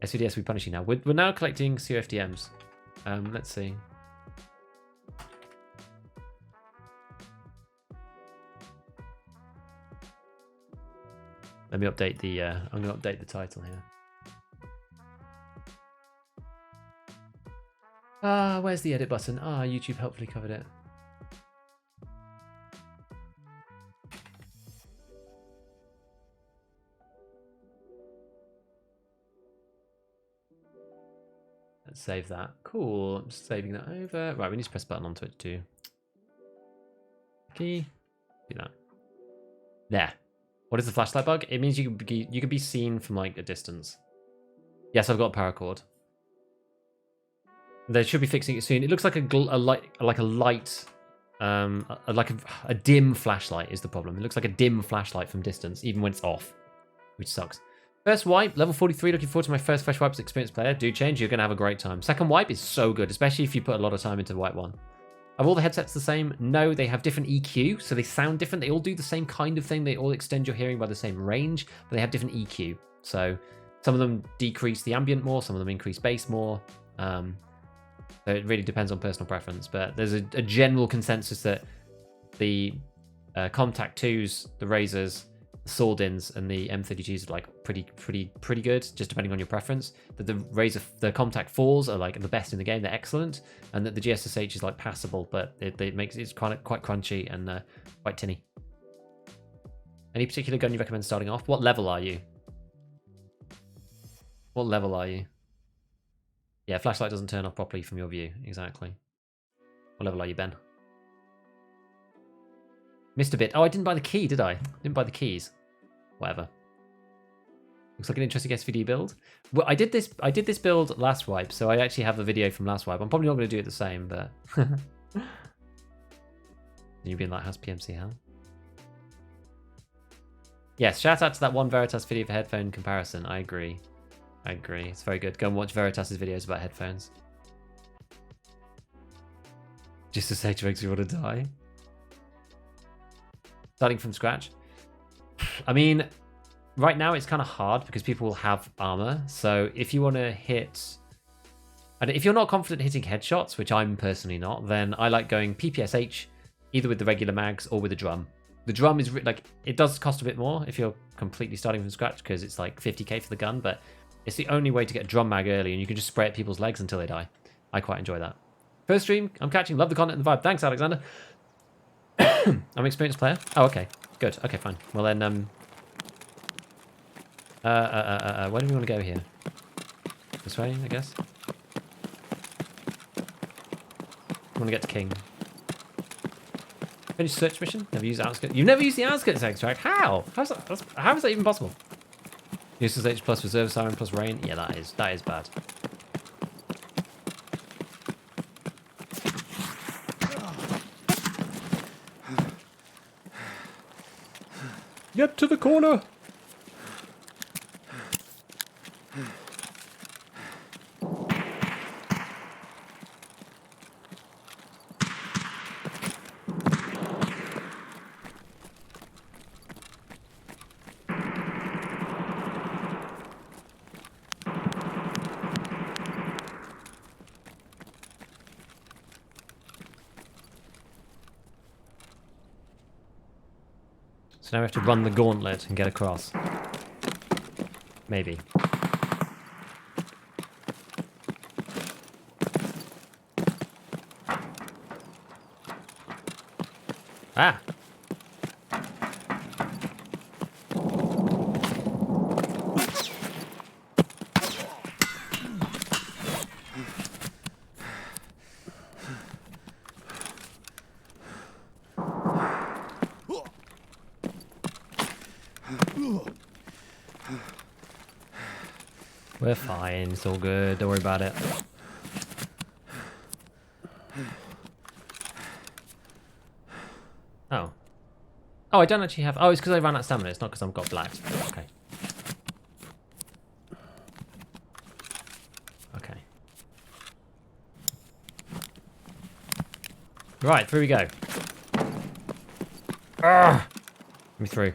SVDS we punishing now. We're now collecting COFDMs. Let's see. Let me update the. I'm going to update the title here. Where's the edit button? YouTube helpfully covered it. Let's save that. Cool. I'm just saving that over. Right, we need to press a button onto it too. Key. Do that. There. What is the flashlight bug? It means you can be seen from like a distance. Yes, I've got a paracord. They should be fixing it soon. It looks like a dim flashlight is the problem. It looks like a dim flashlight from distance, even when it's off, which sucks. First wipe, level 43. Looking forward to my first fresh wipe as experienced player. Do change, you're gonna have a great time. Second wipe is so good, especially if you put a lot of time into wipe 1. Are all the headsets the same? No, they have different EQ, so they sound different. They all do the same kind of thing. They all extend your hearing by the same range, but they have different EQ. So some of them decrease the ambient more, some of them increase bass more. So it really depends on personal preference, but there's a general consensus that the Contact 2s, the Razors, the Sword-ins, and the M32s are like pretty good, just depending on your preference. That the Contact 4s are like the best in the game, they're excellent, and that the GSSH is like passable, but it's quite crunchy and quite tinny. Any particular gun you recommend starting off? What level are you? What level are you? Yeah, flashlight doesn't turn off properly from your view. Exactly. What level are you, Ben? Missed a bit. Oh, I didn't buy the key, did I? Didn't buy the keys. Whatever. Looks like an interesting SVD build. Well, I did this build last wipe, so I actually have the video from last wipe. I'm probably not going to do it the same, but you've been like, how's PMC hell? Yes, shout out to that one Veritas video for headphone comparison. I agree. It's very good. Go and watch Veritas's videos about headphones. Just to say to makes you want to die. Starting from scratch. I mean, right now it's kind of hard because people will have armor. So if you want to hit... And if you're not confident hitting headshots, which I'm personally not, then I like going PPSH, either with the regular mags or with the drum. The drum is like, it does cost a bit more if you're completely starting from scratch because it's like 50k for the gun, but It's the only way to get drum mag early, and you can just spray at people's legs until they die. I quite enjoy that. First stream, I'm catching. Love the content and the vibe. Thanks, Alexander. I'm an experienced player. Oh, okay. Good. Okay, fine. Well then, where do we want to go here? This way, I guess. I want to get to King. Finish search mission. Never used outskirts. You've never used the outskirts extract. How? How is that even possible? Useless H plus reserve siren plus rain. Yeah, that is bad. Get to the corner. So now we have to run the gauntlet and get across. Maybe. Ah! We're fine, it's all good, don't worry about it. Oh. Oh, I don't actually have... Oh, it's because I ran out of stamina, it's not because I've got black. Okay. Okay. Right, through we go. Arrgh! Let me through.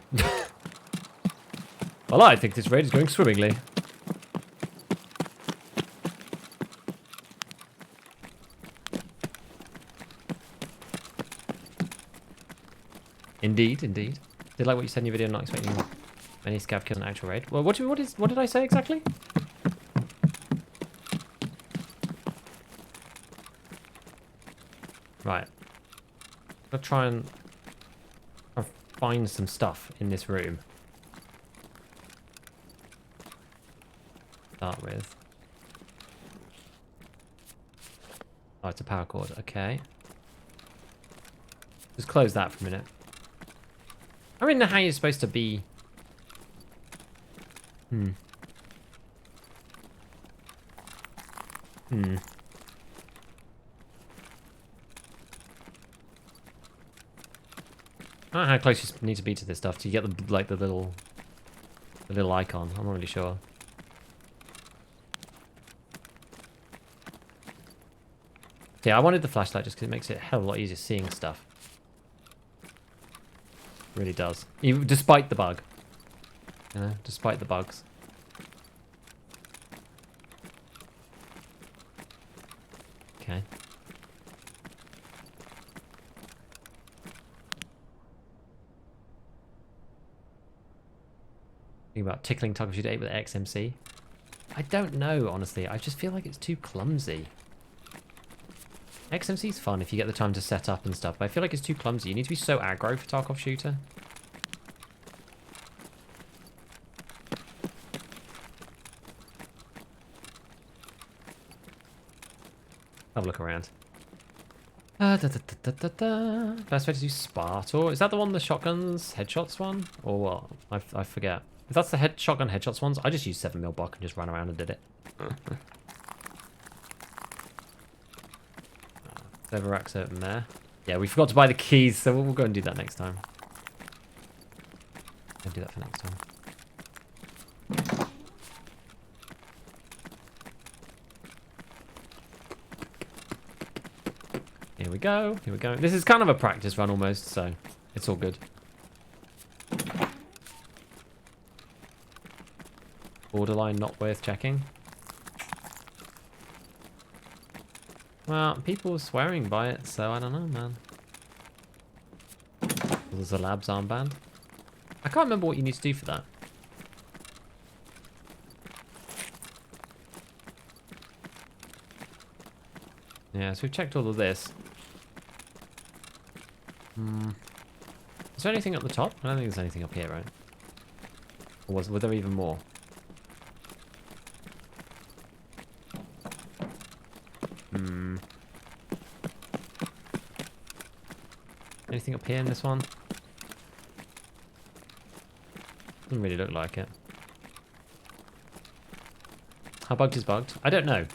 Well, I think this raid is going swimmingly. Indeed, indeed. Did like what you said in your video, not expecting many scav kills in actual raid. Well, what did I say exactly? Right. I'll try and find some stuff in this room. Start with. Oh, it's a power cord. Okay. Just close that for a minute. I don't know how you're supposed to be. I don't know how close you need to be to this stuff. Do you get the like the little icon? I'm not really sure. Yeah, I wanted the flashlight just because it makes it a hell of a lot easier seeing stuff. Really does. Even despite the bug. You know, despite the bugs. Okay. Think about tickling Tarkov Shooter 8 with XMC. I don't know, honestly. I just feel like it's too clumsy. XMC's fun if you get the time to set up and stuff, but I feel like it's too clumsy. You need to be so aggro for Tarkov Shooter. Have a look around. Best way to do Spartor. Is that the one, the shotguns, headshots one? Or what? I forget. If that's the shotgun headshots ones, I just used 7mm block and just ran around and did it. Server racks open there. Yeah, we forgot to buy the keys, so we'll go and do that next time. I'll do that for next time. Here we go. Here we go. This is kind of a practice run almost, so it's all good. Borderline not worth checking. Well, people are swearing by it, so I don't know, man. There's a labs armband. I can't remember what you need to do for that. Yeah, so we've checked all of this. Is there anything up the top? I don't think there's anything up here, right? Or were there even more? Anything up here in this one? Doesn't really look like it. How bugged is bugged? I don't know.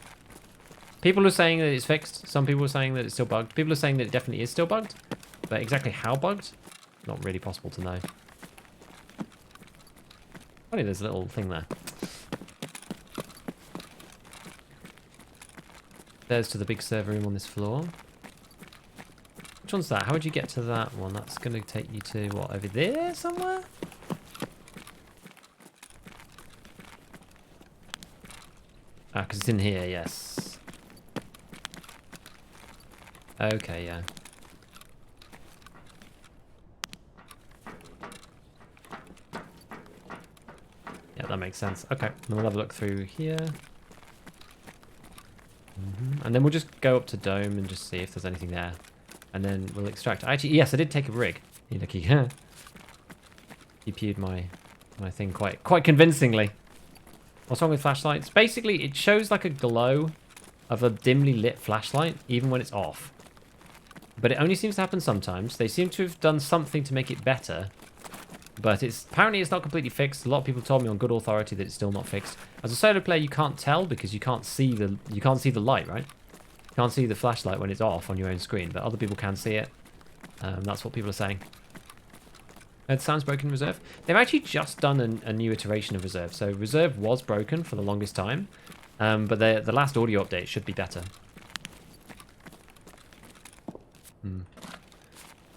People are saying that it's fixed. Some people are saying that it's still bugged. People are saying that it definitely is still bugged. But exactly how bugged? Not really possible to know. Funny, there's a little thing there. There's to the big server room on this floor. Which one's that? How would you get to that one? That's going to take you to, what, over there somewhere? Ah, because it's in here, yes. Okay, yeah. Yeah, that makes sense. Okay, then we'll have a look through here. And then we'll just go up to Dome and just see if there's anything there. And then we'll extract. Actually, yes, I did take a rig. You look, he pewed my thing quite convincingly. What's wrong with flashlights? Basically, it shows like a glow of a dimly lit flashlight, even when it's off. But it only seems to happen sometimes. They seem to have done something to make it better. But apparently it's not completely fixed. A lot of people told me on good authority that it's still not fixed. As a solo player, you can't tell because you can't see the light, right? You can't see the flashlight when it's off on your own screen, but other people can see it. That's what people are saying. It sounds broken in Reserve. They've actually just done a new iteration of Reserve. So Reserve was broken for the longest time, but the last audio update should be better.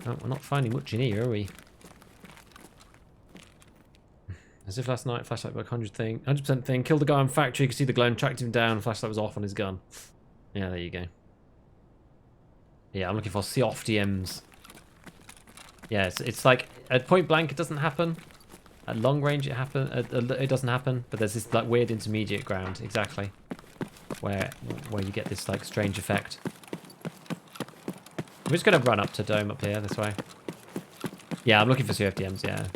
Oh, we're not finding much in here, are we? As if last night, flashlight bug 100% thing. Killed the guy on factory, you could see the glow and tracked him down. Flashlight was off on his gun. Yeah, there you go. Yeah, I'm looking for COFDMs. Yeah, it's like at point blank it doesn't happen. At long range it doesn't happen. But there's this like weird intermediate ground, exactly, where you get this like strange effect. I'm just gonna run up to Dome up here this way. Yeah, I'm looking for COFDMs. Yeah.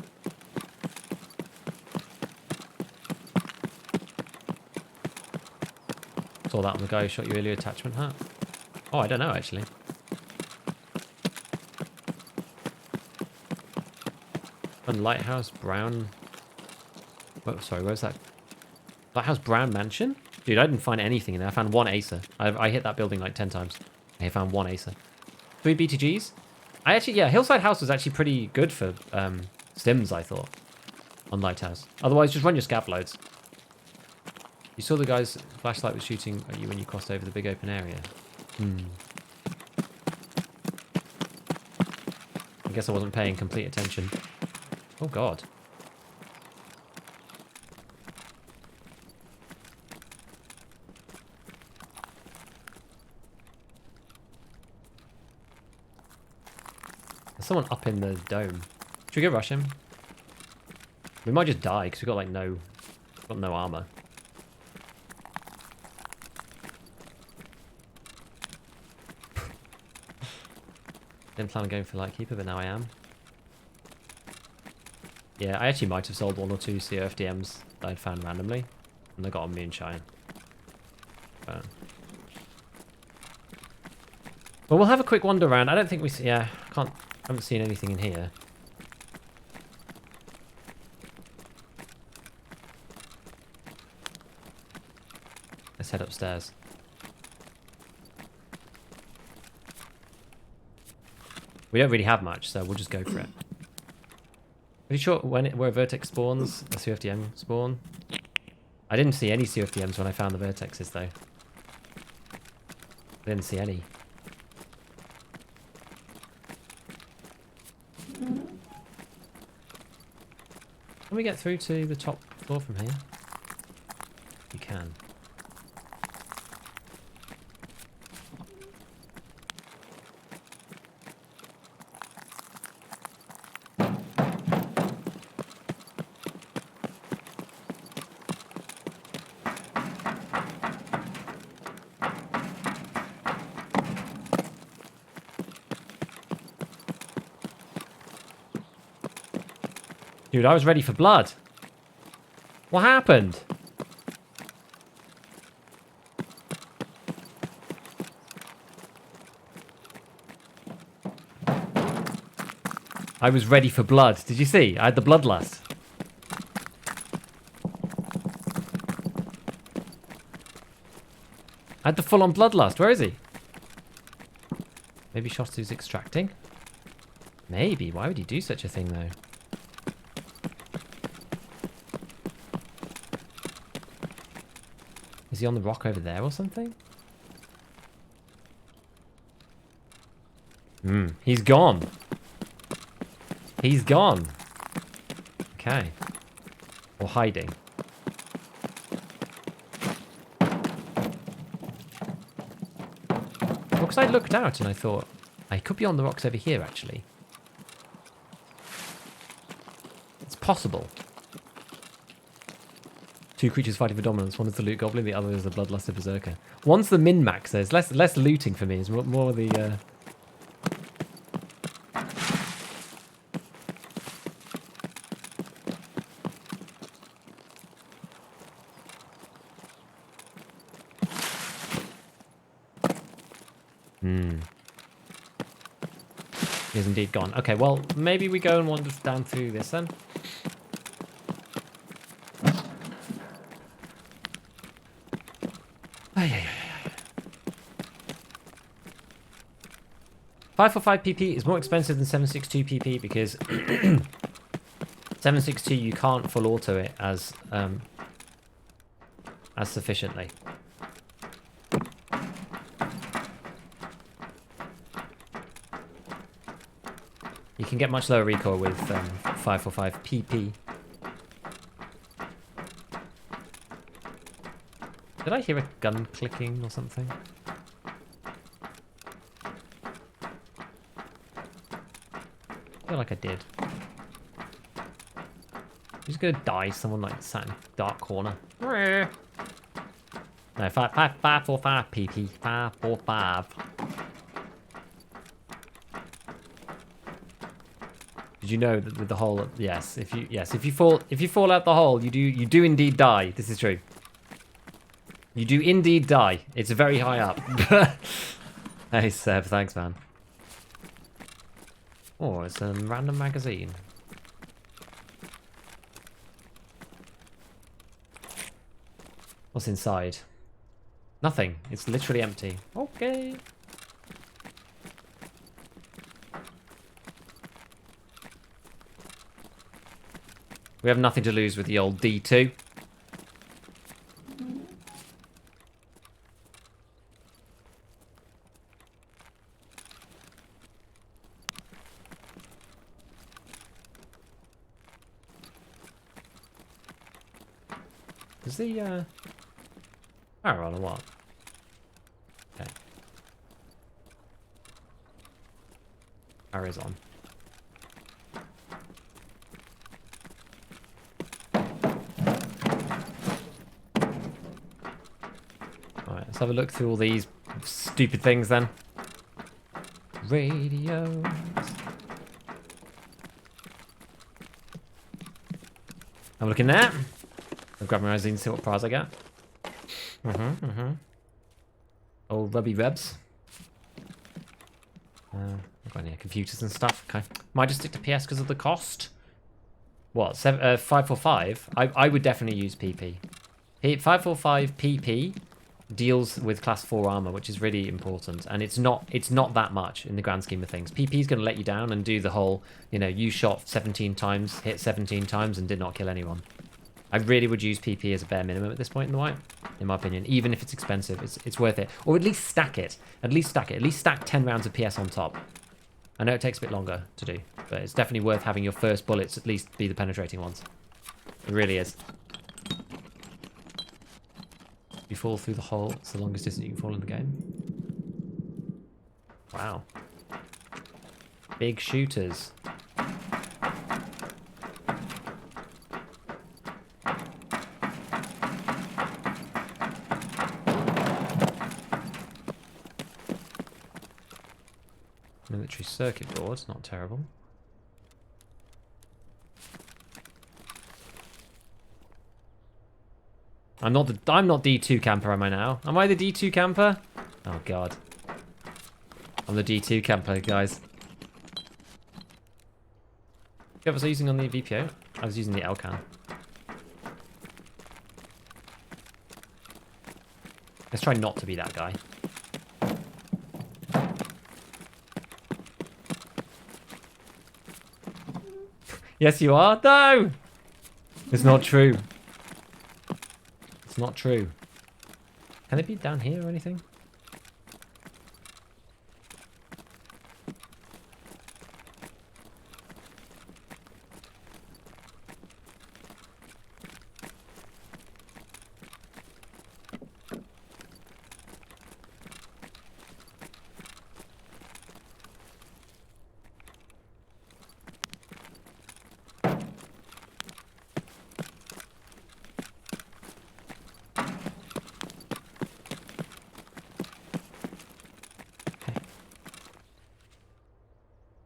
Saw that on the guy who shot you earlier, attachment hat. Oh, I don't know, actually. And Lighthouse Brown... Oh, sorry, where's that? Lighthouse Brown Mansion? Dude, I didn't find anything in there. I found one Acer. I hit that building like 10 times. I found one Acer. 3 BTGs? Yeah, Hillside House was actually pretty good for stims, I thought, on Lighthouse. Otherwise, just run your scav loads. You saw the guy's flashlight was shooting at you when you crossed over the big open area. I guess I wasn't paying complete attention. Oh, God. There's someone up in the dome. Should we go rush him? We might just die because we've got like no armor. Didn't plan on going for Lightkeeper, but now I am. Yeah, I actually might have sold 1 or 2 COFDMs that I'd found randomly, and they got on Moonshine. But we'll have a quick wander around. I don't think we see... Yeah, haven't seen anything in here. Let's head upstairs. We don't really have much, so we'll just go for it. Are you sure where Vertex spawns, a COFDM spawn? I didn't see any COFDMs when I found the Vertexes, though. I didn't see any. Can we get through to the top floor from here? You can. Dude, I was ready for blood. What happened? I was ready for blood. Did you see? I had the bloodlust. I had the full-on bloodlust. Where is he? Maybe Shostu's extracting? Maybe. Why would he do such a thing, though? Is he on the rock over there or something? He's gone. He's gone. Okay. Or hiding. Well, because I looked out and I thought, I could be on the rocks over here, actually. It's possible. Two creatures fighting for dominance. One is the loot goblin, the other is the bloodlusted berserker. One's the min-max. There's less looting for me. It's more the... He is indeed gone. Okay, well, maybe we go and wander down through this then. Ay. 545 PP is more expensive than 762 PP because 762 you can't full auto it as sufficiently. You can get much lower recoil with 545 PP. Did I hear a gun clicking or something? I feel like I did. He's gonna die. Someone like sat in a dark corner. No, 545 PP. 545. Did you know that with the hole? Yes. If you fall out the hole, you do indeed die. This is true. You do indeed die. It's very high up. Hey Seb, thanks man. Oh, it's a random magazine. What's inside? Nothing. It's literally empty. Okay. We have nothing to lose with the old D2. Is the power on or what? Okay. Power is on. Alright, let's have a look through all these stupid things then. Radios. I'm looking there. I'll grab my magazine and see what prize I get. Old rubby rebs. I've got any computers and stuff. Okay. Might just stick to PS because of the cost. What? 545? I would definitely use PP. 545 PP deals with class 4 armor, which is really important, and it's not that much in the grand scheme of things. PP is going to let you down and do the whole, you shot 17 times, hit 17 times, and did not kill anyone. I really would use PP as a bare minimum at this point in the white, in my opinion. Even if it's expensive, it's worth it. Or at least stack it. At least stack 10 rounds of PS on top. I know it takes a bit longer to do, but it's definitely worth having your first bullets at least be the penetrating ones. It really is. You fall through the hole, it's the longest distance you can fall in the game. Wow. Big shooters. Military circuit board, not terrible. I'm not D2 camper, am I now? Am I the D2 camper? Oh god. I'm the D2 camper, guys. Yeah, was I using on the VPO? I was using the Elcan. Let's try not to be that guy. Yes, you are. No! It's not true. It's not true. Can it be down here or anything?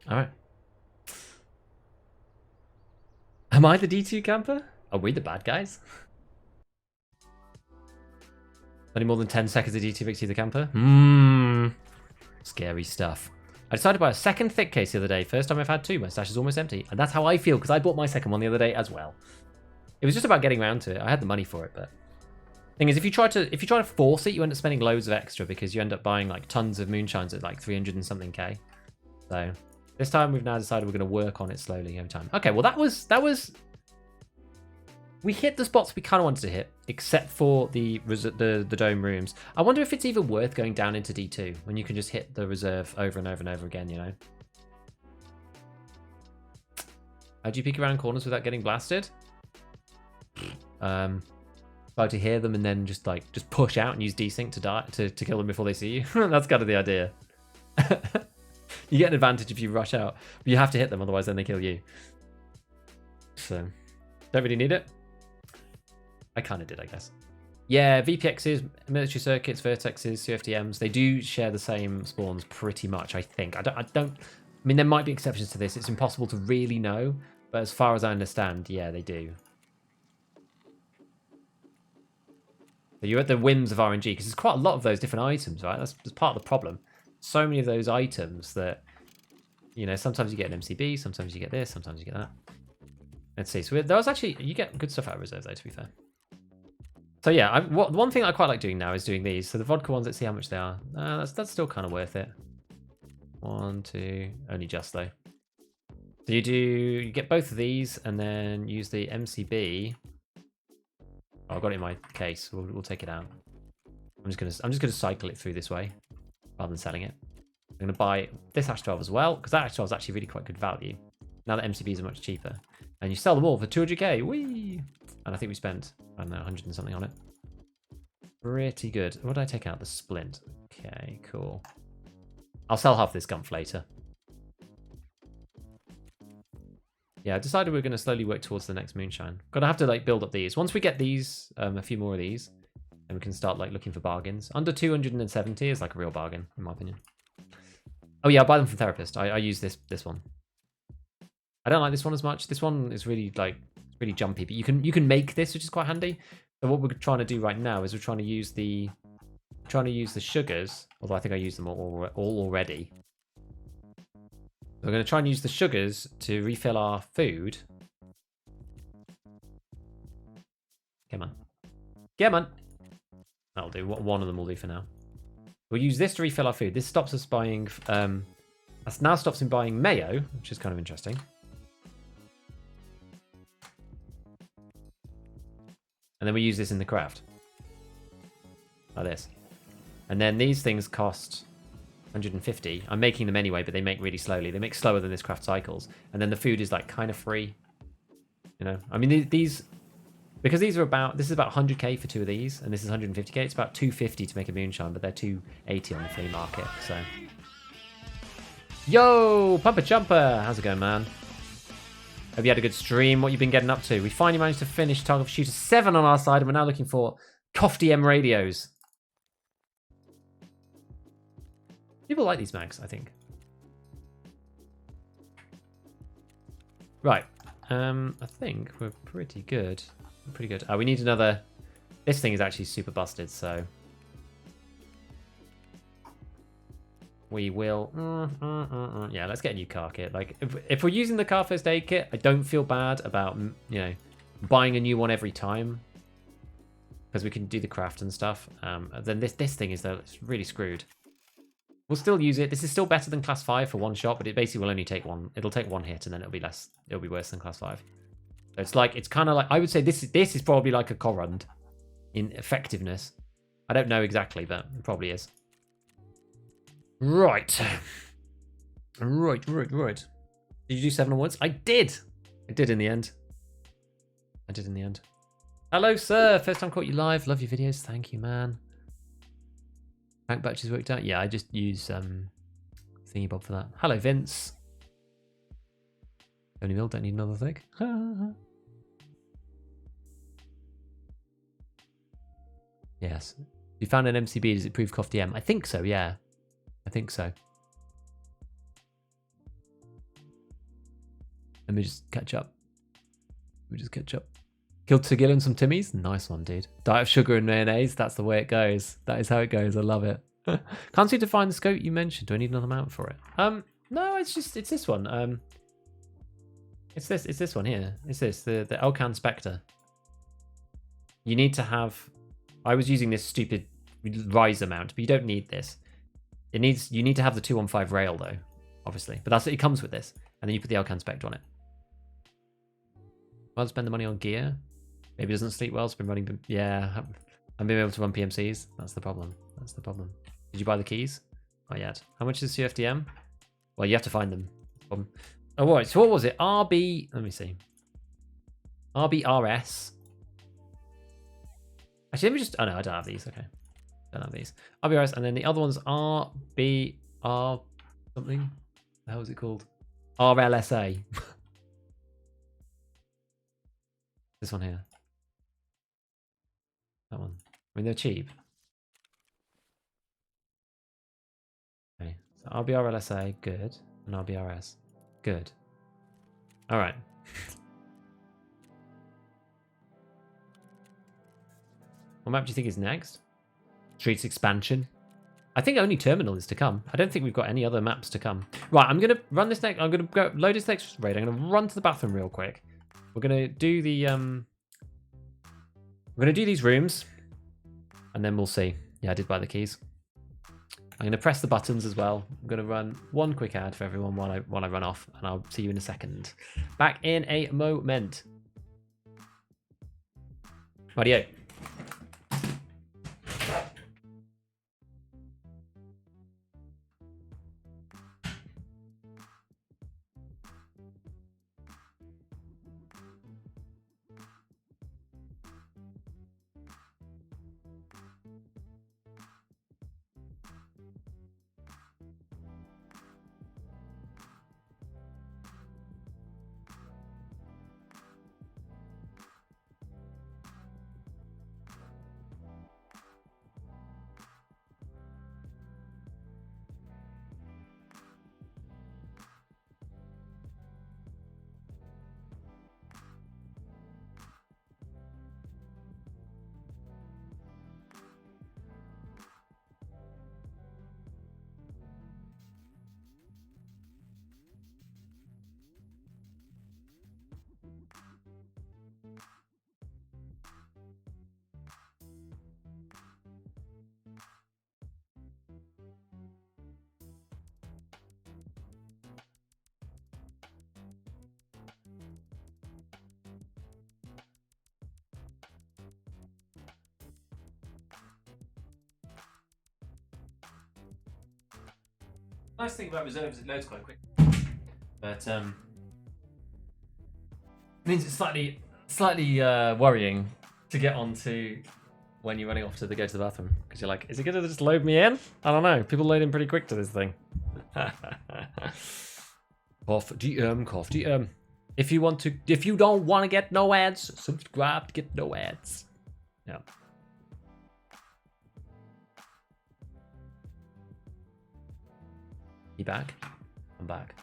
Alright. Am I the D2 camper? Are we the bad guys? Any more than 10 seconds of D2 Victory the camper? Scary stuff. I decided to buy a second thick case the other day. First time I've had two. My stash is almost empty. And that's how I feel, because I bought my second one the other day as well. It was just about getting around to it. I had the money for it, but... Thing is, if you try to force it, you end up spending loads of extra, because you end up buying like tons of moonshines at like 300 and something K. So... This time we've now decided we're going to work on it slowly over time. Okay, well that was... We hit the spots we kind of wanted to hit, except for the dome rooms. I wonder if it's even worth going down into D2, when you can just hit the reserve over and over and over again, you know? How do you peek around corners without getting blasted? Try to hear them and then just push out and use desync to kill them before they see you. That's kind of the idea. You get an advantage if you rush out, but you have to hit them, otherwise then they kill you. So, don't really need it. I kind of did, I guess. Yeah, VPXs, military circuits, vertexes, COFDMs, they do share the same spawns pretty much, I think. I mean, there might be exceptions to this. It's impossible to really know, but as far as I understand, yeah, they do. So you're at the whims of RNG, because there's quite a lot of those different items, right? That's part of the problem. So many of those items that, you know, sometimes you get an MCB, sometimes you get this, sometimes you get that. Let's see. So there was actually, you get good stuff out of reserve though, to be fair. So yeah, one thing I quite like doing now is doing these. So the vodka ones, let's see how much they are. That's still kind of worth it. 1, 2, only just though. So you get both of these and then use the MCB. Oh, I've got it in my case. We'll take it out. I'm just gonna cycle it through this way, rather than selling it. I'm going to buy this Ash 12 as well, because that Ash 12 is actually really quite good value. Now that MCBs are much cheaper. And you sell them all for 200k. Whee! And I think we spent, I don't know, 100 and something on it. Pretty good. What did I take out? The splint. Okay, cool. I'll sell half this gump later. Yeah, I decided we're going to slowly work towards the next moonshine. Gonna have to like build up these. Once we get these, a few more of these, then we can start like looking for bargains. Under 270 is like a real bargain, in my opinion. Oh yeah, I'll buy them from Therapist. I use this one. I don't like this one as much. This one is really really jumpy, but you can make this, which is quite handy. So what we're trying to do right now is we're trying to use the sugars. Although I think I used them all already. We're going to try and use the sugars to refill our food. Come on, come on. That'll do. One of them will do for now. We'll use this to refill our food. This stops us buying... That now stops him buying mayo, which is kind of interesting. And then we use this in the craft. Like this. And then these things cost 150. I'm making them anyway, but they make really slowly. They make slower than this craft cycles. And then the food is like kind of free. You know? I mean, these... Because these are about, this is about 100k for two of these, and this is 150k. It's about 250 to make a moonshine, but they're 280 on the flea market. So, yo, Pumper Jumper, how's it going, man? Hope you had a good stream. What you been getting up to? We finally managed to finish Tarkov Shooter 7 on our side, and we're now looking for COFDM radios. People like these mags, I think. Right, I think we're pretty good. Pretty good. We need another This thing is actually super busted, so we will. Yeah, let's get a new car kit. Like, if we're using the car first aid kit, I don't feel bad about, you know, buying a new one every time, because we can do the craft and stuff. Then this thing is, though, it's really screwed. We'll still use it. This is still better than class 5 for one shot, but it basically will only take one. It'll take one hit, and then it'll be less. It'll be worse than class 5. So it's like, it's kind of like, I would say this is probably like a Corund in effectiveness. I don't know exactly, but it probably is. Right. Right. Did you do 7 onwards? I did in the end. Hello, sir. First time caught you live. Love your videos. Thank you, man. Bank batches worked out. Yeah, I just use thingy bob for that. Hello, Vince. Only Mill, don't need another thing. Yes. You found an MCB. Does it prove COFDM? I think so. Yeah, I think so. Let me just catch up. Killed Sigil and some Timmies. Nice one, dude. Diet of sugar and mayonnaise. That's the way it goes. That is how it goes. I love it. Can't seem to find the scope you mentioned. Do I need another mount for it? No, it's this one. It's this one here. It's this, the Elcan Spectre. You need to have, I was using this stupid riser mount, but you don't need this. You need to have the 215 rail though, obviously. But it comes with this. And then you put the Elcan Spectre on it. Well, spend the money on gear. Maybe doesn't sleep well. It's been running. Yeah, I'm being able to run PMCs. That's the problem. Did you buy the keys? Not yet. How much is COFDM? Well, you have to find them. Oh, right. So what was it? RB. Let me see. RBRS. Actually, let me just. Oh no, I don't have these. Okay, don't have these. RBRS, and then the other one's RBR something. How was it called? RLSA. This one here. That one. I mean, they're cheap. Okay. So RBRLSA, good. And RBRS, good. All right. What map do you think is next? Streets expansion. I think only Terminal is to come. I don't think we've got any other maps to come. Right, I'm gonna run this next. I'm gonna go load this next raid. I'm gonna run to the bathroom real quick. We're gonna do the we're gonna do these rooms, and then we'll see. Yeah, I did buy the keys. I'm gonna press the buttons as well. I'm gonna run one quick ad for everyone while I run off, and I'll see you in a second. Back in a moment. Radio. Nice thing about reserves, it loads quite quick. But it means it's slightly worrying to get onto when you're running off to go to the bathroom, because you're like, is it gonna just load me in? I don't know. People load in pretty quick to this thing. COFDM. If you don't want to get no ads, subscribe to get no ads. Yeah. You back? I'm back.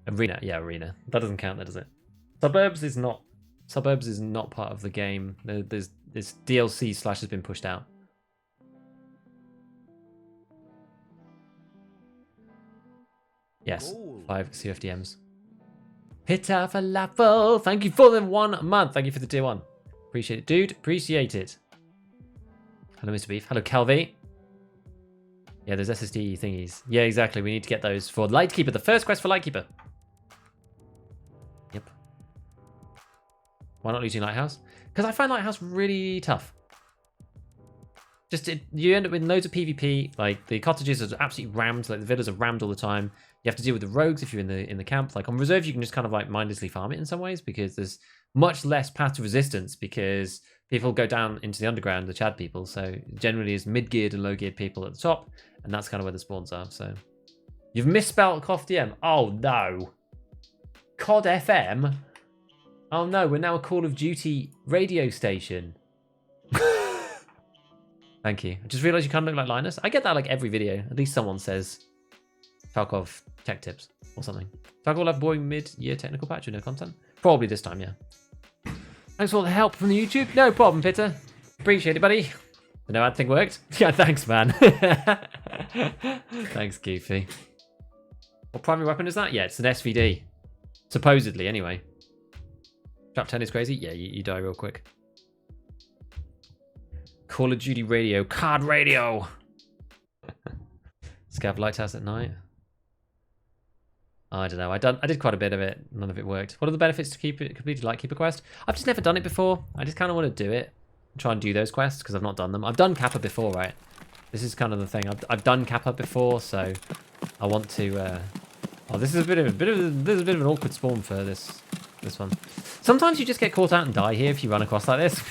Arena, yeah, arena. That doesn't count, that does it? Suburbs is not Suburbs is not part of the game. There's this DLC / has been pushed out. Yes, 5 COFDMs. Pita Falafel, thank you for the 1 month. Thank you for the tier 1. Appreciate it, dude. Appreciate it. Hello, Mr. Beef. Hello, Calvi. Yeah, there's SSD thingies. Yeah, exactly. We need to get those for Lightkeeper. The first quest for Lightkeeper. Yep. Why not losing Lighthouse? Because I find Lighthouse really tough. You end up with loads of PvP. Like, the cottages are absolutely rammed. Like, the villas are rammed all the time. You have to deal with the rogues if you're in the camp. Like, on Reserve, you can just kind of, like, mindlessly farm it in some ways because there's much less path to resistance because people go down into the underground, the Chad people. So, generally, it's mid-geared and low-geared people at the top. And that's kind of where the spawns are. So, you've misspelled COFDM. Oh, no. COD FM? Oh, no. We're now a Call of Duty radio station. Thank you. I just realized you kind of look like Linus. I get that like every video. At least someone says Tarkov tech tips or something. Tarkov will have boring mid-year technical patch with no content. Probably this time, yeah. Thanks for all the help from the YouTube. No problem, Peter. Appreciate it, buddy. The no ad thing worked. Yeah, thanks, man. Thanks, Goofy. What primary weapon is that? Yeah, it's an SVD. Supposedly, anyway. Trap 10 is crazy. Yeah, you die real quick. Call of Duty radio. Card radio. Scav Lighthouse at night. I don't know. I did quite a bit of it. None of it worked. What are the benefits to complete a Lightkeeper quest? I've just never done it before. I just kind of want to do it. Try and do those quests because I've not done them. I've done Kappa before, right? This is kind of the thing. I've done Kappa before, so I want to. Oh, this is a bit of an awkward spawn for this one. Sometimes you just get caught out and die here if you run across like this.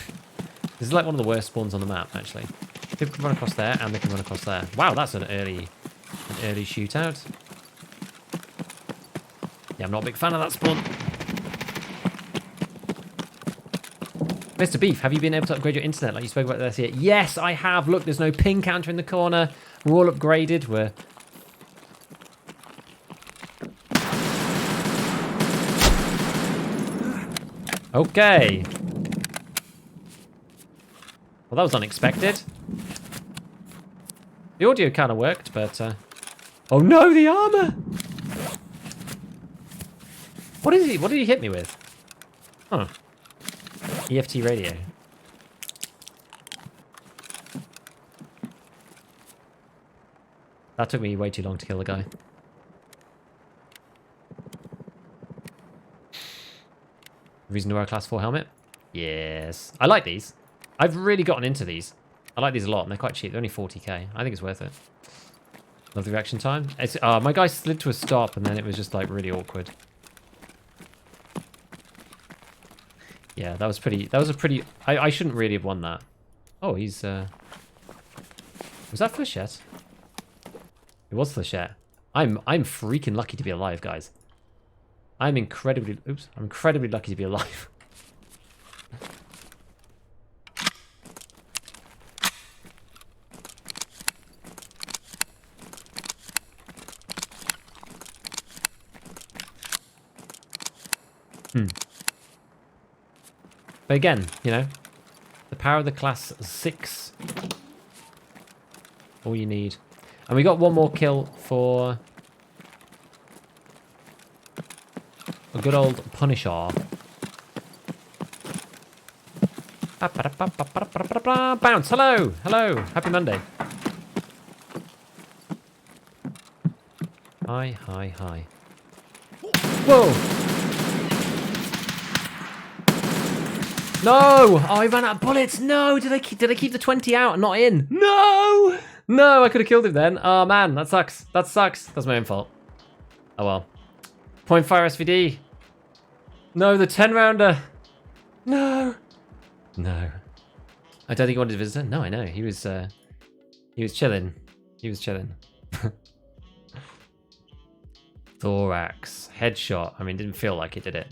This is like one of the worst spawns on the map, actually. People can run across there, and they can run across there. Wow, that's an early shootout. Yeah, I'm not a big fan of that spawn. Mr. Beef, have you been able to upgrade your internet like you spoke about this here? Yes, I have. Look, there's no ping counter in the corner. We're all upgraded. We're... Okay. Well, that was unexpected. The audio kind of worked, but... Oh no, the armor! What did he hit me with? Huh. EFT radio. That took me way too long to kill the guy. Reason to wear a class 4 helmet? Yes. I like these. I've really gotten into these. I like these a lot, and they're quite cheap. They're only 40k. I think it's worth it. Love the reaction time. It's, my guy slid to a stop, and then it was just like really awkward. Yeah, that was a pretty... I shouldn't really have won that. Oh, he's... Was that Flechette? It was Flechette. I'm freaking lucky to be alive, guys. I'm incredibly lucky to be alive. But again, you know, the power of the class 6. All you need. And we got one more kill for a good old Punisher. Bounce, hello, hello, happy Monday. Hi, hi, hi. Whoa! No! Oh, he ran out of bullets. No! Did I keep the 20 out and not in? No! No, I could have killed him then. Oh man, that sucks. That sucks. That's my own fault. Oh well. Point fire SVD. No, the 10 rounder. No. No. I don't think he wanted to visit. No, I know. He was chilling. He was chilling. Thorax. Headshot. I mean, didn't feel like it, did it?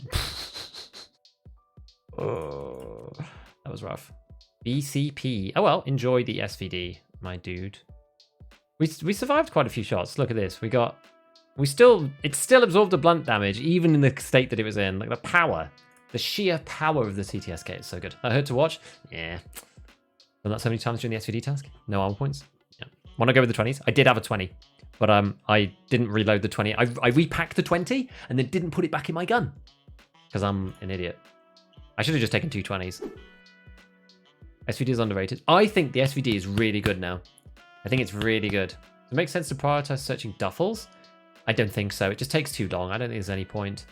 Oh, that was rough. BCP. Oh well, enjoy the SVD, my dude. We survived quite a few shots. Look at this. It still absorbed the blunt damage, even in the state that it was in. Like the power The sheer power of the CTSK is so good. I heard to watch. Yeah. Done that so many times during the SVD task. No armor points. Yeah. Want to go with the 20s? I did have a 20, but I didn't reload the 20. I repacked the 20 and then didn't put it back in my gun because I'm an idiot. I should have just taken 2 20s. SVD is underrated. I think the SVD is really good now. I think it's really good. Does it make sense to prioritize searching duffels? I don't think so. It just takes too long. I don't think there's any point.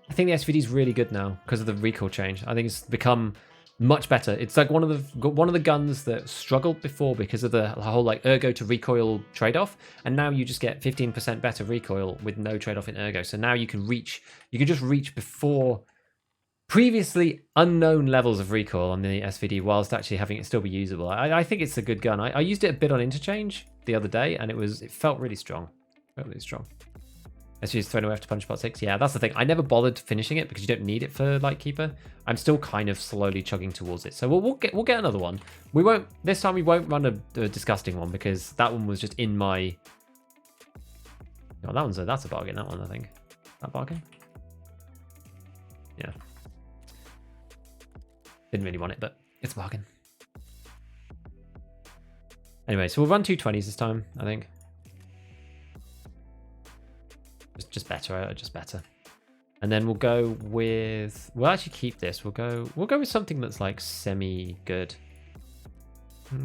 I think the SVD is really good now because of the recoil change. I think it's become much better. It's like one of the guns that struggled before because of the whole like ergo to recoil trade-off, and now you just get 15% better recoil with no trade-off in ergo. So now you can just reach before previously unknown levels of recoil on the SVD whilst actually having it still be usable. I think it's a good gun. I used it a bit on interchange the other day, and it felt really strong. Felt really strong. SVD's thrown away after punch part 6. Yeah, that's the thing. I never bothered finishing it because you don't need it for Lightkeeper. I'm still kind of slowly chugging towards it. So we'll get another one. This time we won't run a disgusting one because that one was just in my. Oh, that's a bargain. That one, I think. That bargain. Yeah. Didn't really want it, but it's a bargain. Anyway, so we'll run 2 20s this time, I think. Just better. And then we'll go with. We'll actually keep this. We'll go with something that's like semi good. We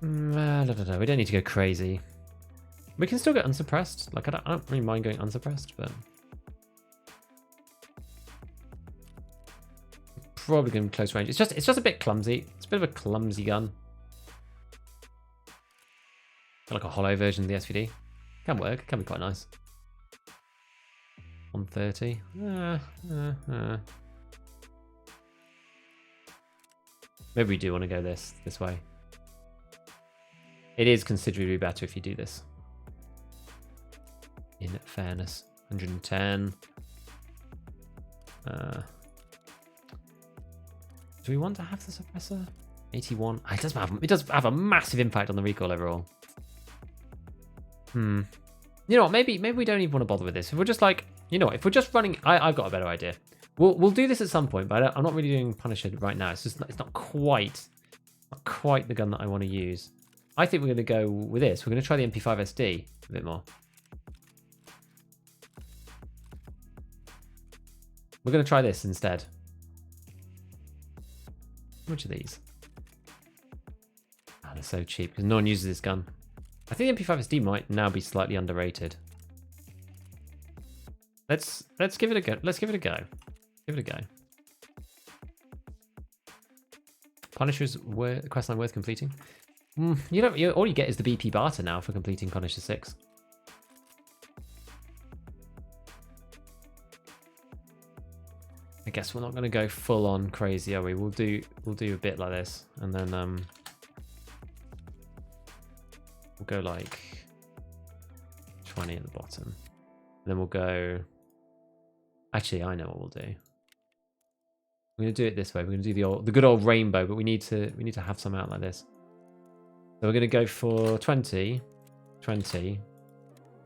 don't need to go crazy. We can still get unsuppressed. Like I don't really mind going unsuppressed, but probably going to be close range. It's just a bit clumsy. It's a bit of a clumsy gun. Like a hollow version of the SVD. Can work. Can be quite nice. 130. Maybe we do want to go this way. It is considerably better if you do this. In fairness. 110. Do we want to have the suppressor? 81. It does have a massive impact on the recoil overall. You know what? Maybe we don't even want to bother with this. If we're just like, you know what? If we're just running, I've got a better idea. We'll do this at some point, but I'm not really doing Punisher right now. It's not quite the gun that I want to use. I think we're going to go with this. We're going to try the MP5 SD a bit more. We're going to try this instead. How much are these? Oh, they're so cheap because no one uses this gun. I think the MP5 SD might now be slightly underrated. Let's give it a go. Let's give it a go. Give it a go. Punisher's questline worth completing. All you get is the BP barter now for completing Punisher 6. I guess we're not going to go full on crazy, are we? We'll do a bit like this, and then we'll go like 20 at the bottom. And then we'll go. Actually, I know what we'll do. We're going to do it this way. We're going to do the good old rainbow, but we need to have some out like this. So we're going to go for 20, 20,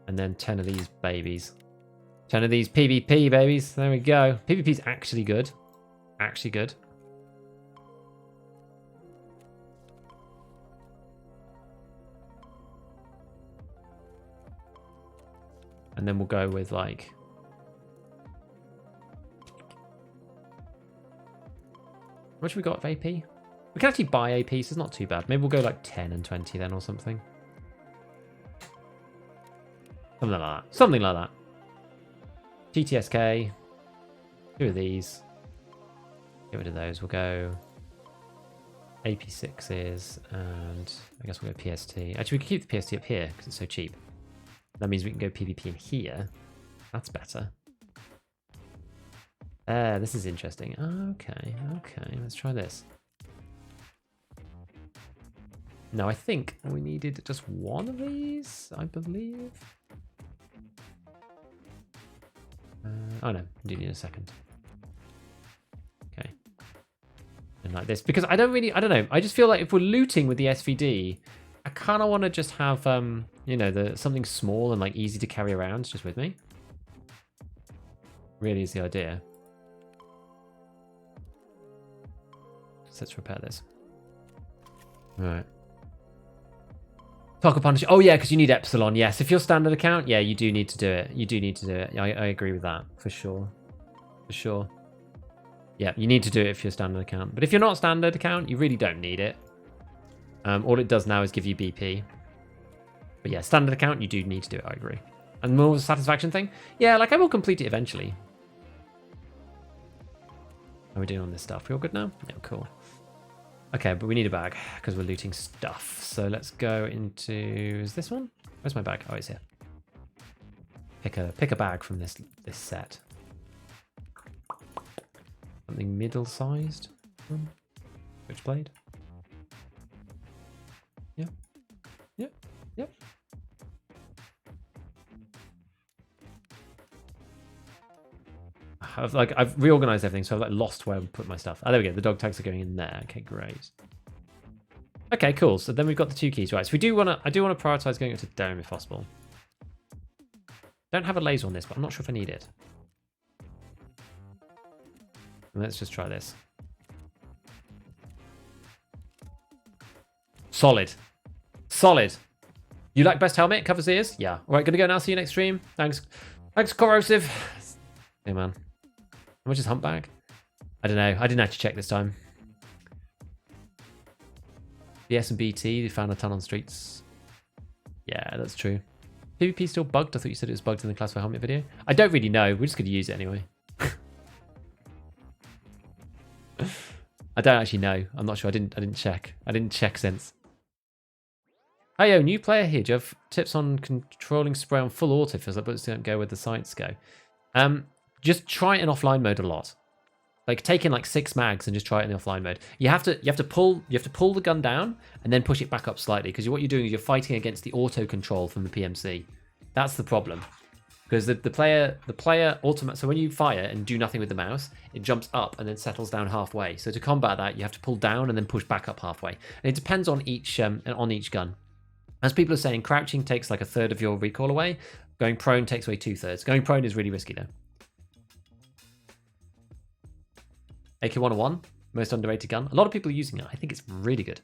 and then 10 of these babies. 10 of these PvP babies. There we go. PvP's actually good. Actually good. And then we'll go with like. What should we got of AP? We can actually buy AP, so it's not too bad. Maybe we'll go like 10 and 20 then or something. Something like that. Something like that. TTSK. 2 of these. Get rid of those. We'll go AP6s and I guess we'll go PST. Actually, we can keep the PST up here because it's so cheap. That means we can go PvP in here. That's better. This is interesting. Okay. Let's try this. No, I think we needed just one of these, I believe. Oh no, I do need a second. Okay. And like this, because I don't know. I just feel like if we're looting with the SVD, I kind of want to just have, you know, something small and like easy to carry around just with me. Really is the idea. So let's repair this. All right. Taco Punish. Oh yeah, because you need Epsilon. Yes, if you're standard account, yeah, you do need to do it. You do need to do it. I agree with that for sure. For sure. Yeah, you need to do it if you're standard account. But if you're not standard account, you really don't need it. All it does now is give you BP. But yeah, standard account, you do need to do it. I agree. And more of a satisfaction thing. Yeah, like I will complete it eventually. How are we doing on this stuff? We all good now? Yeah, cool. Okay, but we need a bag because we're looting stuff. So let's go into... Is this one? Where's my bag? Oh, it's here. Pick a bag from this set. Something middle-sized. Switchblade. Yeah. Yep. Yep. I've reorganized everything, so I've like lost where I put my stuff. Oh, there we go. The dog tags are going in there. Okay, great. Okay, cool. So then we've got the 2 keys, right? So I do want to prioritize going up to dome if possible. Don't have a laser on this, but I'm not sure if I need it. Let's just try this. Solid. Solid. You like best helmet? Covers ears? Yeah. All right, gonna go now. See you next stream. Thanks. Thanks, Corrosive. Hey, man. How much is Humpback? I don't know. I didn't actually check this time. BS and BT, they found a ton on streets. Yeah, that's true. PvP still bugged? I thought you said it was bugged in the Classified Helmet video. I don't really know. We're just going to use it anyway. I don't actually know. I'm not sure. I didn't check. I didn't check since. Hey, yo, new player here. Do you have tips on controlling spray on full auto? Feels like bullets don't go where the sights go. Just try it in offline mode a lot. Like take in like 6 mags and just try it in the offline mode. You have to pull the gun down and then push it back up slightly because what you're doing is you're fighting against the auto control from the PMC. That's the problem. Because the player so when you fire and do nothing with the mouse, it jumps up and then settles down halfway. So to combat that, you have to pull down and then push back up halfway. And it depends on each gun. As people are saying, crouching takes like 1/3 of your recoil away. Going prone takes away 2/3. Going prone is really risky though. AK-101, most underrated gun. A lot of people are using it. I think it's really good.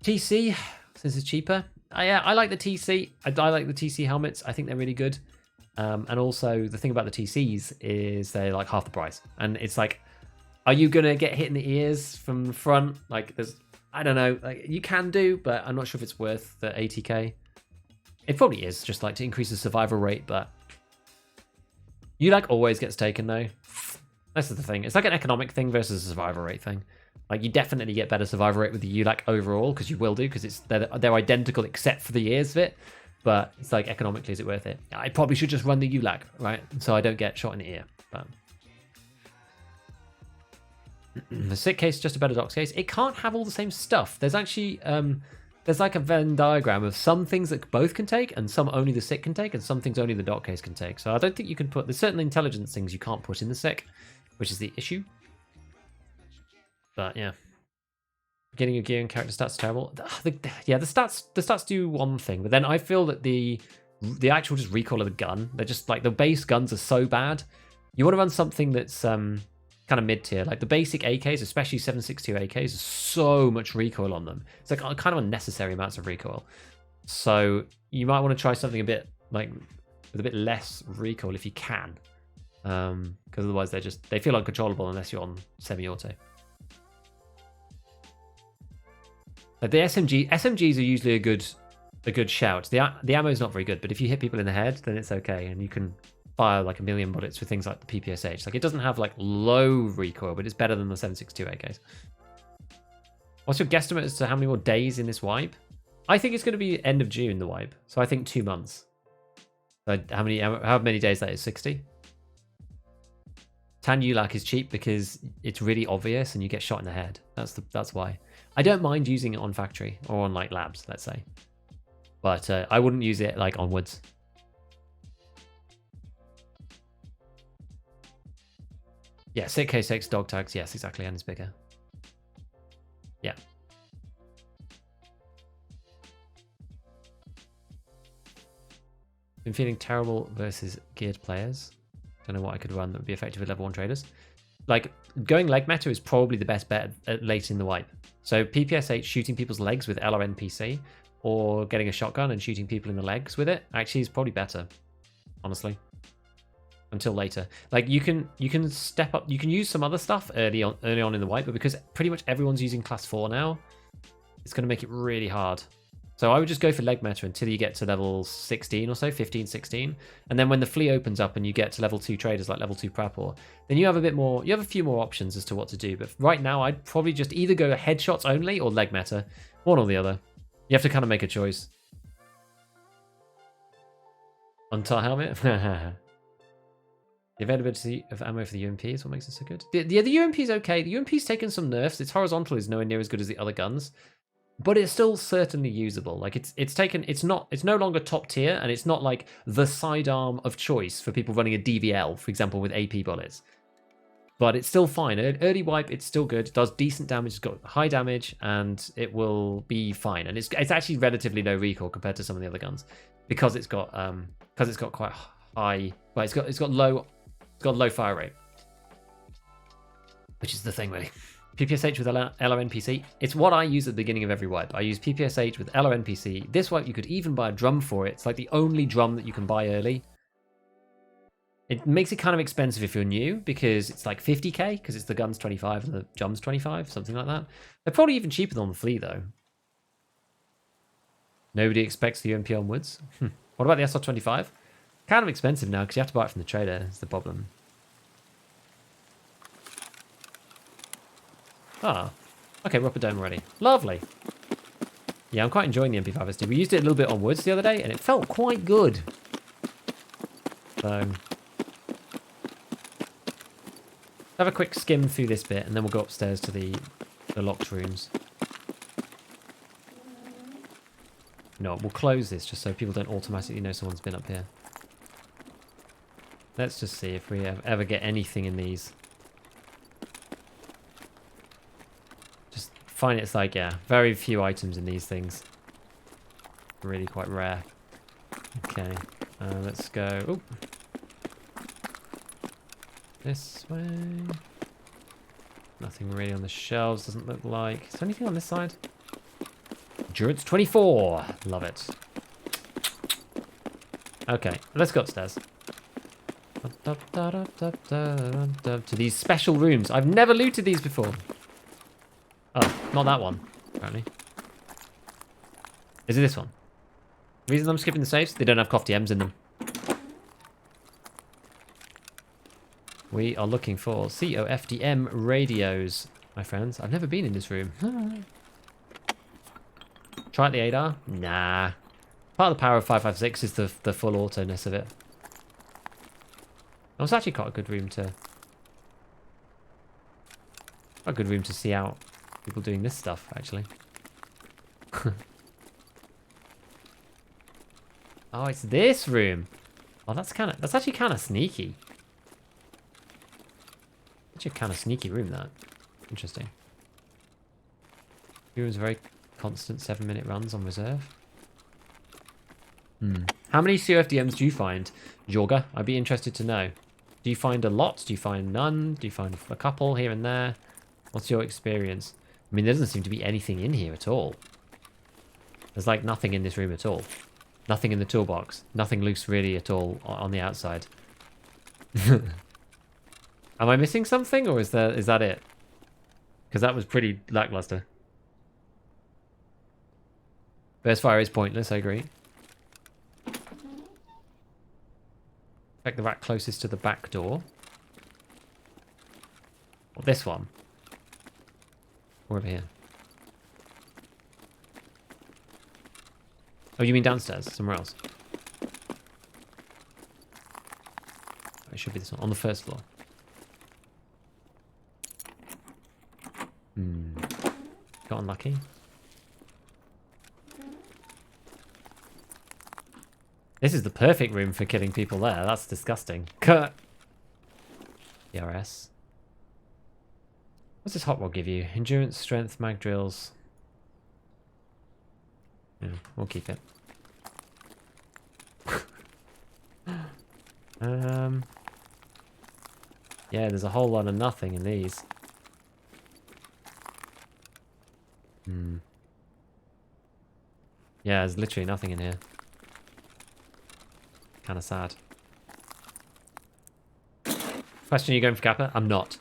TC, since it's cheaper. I like the TC. I like the TC helmets. I think they're really good. And also, the thing about the TCs is they're like half the price. And it's like, are you going to get hit in the ears from the front? Like, I don't know. Like, you can do, but I'm not sure if it's worth the 80k. It probably is, just like to increase the survival rate, but you like always gets taken though. This is the thing. It's like an economic thing versus a survival rate thing. Like you definitely get better survival rate with the ULAC overall because you will do because they're identical except for the ears bit. But it's like economically, is it worth it? I probably should just run the ULAC, right? So I don't get shot in the ear. But the sick case is just a better docs case. It can't have all the same stuff. There's actually there's like a Venn diagram of some things that both can take and some only the sick can take and some things only the doc case can take. So I don't think you can put, there's certain intelligence things you can't put in the sick, which is the issue. But yeah, beginning of gear and character stats are terrible. The stats do one thing, but then I feel that the actual just recoil of the gun, they're just like the base guns are so bad. You want to run something that's kind of mid tier, like the basic AKs, especially 7.62 AKs, is so much recoil on them. It's like kind of unnecessary amounts of recoil. So you might want to try something a bit like with a bit less recoil if you can, because otherwise they feel uncontrollable unless you're on semi-auto. Like the SMGs are usually a good shout. The ammo is not very good, but if you hit people in the head, then it's okay, and you can fire like 1,000,000 bullets with things like the PPSH. Like it doesn't have like low recoil, but it's better than the 7.62 AKs. What's your guesstimate as to how many more days in this wipe? I think it's going to be end of June, the wipe. So I think 2 months. So how many days that is? 60? Tan ULAC is cheap because it's really obvious and you get shot in the head. That's why. I don't mind using it on factory or on like labs, let's say. But I wouldn't use it like on woods. Yeah, 6K6 dog tags. Yes, exactly. And it's bigger. Yeah. feeling terrible versus geared players. Don't know what I could run that would be effective with level 1 traders. Like, going leg meta is probably the best bet late in the wipe. So PPSH, shooting people's legs with LRNPC, or getting a shotgun and shooting people in the legs with it, actually is probably better, honestly. Until later. Like, you can step up, you can use some other stuff early on in the wipe, but because pretty much everyone's using class 4 now, it's going to make it really hard. So I would just go for leg meta until you get to level 16 or so, 15, 16. And then when the flea opens up and you get to level 2 traders like level 2 Prapor, then you have a few more options as to what to do. But right now, I'd probably just either go headshots only or leg meta. One or the other. You have to kind of make a choice. Untar helmet? The availability of ammo for the UMP is what makes it so good. The UMP is okay. The UMP's taken some nerfs. Its horizontal is nowhere near as good as the other guns. But it's still certainly usable. Like it's no longer top tier, and it's not like the sidearm of choice for people running a DVL, for example, with AP bullets. But it's still fine. Early wipe, it's still good. It does decent damage. It's got high damage, and it will be fine. And it's actually relatively low recoil compared to some of the other guns, because it's got quite high. Well, it's got low fire rate, which is the thing really. PPSH with LRNPC. It's what I use at the beginning of every wipe. I use PPSH with LRNPC. This wipe, you could even buy a drum for it. It's like the only drum that you can buy early. It makes it kind of expensive if you're new, because it's like 50k, because it's the gun's 25 and the drum's 25, something like that. They're probably even cheaper than the flea, though. Nobody expects the UMP onwards. What about the SR25? Kind of expensive now, because you have to buy it from the trader. That's the problem. Ah, okay, we're up a dome already. Lovely. Yeah, I'm quite enjoying the MP5 SD. We used it a little bit on woods the other day, and it felt quite good. So, have a quick skim through this bit, and then we'll go upstairs to the locked rooms. No, we'll close this just so people don't automatically know someone's been up here. Let's just see if we ever get anything in these. Find it's like, yeah, very few items in these things. Really quite rare. Okay, let's go. Ooh. This way. Nothing really on the shelves, doesn't look like. Is there anything on this side? Endurance 24. Love it. Okay, let's go upstairs. To these special rooms. I've never looted these before. Oh, not that one, apparently. Is it this one? The reason I'm skipping the safes? They don't have COFDMs in them. We are looking for COFDM radios, my friends. I've never been in this room. Try out the 8R? Nah. Part of the power of 556 is the full auto-ness of it. It was actually quite a good room to... a good room to see out. People doing this stuff, actually. Oh, it's this room. Oh, that's actually kind of sneaky. Actually, a kind of sneaky room, that. Interesting. Room's very constant 7-minute runs on reserve. How many COFDMs do you find, Jorga? I'd be interested to know. Do you find a lot? Do you find none? Do you find a couple here and there? What's your experience? I mean, there doesn't seem to be anything in here at all. There's like nothing in this room at all. Nothing in the toolbox. Nothing loose really at all on the outside. Am I missing something, or is that it? Because that was pretty lackluster. Burst fire is pointless, I agree. Check the rack closest to the back door. Or this one. Or over here. Oh, you mean downstairs? Somewhere else? It should be this one. On the first floor. Got unlucky. This is the perfect room for killing people there. That's disgusting. Cut! DRS. What's this hot rod give you? Endurance, strength, mag drills. Yeah, we'll keep it. Yeah, there's a whole lot of nothing in these. Yeah, there's literally nothing in here. Kind of sad. Question, are you going for Kappa? I'm not.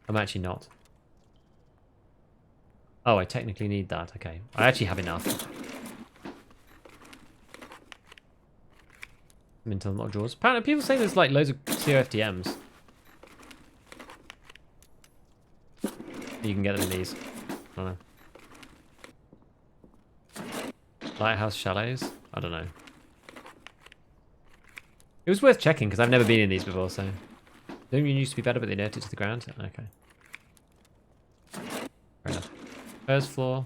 I'm actually not. Oh, I technically need that. Okay. I actually have enough. I'm into unlocked drawers. Apparently, people say there's like loads of COFDMs. You can get them in these. I don't know. Lighthouse Shallows? I don't know. It was worth checking because I've never been in these before, so. Don't you used to be better, but they nerfed it to the ground? Okay. Fair enough. First floor.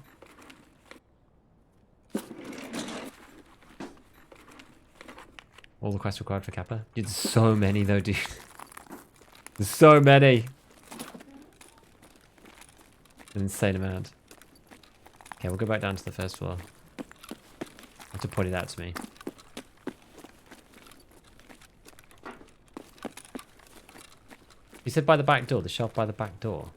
All the quests required for Kappa. Dude, there's so many though, dude. There's so many. An insane amount. Okay, we'll go back down to the first floor. Have to point it out to me. You said by the back door, the shelf by the back door.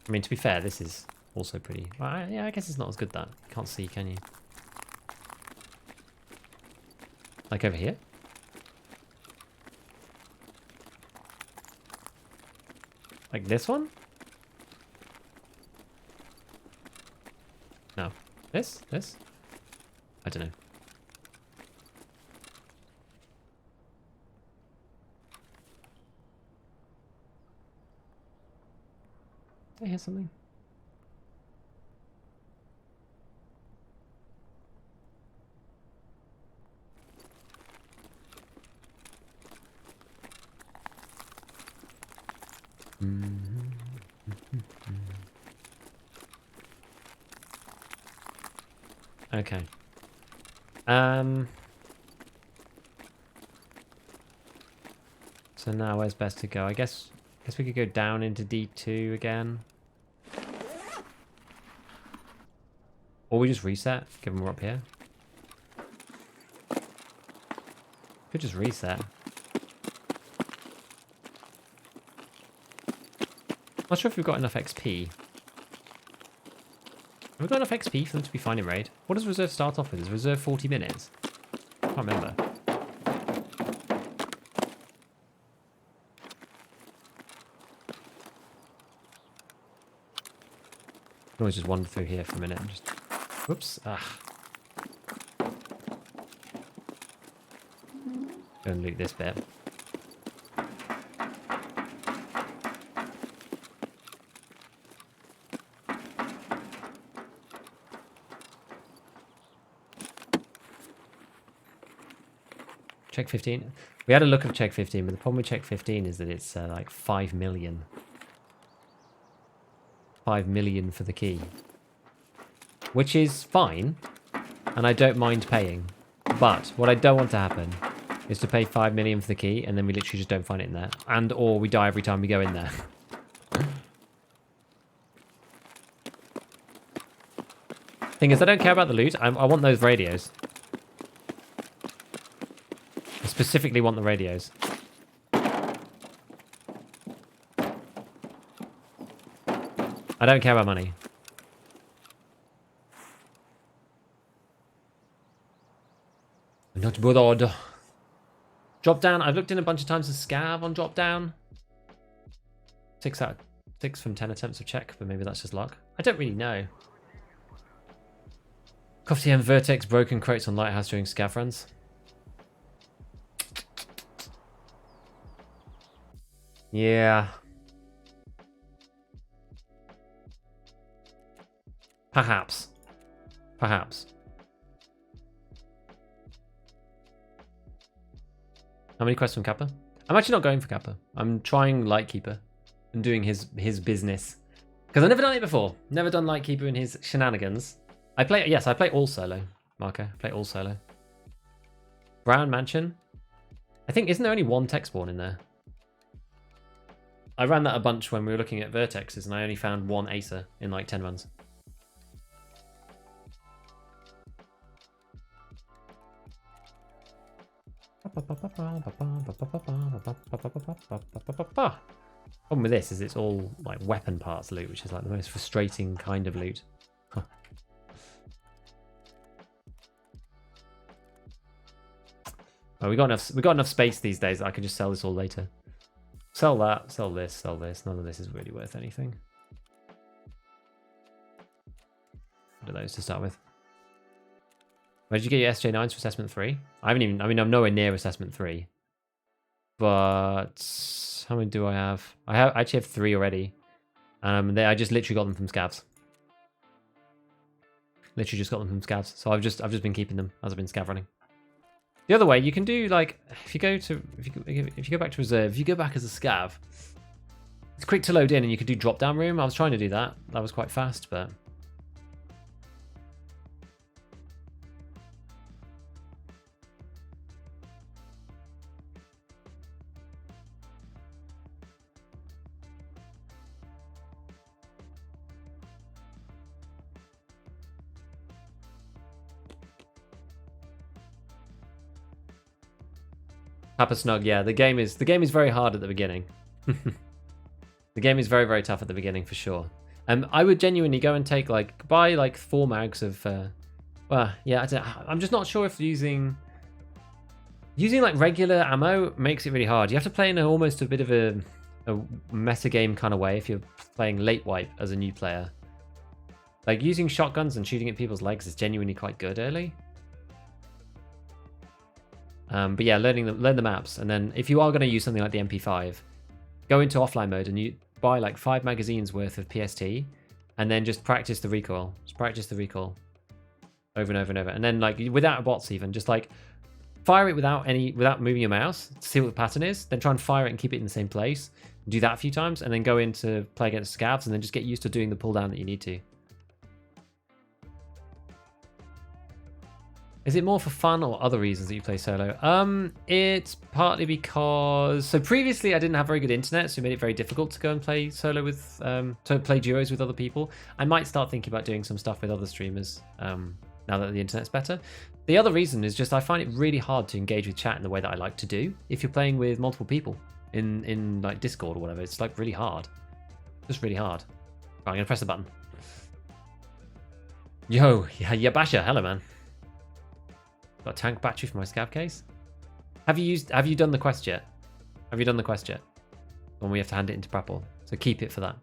I mean, to be fair, this is also pretty... Well, yeah, I guess it's not as good that. You can't see, can you? Like over here? Like this one? No. This? This? I don't know. Did I hear something? Okay. So now where's best to go? I guess we could go down into D2 again. Or we just reset, given we're up here. Could just reset. Not sure if we've got enough XP. Have we got enough XP for them to be fine in raid? What does reserve start off with? Is reserve 40 minutes? I can't remember. I can always just wander through here for a minute and just... Whoops. Ah. Go and loot this bit. Check 15. We had a look of check 15, but the problem with check 15 is that it's like 5 million. 5 million for the key. Which is fine, and I don't mind paying. But what I don't want to happen is to pay 5 million for the key, and then we literally just don't find it in there. And or we die every time we go in there. Thing is, I don't care about the loot. I want those radios. I specifically want the radios. I don't care about money. Not bothered. Drop down. I've looked in a bunch of times to scav on drop down. 6 out of 6 from 10 attempts of check, but maybe that's just luck. I don't really know. COFDM Vertex broken crates on Lighthouse during scav runs. Yeah. Perhaps. Perhaps. How many quests from Kappa? I'm actually not going for Kappa. I'm trying Lightkeeper and doing his business. Because I've never done it before. Never done Lightkeeper and his shenanigans. I play all solo, Marco. I play all solo. Brown Mansion. I think, isn't there only one tech spawn in there? I ran that a bunch when we were looking at vertexes and I only found one Acer in like 10 runs. Problem with this is it's all like weapon parts loot, which is like the most frustrating kind of loot. Oh, we got enough space these days that I can just sell this all later. Sell that, sell this, sell this. None of this is really worth anything. What are those to start with? Where did you get your SJ9s for assessment 3? I haven't even, I mean, I'm nowhere near assessment 3. But how many do I have? I actually have 3 already. I just literally got them from scavs. Literally just got them from scavs. So I've just been keeping them as I've been scav running. The other way you can do, like, if you go back to reserve, if you go back as a scav, it's quick to load in and you can do drop down room. I was trying to do that. That was quite fast, but Papa Snug, yeah, the game is very hard at the beginning. The game is very, very tough at the beginning for sure. I would genuinely go and buy like 4 mags of well, yeah, I'm just not sure if using like regular ammo makes it really hard. You have to play in almost a bit of a meta game kind of way if you're playing late wipe as a new player. Like using shotguns and shooting at people's legs is genuinely quite good early. But yeah, learn the maps, and then if you are going to use something like the MP5, go into offline mode and you buy like 5 magazines worth of PST, and then just practice the recoil. Just practice the recoil over and over and over, and then like without bots even, just like fire it without moving your mouse to see what the pattern is. Then try and fire it and keep it in the same place. Do that a few times, and then go into play against scavs, and then just get used to doing the pull down that you need to. Is it more for fun or other reasons that you play solo? It's partly because... So previously I didn't have very good internet, so it made it very difficult to go and play solo with... to play duos with other people. I might start thinking about doing some stuff with other streamers now that the internet's better. The other reason is just I find it really hard to engage with chat in the way that I like to do if you're playing with multiple people in like Discord or whatever. It's like really hard. Just really hard. Right, I'm going to press the button. Yo, yeah, Basha, hello man. Got a tank battery for my scav case. Have you done the quest yet? Have you done the quest yet? When we have to hand it into Prapple. So keep it for that.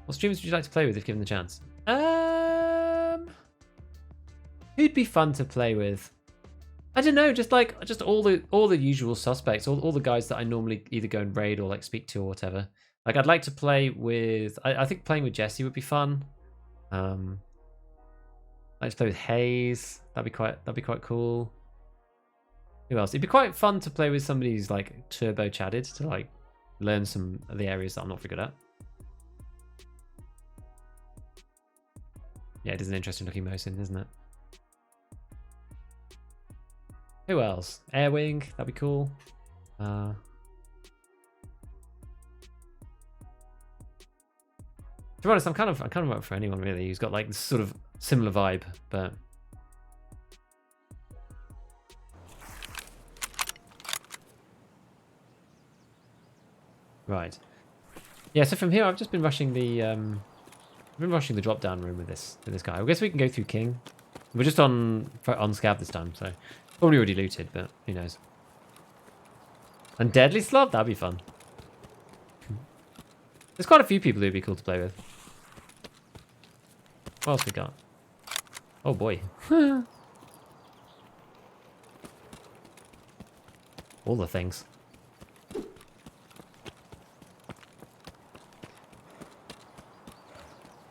What streamers would you like to play with if given the chance? Who'd be fun to play with? I don't know, just all the usual suspects, all the guys that I normally either go and raid or like speak to or whatever. Like I'd like to play with I think playing with Jesse would be fun. I'd like to play with Hayes. That'd be quite cool. Who else? It'd be quite fun to play with somebody who's like turbo chatted to like learn some of the areas that I'm not very good at. Yeah, it is an interesting looking Mosin, isn't it? Who else? Airwing, that'd be cool. To be honest, I'm kind of up for anyone really who's got like this sort of similar vibe, but right. Yeah, so from here I've just been rushing the drop down room with this guy. I guess we can go through King. We're just on scav this time, so probably already looted, but who knows. And Deadly Slug, that'd be fun. There's quite a few people who'd be cool to play with. What else we got? Oh boy. All the things.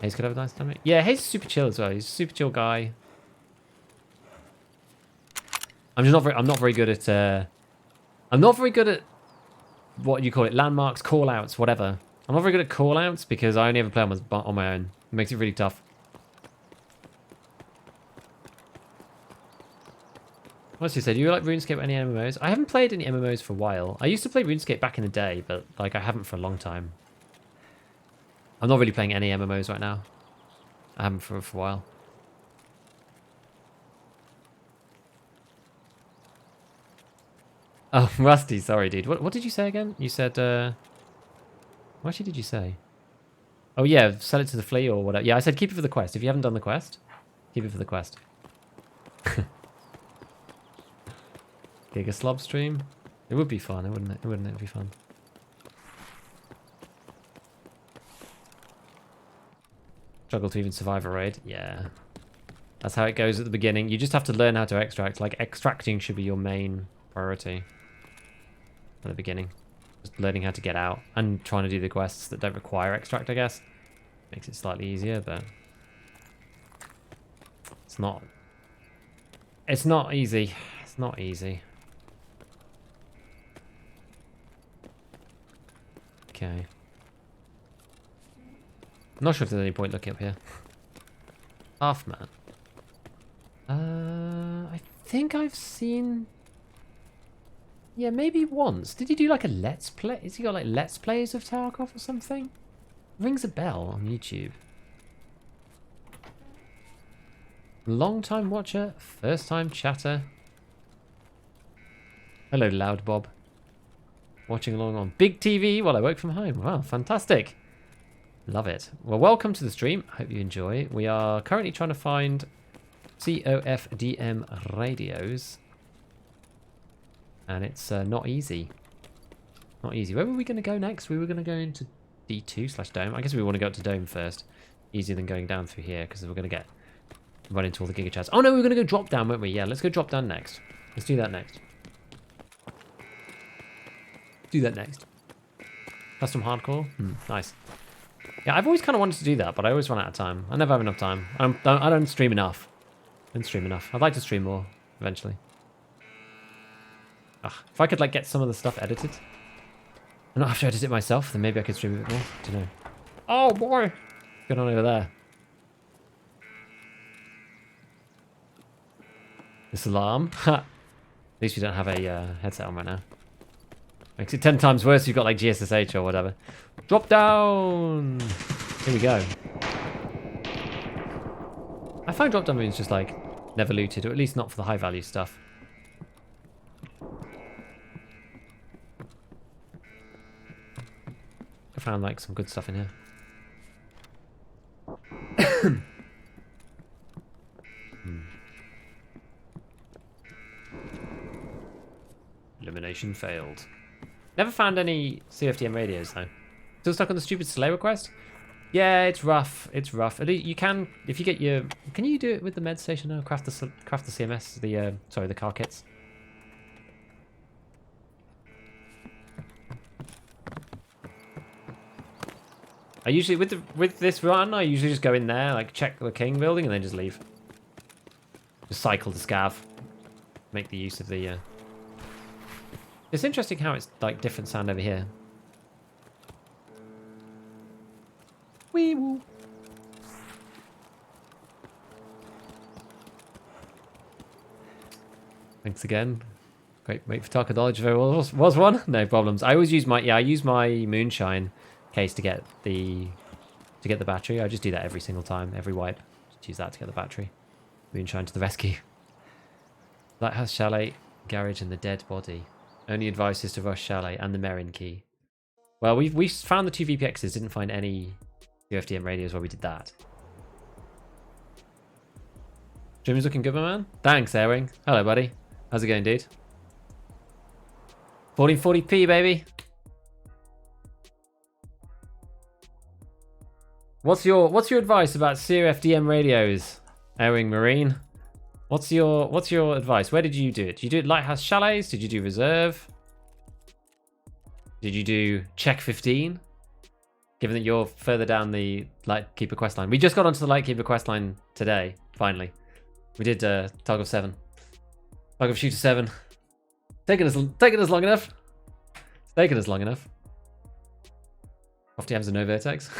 Hayes could have a nice time. Yeah, Hayes is super chill as well. He's a super chill guy. I'm not very good at what you call it, landmarks, call outs, whatever. I'm not very good at call outs because I only ever play on my own. It makes it really tough. What's he said? Do you like RuneScape or any MMOs? I haven't played any MMOs for a while. I used to play RuneScape back in the day, but like I haven't for a long time. I'm not really playing any MMOs right now. I haven't for a while. Oh, Rusty, sorry, dude. What did you say again? You said, what actually did you say? Oh, yeah, sell it to the flea or whatever. Yeah, I said keep it for the quest. If you haven't done the quest, keep it for the quest. Giga Slob stream? It would be fun, wouldn't it? Wouldn't it be fun? Struggle to even survive a raid? Yeah. That's how it goes at the beginning. You just have to learn how to extract. Like, extracting should be your main priority at the beginning. Just learning how to get out and trying to do the quests that don't require extract, I guess. Makes it slightly easier, but it's not easy. It's not easy. Okay. I'm not sure if there's any point looking up here. Half-man. I think I've seen... Yeah, maybe once. Did he do like a Let's Play? Has he got like Let's Plays of Tarkov or something? Rings a bell on YouTube. Long time watcher, first time chatter. Hello, Loud Bob. Watching along on big TV while I work from home. Wow, fantastic. Love it. Well, welcome to the stream. Hope you enjoy. We are currently trying to find COFDM radios. And it's not easy. Not easy. Where were we going to go next? We were going to go into D2/Dome. I guess we want to go up to Dome first. Easier than going down through here because we're going to run into all the Giga Chads. Oh no, we were going to go drop down, weren't we? Yeah, let's go drop down next. Let's do that next. Do that next. Custom hardcore? Nice. Yeah, I've always kind of wanted to do that, but I always run out of time. I never have enough time. I don't stream enough. I don't stream enough. I'd like to stream more eventually. Ugh, if I could like get some of the stuff edited and not have to edit it myself, then maybe I could stream a bit more. I don't know. Oh boy! What's going on over there? This alarm. At least we don't have a headset on right now. Makes it 10 times worse if you've got like GSSH or whatever. Drop down! Here we go. I find drop down means just like never looted, or at least not for the high value stuff. I found like some good stuff in here. Elimination failed. Never found any CFDM radios though. Still stuck on the stupid Slayer quest? Yeah, it's rough. It's rough. You can, if you get your... Can you do it with the med station now? Craft the CMS, the car kits. I usually, with this run, I usually just go in there, like check the King building, and then just leave. Just cycle to Scav. Make the use of the... It's interesting how it's like different sound over here. Wee woo. Thanks again. Great, wait for Tarkov knowledge if there was one. No problems. I always use my I use my moonshine case to get the battery. I just do that every single time, every wipe. Just use that to get the battery. Moonshine to the rescue. Lighthouse Chalet, garage, and the dead body. Only advice is to rush Chalet and the Merin key. Well, we found the 2 VPXs, didn't find any UFDM radios while we did that. Stream is looking good, my man. Thanks, Airwing. Hello, buddy. How's it going, dude? 1440p, baby. What's your advice about COFDM radios, Airwing Marine? What's your advice? Where did you do it? Did you do it Lighthouse Chalets? Did you do Reserve? Did you do Check 15? Given that you're further down the Lightkeeper questline. We just got onto the Lightkeeper questline today, finally. We did Tarkov 7. Tarkov Shooter 7. Taking us long enough. It's taken us long enough. COFDM's a no vertex.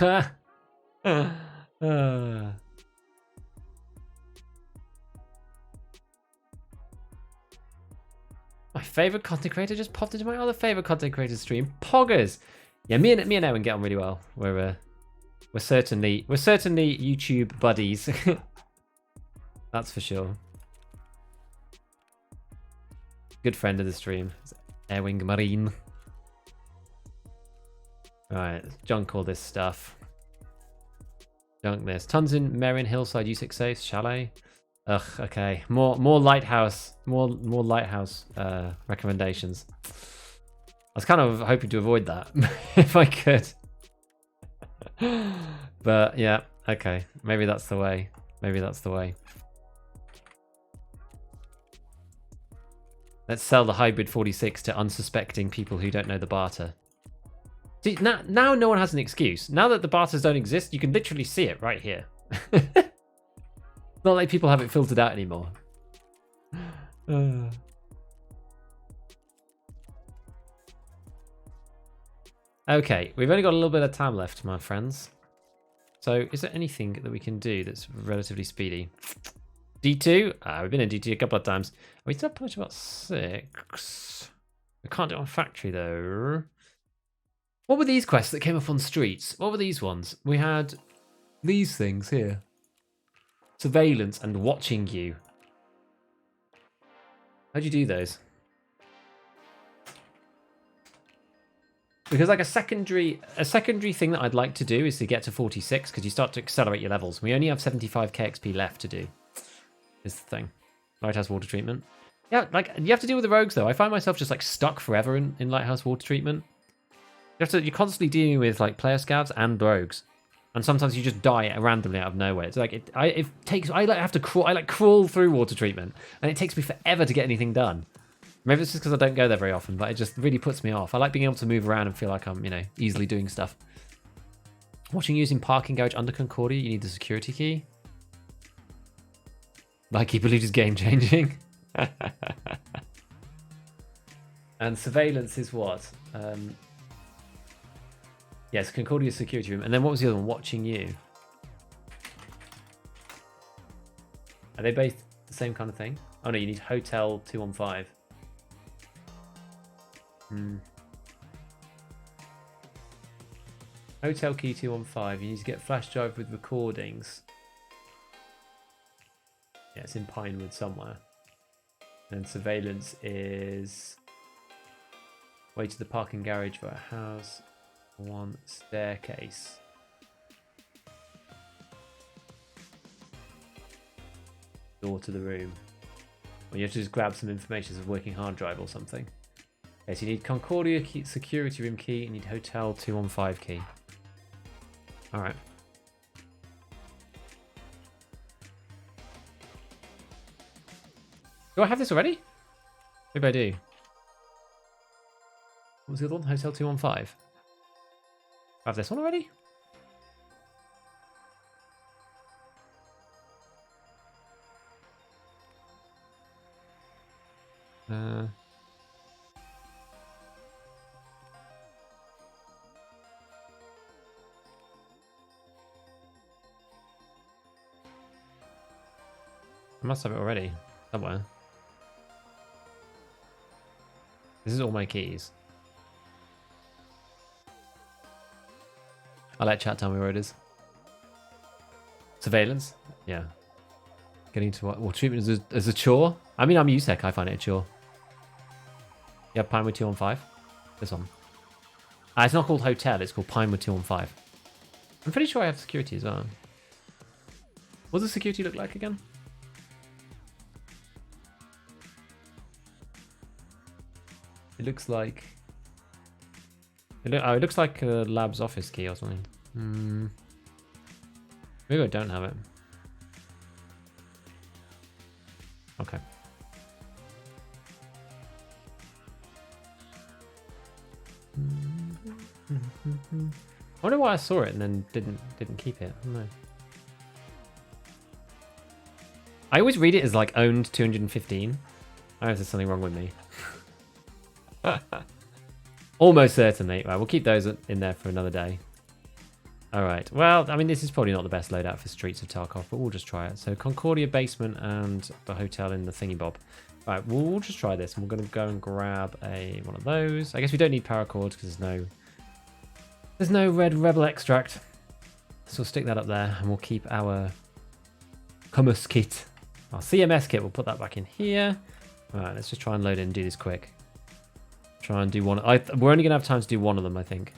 My favourite content creator just popped into my other favourite content creator stream, Poggers. Yeah, me and Owen get on really well. We're certainly YouTube buddies. That's for sure. Good friend of the stream. Airwing Marine. Alright, junk all this stuff. Junk this. Tons in Merrin Hillside U68 Chalet. Ugh, okay. More lighthouse. More lighthouse recommendations. I was kind of hoping to avoid that if I could. But yeah, okay. Maybe that's the way. Maybe that's the way. Let's sell the Hybrid 46 to unsuspecting people who don't know the barter. See, now no one has an excuse. Now that the barters don't exist, you can literally see it right here. It's not like people have it filtered out anymore. Okay, we've only got a little bit of time left, my friends. So is there anything that we can do that's relatively speedy? D2? We've been in D2 a couple of times. We still have punch about 6. We can't do it on factory though. What were these quests that came up on streets? What were these ones? We had these things here. Surveillance and watching you. How'd you do those? Because like a secondary thing that I'd like to do is to get to 46 because you start to accelerate your levels. We only have 75k XP left to do. Is the thing. Lighthouse water treatment. Yeah, like you have to deal with the rogues though. I find myself just like stuck forever in Lighthouse water treatment. You're constantly dealing with like player scavs and rogues, and sometimes you just die randomly out of nowhere. It's like I crawl through water treatment, and it takes me forever to get anything done. Maybe it's just because I don't go there very often, but it just really puts me off. I like being able to move around and feel like I'm, easily doing stuff. Watching using parking garage under Concordia, you need the security key. Like he believes it's game changing. And surveillance is what? Yes, Concordia security room. And then what was the other one? Watching you. Are they both the same kind of thing? Oh no, you need Hotel 215. Hotel key 215. You need to get flash drive with recordings. Yeah, it's in Pinewood somewhere. And surveillance is way to the parking garage for a house. 1 staircase. Door to the room. Well, you have to just grab some information as a working hard drive or something. Okay, so you need Concordia key, security room key, you need Hotel 215 key. Alright. Do I have this already? Maybe I do. What was the other one? Hotel 215? I have this one already? I must have it already somewhere. This is all my keys. I'll let chat tell me where it is. Surveillance? Yeah. Getting to what? Well, treatment as a chore? I mean, I'm USEC, I find it a chore. You have Pinewood 215? This one. It's not called Hotel, it's called Pinewood 215. I'm pretty sure I have security as well. What does security look like again? It looks like... it looks like a lab's office key or something. Maybe I don't have it. Okay. I wonder why I saw it and then didn't keep it. I don't know. I always read it as like owned 215. I don't know if there's something wrong with me. Almost certainly. Right, we'll keep those in there for another day. Alright, well, I mean, this is probably not the best loadout for Streets of Tarkov, but we'll just try it. So, Concordia basement and the hotel in the thingy bob. Alright, we'll just try this, and we're going to go and grab one of those. I guess we don't need paracords because there's no red rebel extract. So we'll stick that up there, and we'll keep our commerce kit. Our CMS kit, we'll put that back in here. Alright, let's just try and load it and do this quick. try and do one. We're only going to have time to do one of them, I think.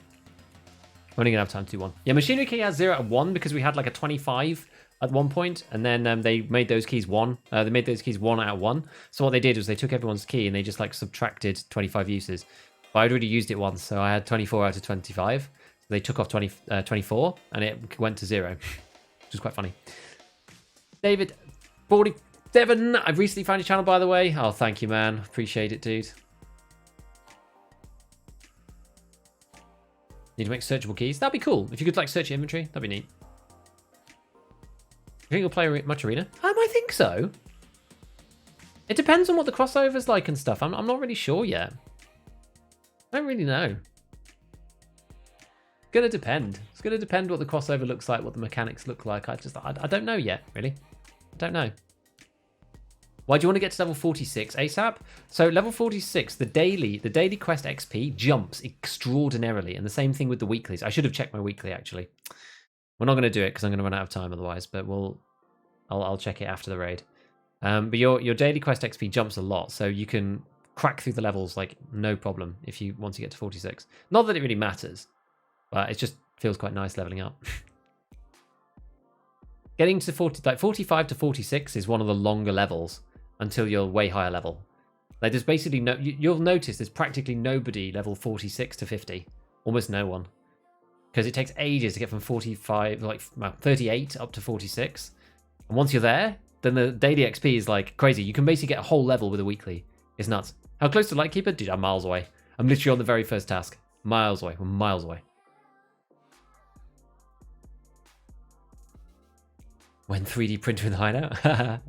We're only going to have time to do one. Yeah, machinery key has 0 out of 1 because we had like a 25 at one point, and then they made those keys 1. They made those keys 1 out of 1. So what they did was they took everyone's key and they just like subtracted 25 uses. But I'd already used it once, so I had 24 out of 25. So they took off 24 and it went to 0, which is quite funny. David, 47. I've recently found your channel, by the way. Oh, thank you, man. Appreciate it, dude. Need to make searchable keys. That'd be cool. If you could like search your inventory, that'd be neat. You think you'll play much arena? I think so. It depends on what the crossover's like and stuff. I'm not really sure yet. I don't really know. It's gonna depend. It's gonna depend what the crossover looks like, what the mechanics look like. I don't know yet, really. I don't know. Why do you want to get to level 46 ASAP? So level 46, the daily quest XP jumps extraordinarily, and the same thing with the weeklies. I should have checked my weekly actually. We're not going to do it because I'm going to run out of time otherwise, but I'll check it after the raid. But your daily quest XP jumps a lot, so you can crack through the levels like no problem if you want to get to 46. Not that it really matters, but it just feels quite nice leveling up. Getting to 45 to 46 is one of the longer levels until you're way higher level. Like there's basically no, you'll notice there's practically nobody level 46 to 50, almost no one, because it takes ages to get from 45, like 38 up to 46. And once you're there, then the daily XP is like crazy. You can basically get a whole level with a weekly. It's nuts. How close to Lightkeeper? Dude, I'm miles away. I'm literally on the very first task. Miles away. We're miles away. When 3D printer in the hideout.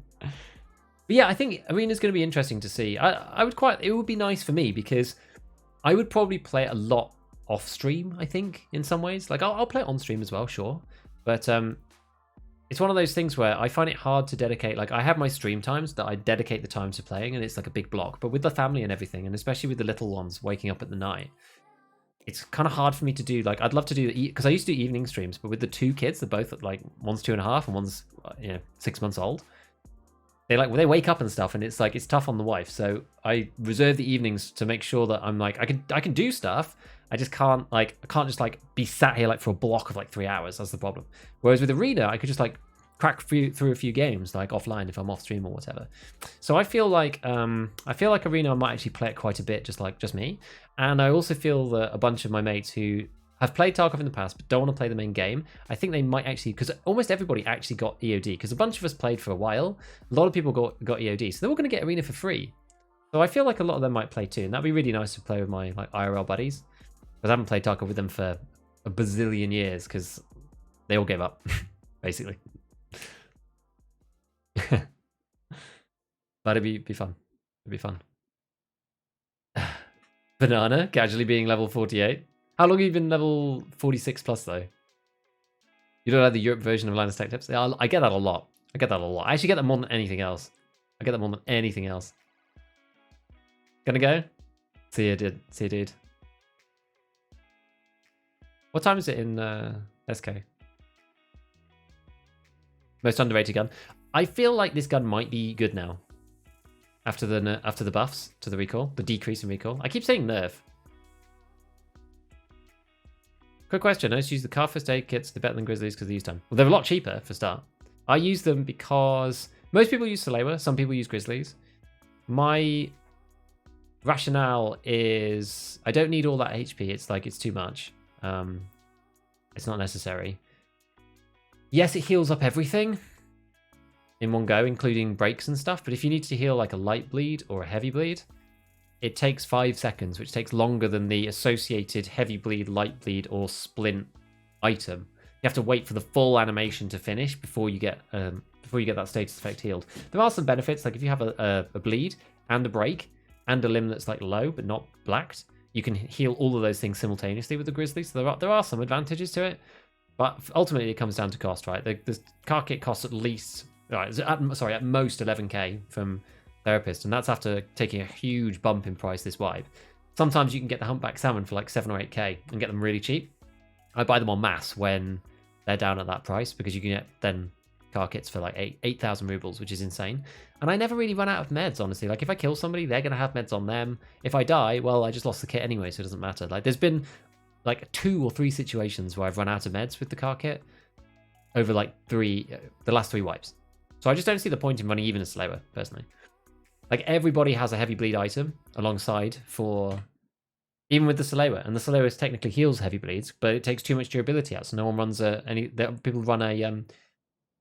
But yeah, I think Arena's going to be interesting to see. It would be nice for me because I would probably play it a lot off stream, I think, in some ways. Like I'll play it on stream as well, sure. But it's one of those things where I find it hard to dedicate. Like I have my stream times that I dedicate the time to playing, and it's like a big block. But with the family and everything, and especially with the little ones waking up at the night, it's kind of hard for me to do. Like I'd love to do because I used to do evening streams, but with the two kids, they're both like one's 2.5 and one's 6 months old. They wake up and stuff, and it's like it's tough on the wife. So I reserve the evenings to make sure that I'm like I can do stuff. I just can't just be sat here like for a block of like 3 hours. That's the problem. Whereas with Arena, I could just like crack through a few games like offline if I'm off stream or whatever. So I feel like Arena I might actually play it quite a bit, just me. And I also feel that a bunch of my mates who have played Tarkov in the past but don't want to play the main game, I think they might actually, because almost everybody actually got EOD, because a bunch of us played for a while. A lot of people got EOD, so they're all going to get Arena for free. So I feel like a lot of them might play too, and that'd be really nice to play with my like IRL buddies, because I haven't played Tarkov with them for a bazillion years because they all gave up, basically. But it'd be fun. It'd be fun. Banana casually being level 48. How long have you been level 46 plus though? You don't have the Europe version of Linus Tech Tips? Yeah, I get that a lot. I actually get that more than anything else. Gonna go? See you, dude. What time is it in SK? Most underrated gun. I feel like this gun might be good now. After the buffs to the recoil, the decrease in recoil. I keep saying nerf. Quick question. I just use the car first aid kits. They're better than Grizzlies because they use time. Well, they're a lot cheaper for start. I use them because most people use Salewa. Some people use Grizzlies. My rationale is I don't need all that HP. It's too much. It's not necessary. Yes, it heals up everything in one go, including breaks and stuff. But if you need to heal like a light bleed or a heavy bleed, it takes 5 seconds, which takes longer than the associated heavy bleed, light bleed, or splint item. You have to wait for the full animation to finish before you get that status effect healed. There are some benefits, like if you have a bleed and a break and a limb that's like low but not blacked, you can heal all of those things simultaneously with the Grizzly. So there are some advantages to it, but ultimately it comes down to cost, right? The car kit costs at least, at most 11k from Therapist, and that's after taking a huge bump in price this wipe. Sometimes you can get the humpback salmon for like 7 or 8k and get them really cheap. I buy them en masse when they're down at that price because you can get then car kits for like 8,000 rubles, which is insane. And I never really run out of meds, honestly. Like if I kill somebody, they're gonna have meds on them. If I die, well, I just lost the kit anyway, so it doesn't matter. Like there's been like 2 or 3 situations where I've run out of meds with the car kit over like the last 3 wipes. So I just don't see the point in running even a slower, personally. Like everybody has a heavy bleed item alongside for even with the Salewa, and the Salewa technically heals heavy bleeds, but it takes too much durability out, so no one runs people run a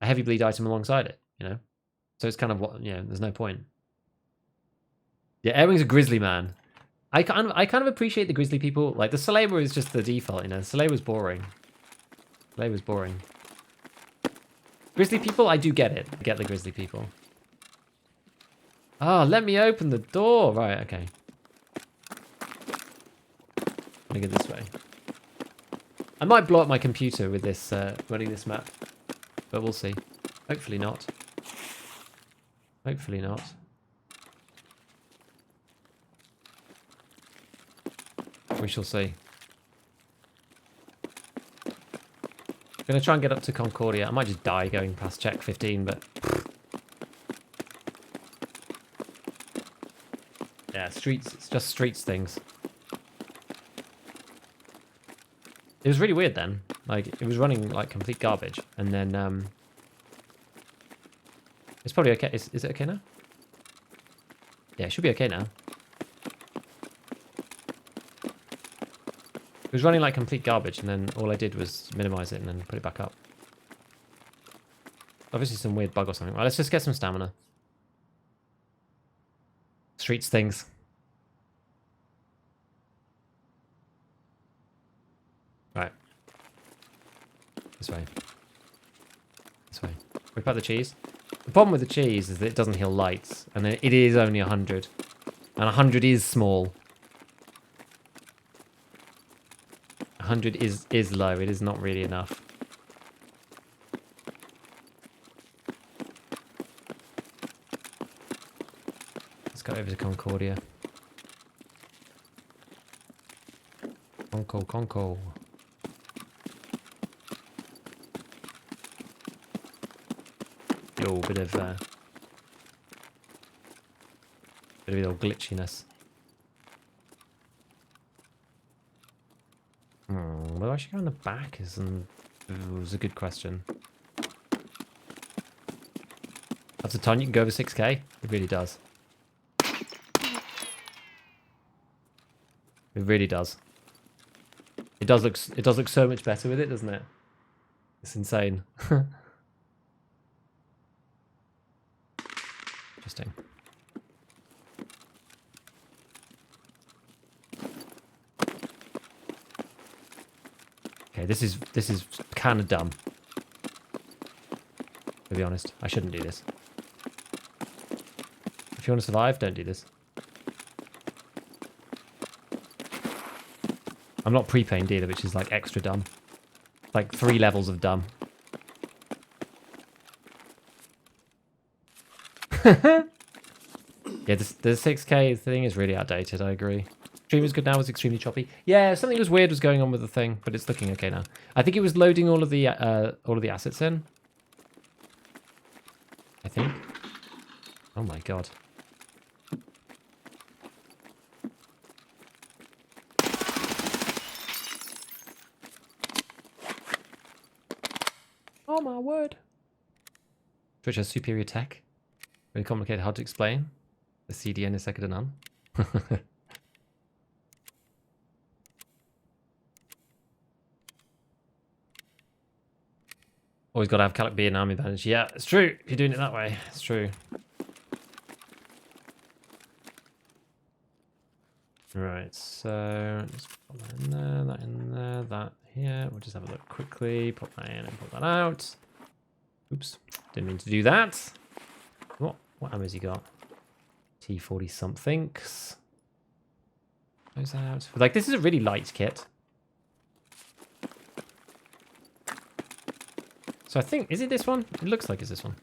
heavy bleed item alongside it, you know. So it's kind of what, you know, there's no point. Yeah, Airwing's a grizzly man. I kind of appreciate the grizzly people. Like the Salewa is just the default, you know. Salewa's boring. Salewa's boring. Grizzly people, I do get it. I get the grizzly people. Oh, let me open the door. Right, okay. I'm gonna go this way. I might blow up my computer with this running this map, but we'll see. Hopefully not. Hopefully not. We shall see. I'm gonna try and get up to Concordia. I might just die going past check 15, but yeah, streets. It's just streets things. It was really weird then. Like, it was running like complete garbage. And then, it's probably okay. Is it okay now? Yeah, it should be okay now. It was running like complete garbage, and then all I did was minimize it and then put it back up. Obviously some weird bug or something. Right, let's just get some stamina. Streets things. Right. This way. This way. Whip out the cheese. The problem with the cheese is that it doesn't heal lights, and it is only 100. And 100 is small. 100 is low. It is not really enough. Let's go over to Concordia. Conco. Yo, bit of little glitchiness. Will I actually go in the back? Is a good question. That's a ton. You can go over 6k. It really does. It really does. It does look so much better with it, doesn't it? It's insane. Interesting. Okay, this is kind of dumb. To be honest, I shouldn't do this. If you want to survive, don't do this. I'm not pre-pained either, which is like extra dumb. Like 3 levels of dumb. Yeah, the 6k thing is really outdated, I agree. Stream is good now, it's extremely choppy. Yeah, something was weird was going on with the thing, but it's looking okay now. I think it was loading all of the assets in. I think. Oh my god. Oh my word. Twitch has superior tech. Really complicated, hard to explain. The CDN is second to none. Always got to have Calic B and army advantage. Yeah, it's true. If you're doing it that way, it's true. Right, so let's put that in there, that here. We'll just have a look quickly. Pop that in and pop that out. Oops, didn't mean to do that. What ammo has he got? T40 somethings. Close out. Like, this is a really light kit. So I think, is it this one? It looks like it's this one.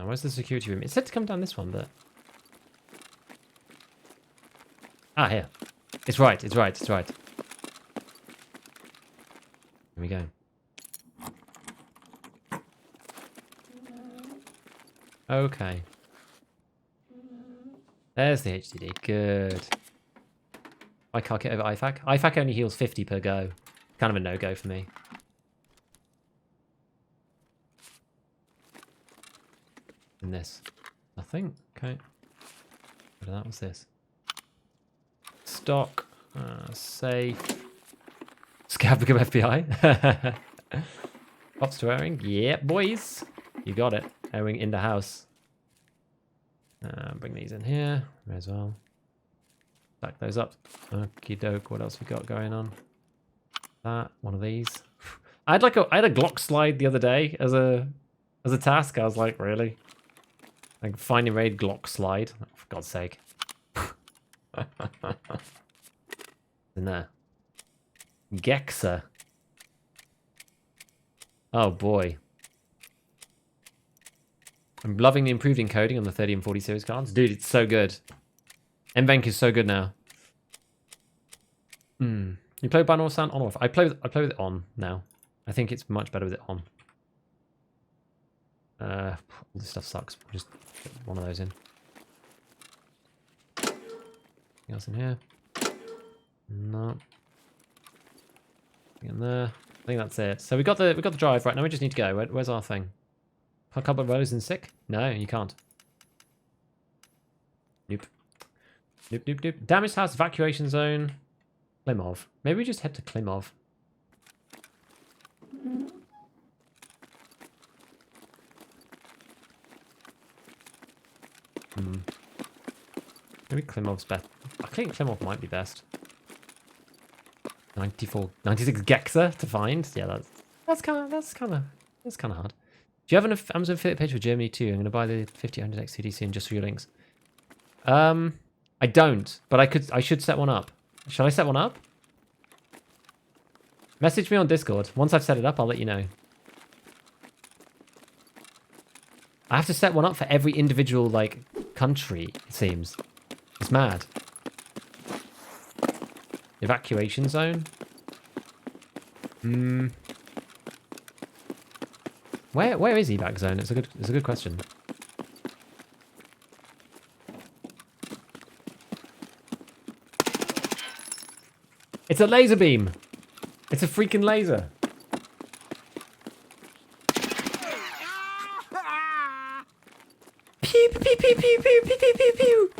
Where's the security room? It said to come down this one, but Ah, here. It's right, it's right, it's right. Here we go. Okay. There's the HDD. Good. I can't get over IFAK. IFAK only heals 50 per go. Kind of a no-go for me. And this. Nothing. Okay. What that was this? Stock. Safe. Scav become FBI. Ops to airing. Yeah, boys. You got it. Airing in the house. Bring these in here. May as well. Stack those up. Okie doke. What else we got going on? That. One of these. I had a Glock slide the other day as a task. I was like, really? Like find and raid Glock slide. Oh, for God's sake. In there. Gexa. Oh boy. I'm loving the improved encoding on the 30 and 40 series cards. Dude, it's so good. NVENC is so good now. You play binaural sound on or off? I play with it on now. I think it's much better with it on. All this stuff sucks. We'll just get one of those in. Anything else in here? No. In there. I think that's it. So we got the drive right now. We just need to go. Where's our thing? A couple of rows and sick? No, you can't. Nope. Nope, nope, nope. Damaged house, evacuation zone. Klimov. Maybe we just head to Klimov. Maybe Klimov's best. I think Klimov might be best. 96 Gexa to find. Yeah, that's kind of hard. Do you have an Amazon affiliate page for Germany too? I'm going to buy the 50 XCD soon just for your links. I don't, but I should set one up. Shall I set one up? Message me on Discord. Once I've set it up, I'll let you know. I have to set one up for every individual, like, country, it seems. It's mad. Evacuation zone? Where is evac zone? It's a good question. It's a laser beam. It's a freaking laser. Pew pew pew pew pew pew pew pew pew.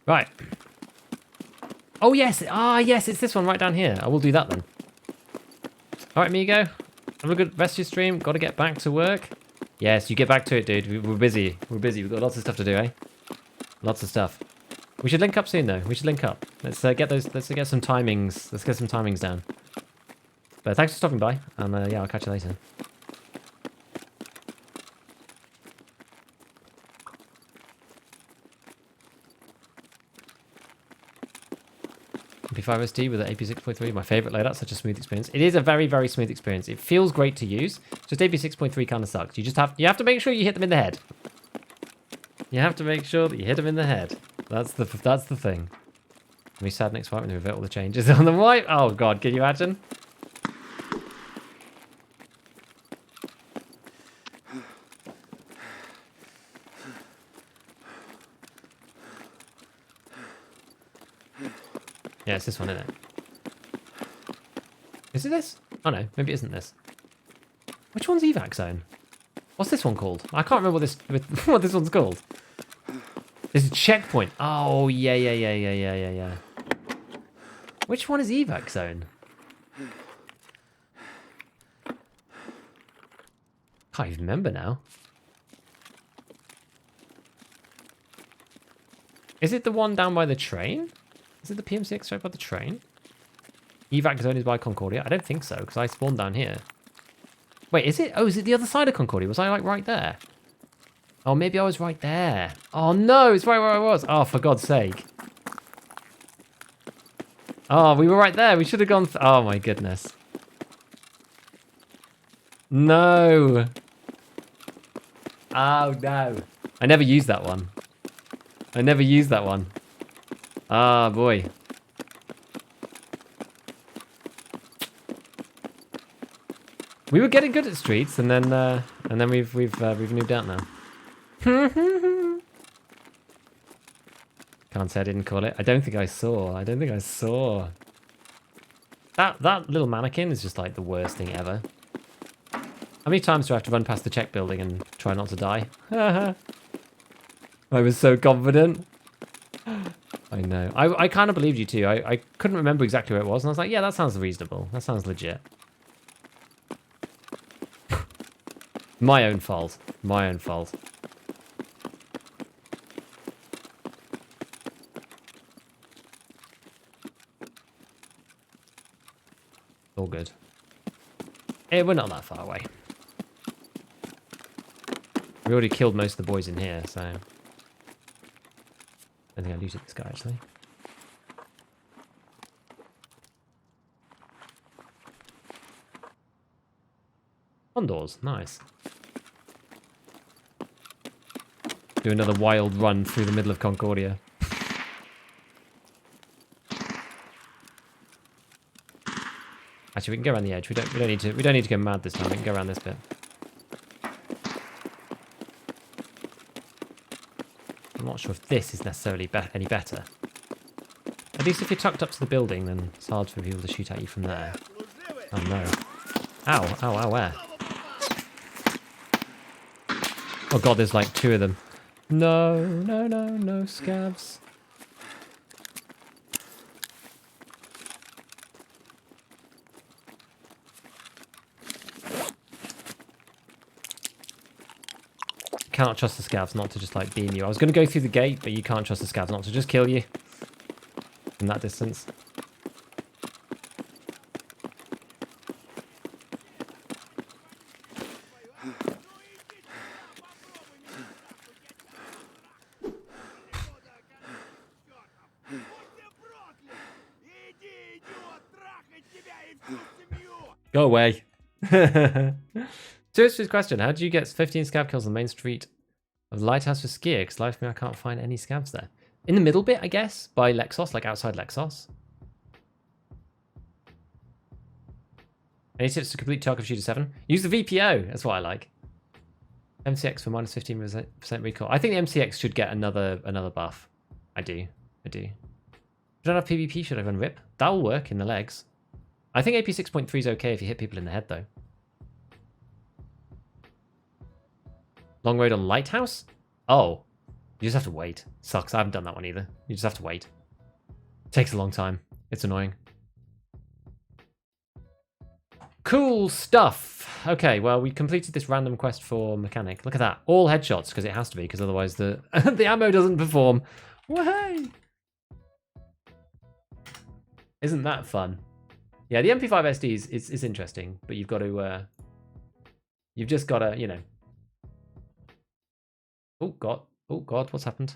Right. Oh, yes. Ah, yes, it's this one right down here. I will do that then. All right, Migo. Have a good rest of your stream. Got to get back to work. Yes, you get back to it, dude. We're busy. We're busy. We've got lots of stuff to do, eh? Lots of stuff. We should link up soon, though. We should link up. Let's get some timings. Let's get some timings down. But thanks for stopping by. And yeah, I'll catch you later. MP5SD with the AP6.3, my favorite loadout, such a smooth experience. It is a very, very smooth experience. It feels great to use. Just AP6.3 kind of sucks. You have to make sure you hit them in the head. You have to make sure that you hit them in the head. That's the thing. We sad next fight when they reveal all the changes on the white. Oh god, can you imagine? Yeah, it's this one, isn't it? Is it this? Oh no, maybe it isn't this. Which one's evac zone? What's this one called? I can't remember what this one's called. This is checkpoint. Oh yeah. Which one is evac zone? Can't even remember now. Is it the one down by the train? Is it the PMC extract by the train? Evac zone is by Concordia? I don't think so, because I spawned down here. Wait, is it? Oh, is it the other side of Concordia? Was I like right there? Oh, maybe I was right there. Oh no, it's right where I was. Oh, for God's sake. Oh, we were right there. We should have gone. Oh my goodness. No. Oh no. I never used that one. I never used that one. Ah, boy. We were getting good at streets, and then we've moved out now. Can't say I didn't call it. I don't think I saw. I don't think I saw. That little mannequin is just like the worst thing ever. How many times do I have to run past the check building and try not to die? I was so confident. I know. I kind of believed you too. I couldn't remember exactly where it was, and I was like, yeah, that sounds reasonable. That sounds legit. My own fault. My own fault. All good. We're not that far away. We already killed most of the boys in here, so... I don't think I looted this guy, actually. Condors, nice. Do another wild run through the middle of Concordia. Actually, we can go around the edge. We don't need to go mad this time. We can go around this bit. I'm not sure if this is necessarily any better. At least if you're tucked up to the building, then it's hard for people to shoot at you from there. Oh no. Ow, ow, ow, where? Oh god, there's like 2 of them. No, no, no, no, scavs. Cannot trust the scavs not to just like beam you. I was going to go through the gate, but you can't trust the scavs not to just kill you from that distance. Go away. Serious question. How do you get 15 scav kills on the main street of the Lighthouse for Skier? Because life me, I can't find any scavs there. In the middle bit, I guess, by Lexos, like outside Lexos. Any tips to complete Tarkov Shooter 7? Use the VPO. That's what I like. MCX for minus 15% recoil. I think the MCX should get another buff. I do. I do. If I don't have PvP, should I run RIP? That'll work in the legs. I think AP 6.3 is okay if you hit people in the head, though. Long road on Lighthouse? Oh. You just have to wait. Sucks. I haven't done that one either. You just have to wait. Takes a long time. It's annoying. Cool stuff. Okay, well, we completed this random quest for mechanic. Look at that. All headshots, because it has to be, because otherwise the the ammo doesn't perform. Wahey! Isn't that fun? Yeah, the MP5 SD is interesting, but you've got to... you've just got to, you know... Oh, God. Oh, God, what's happened?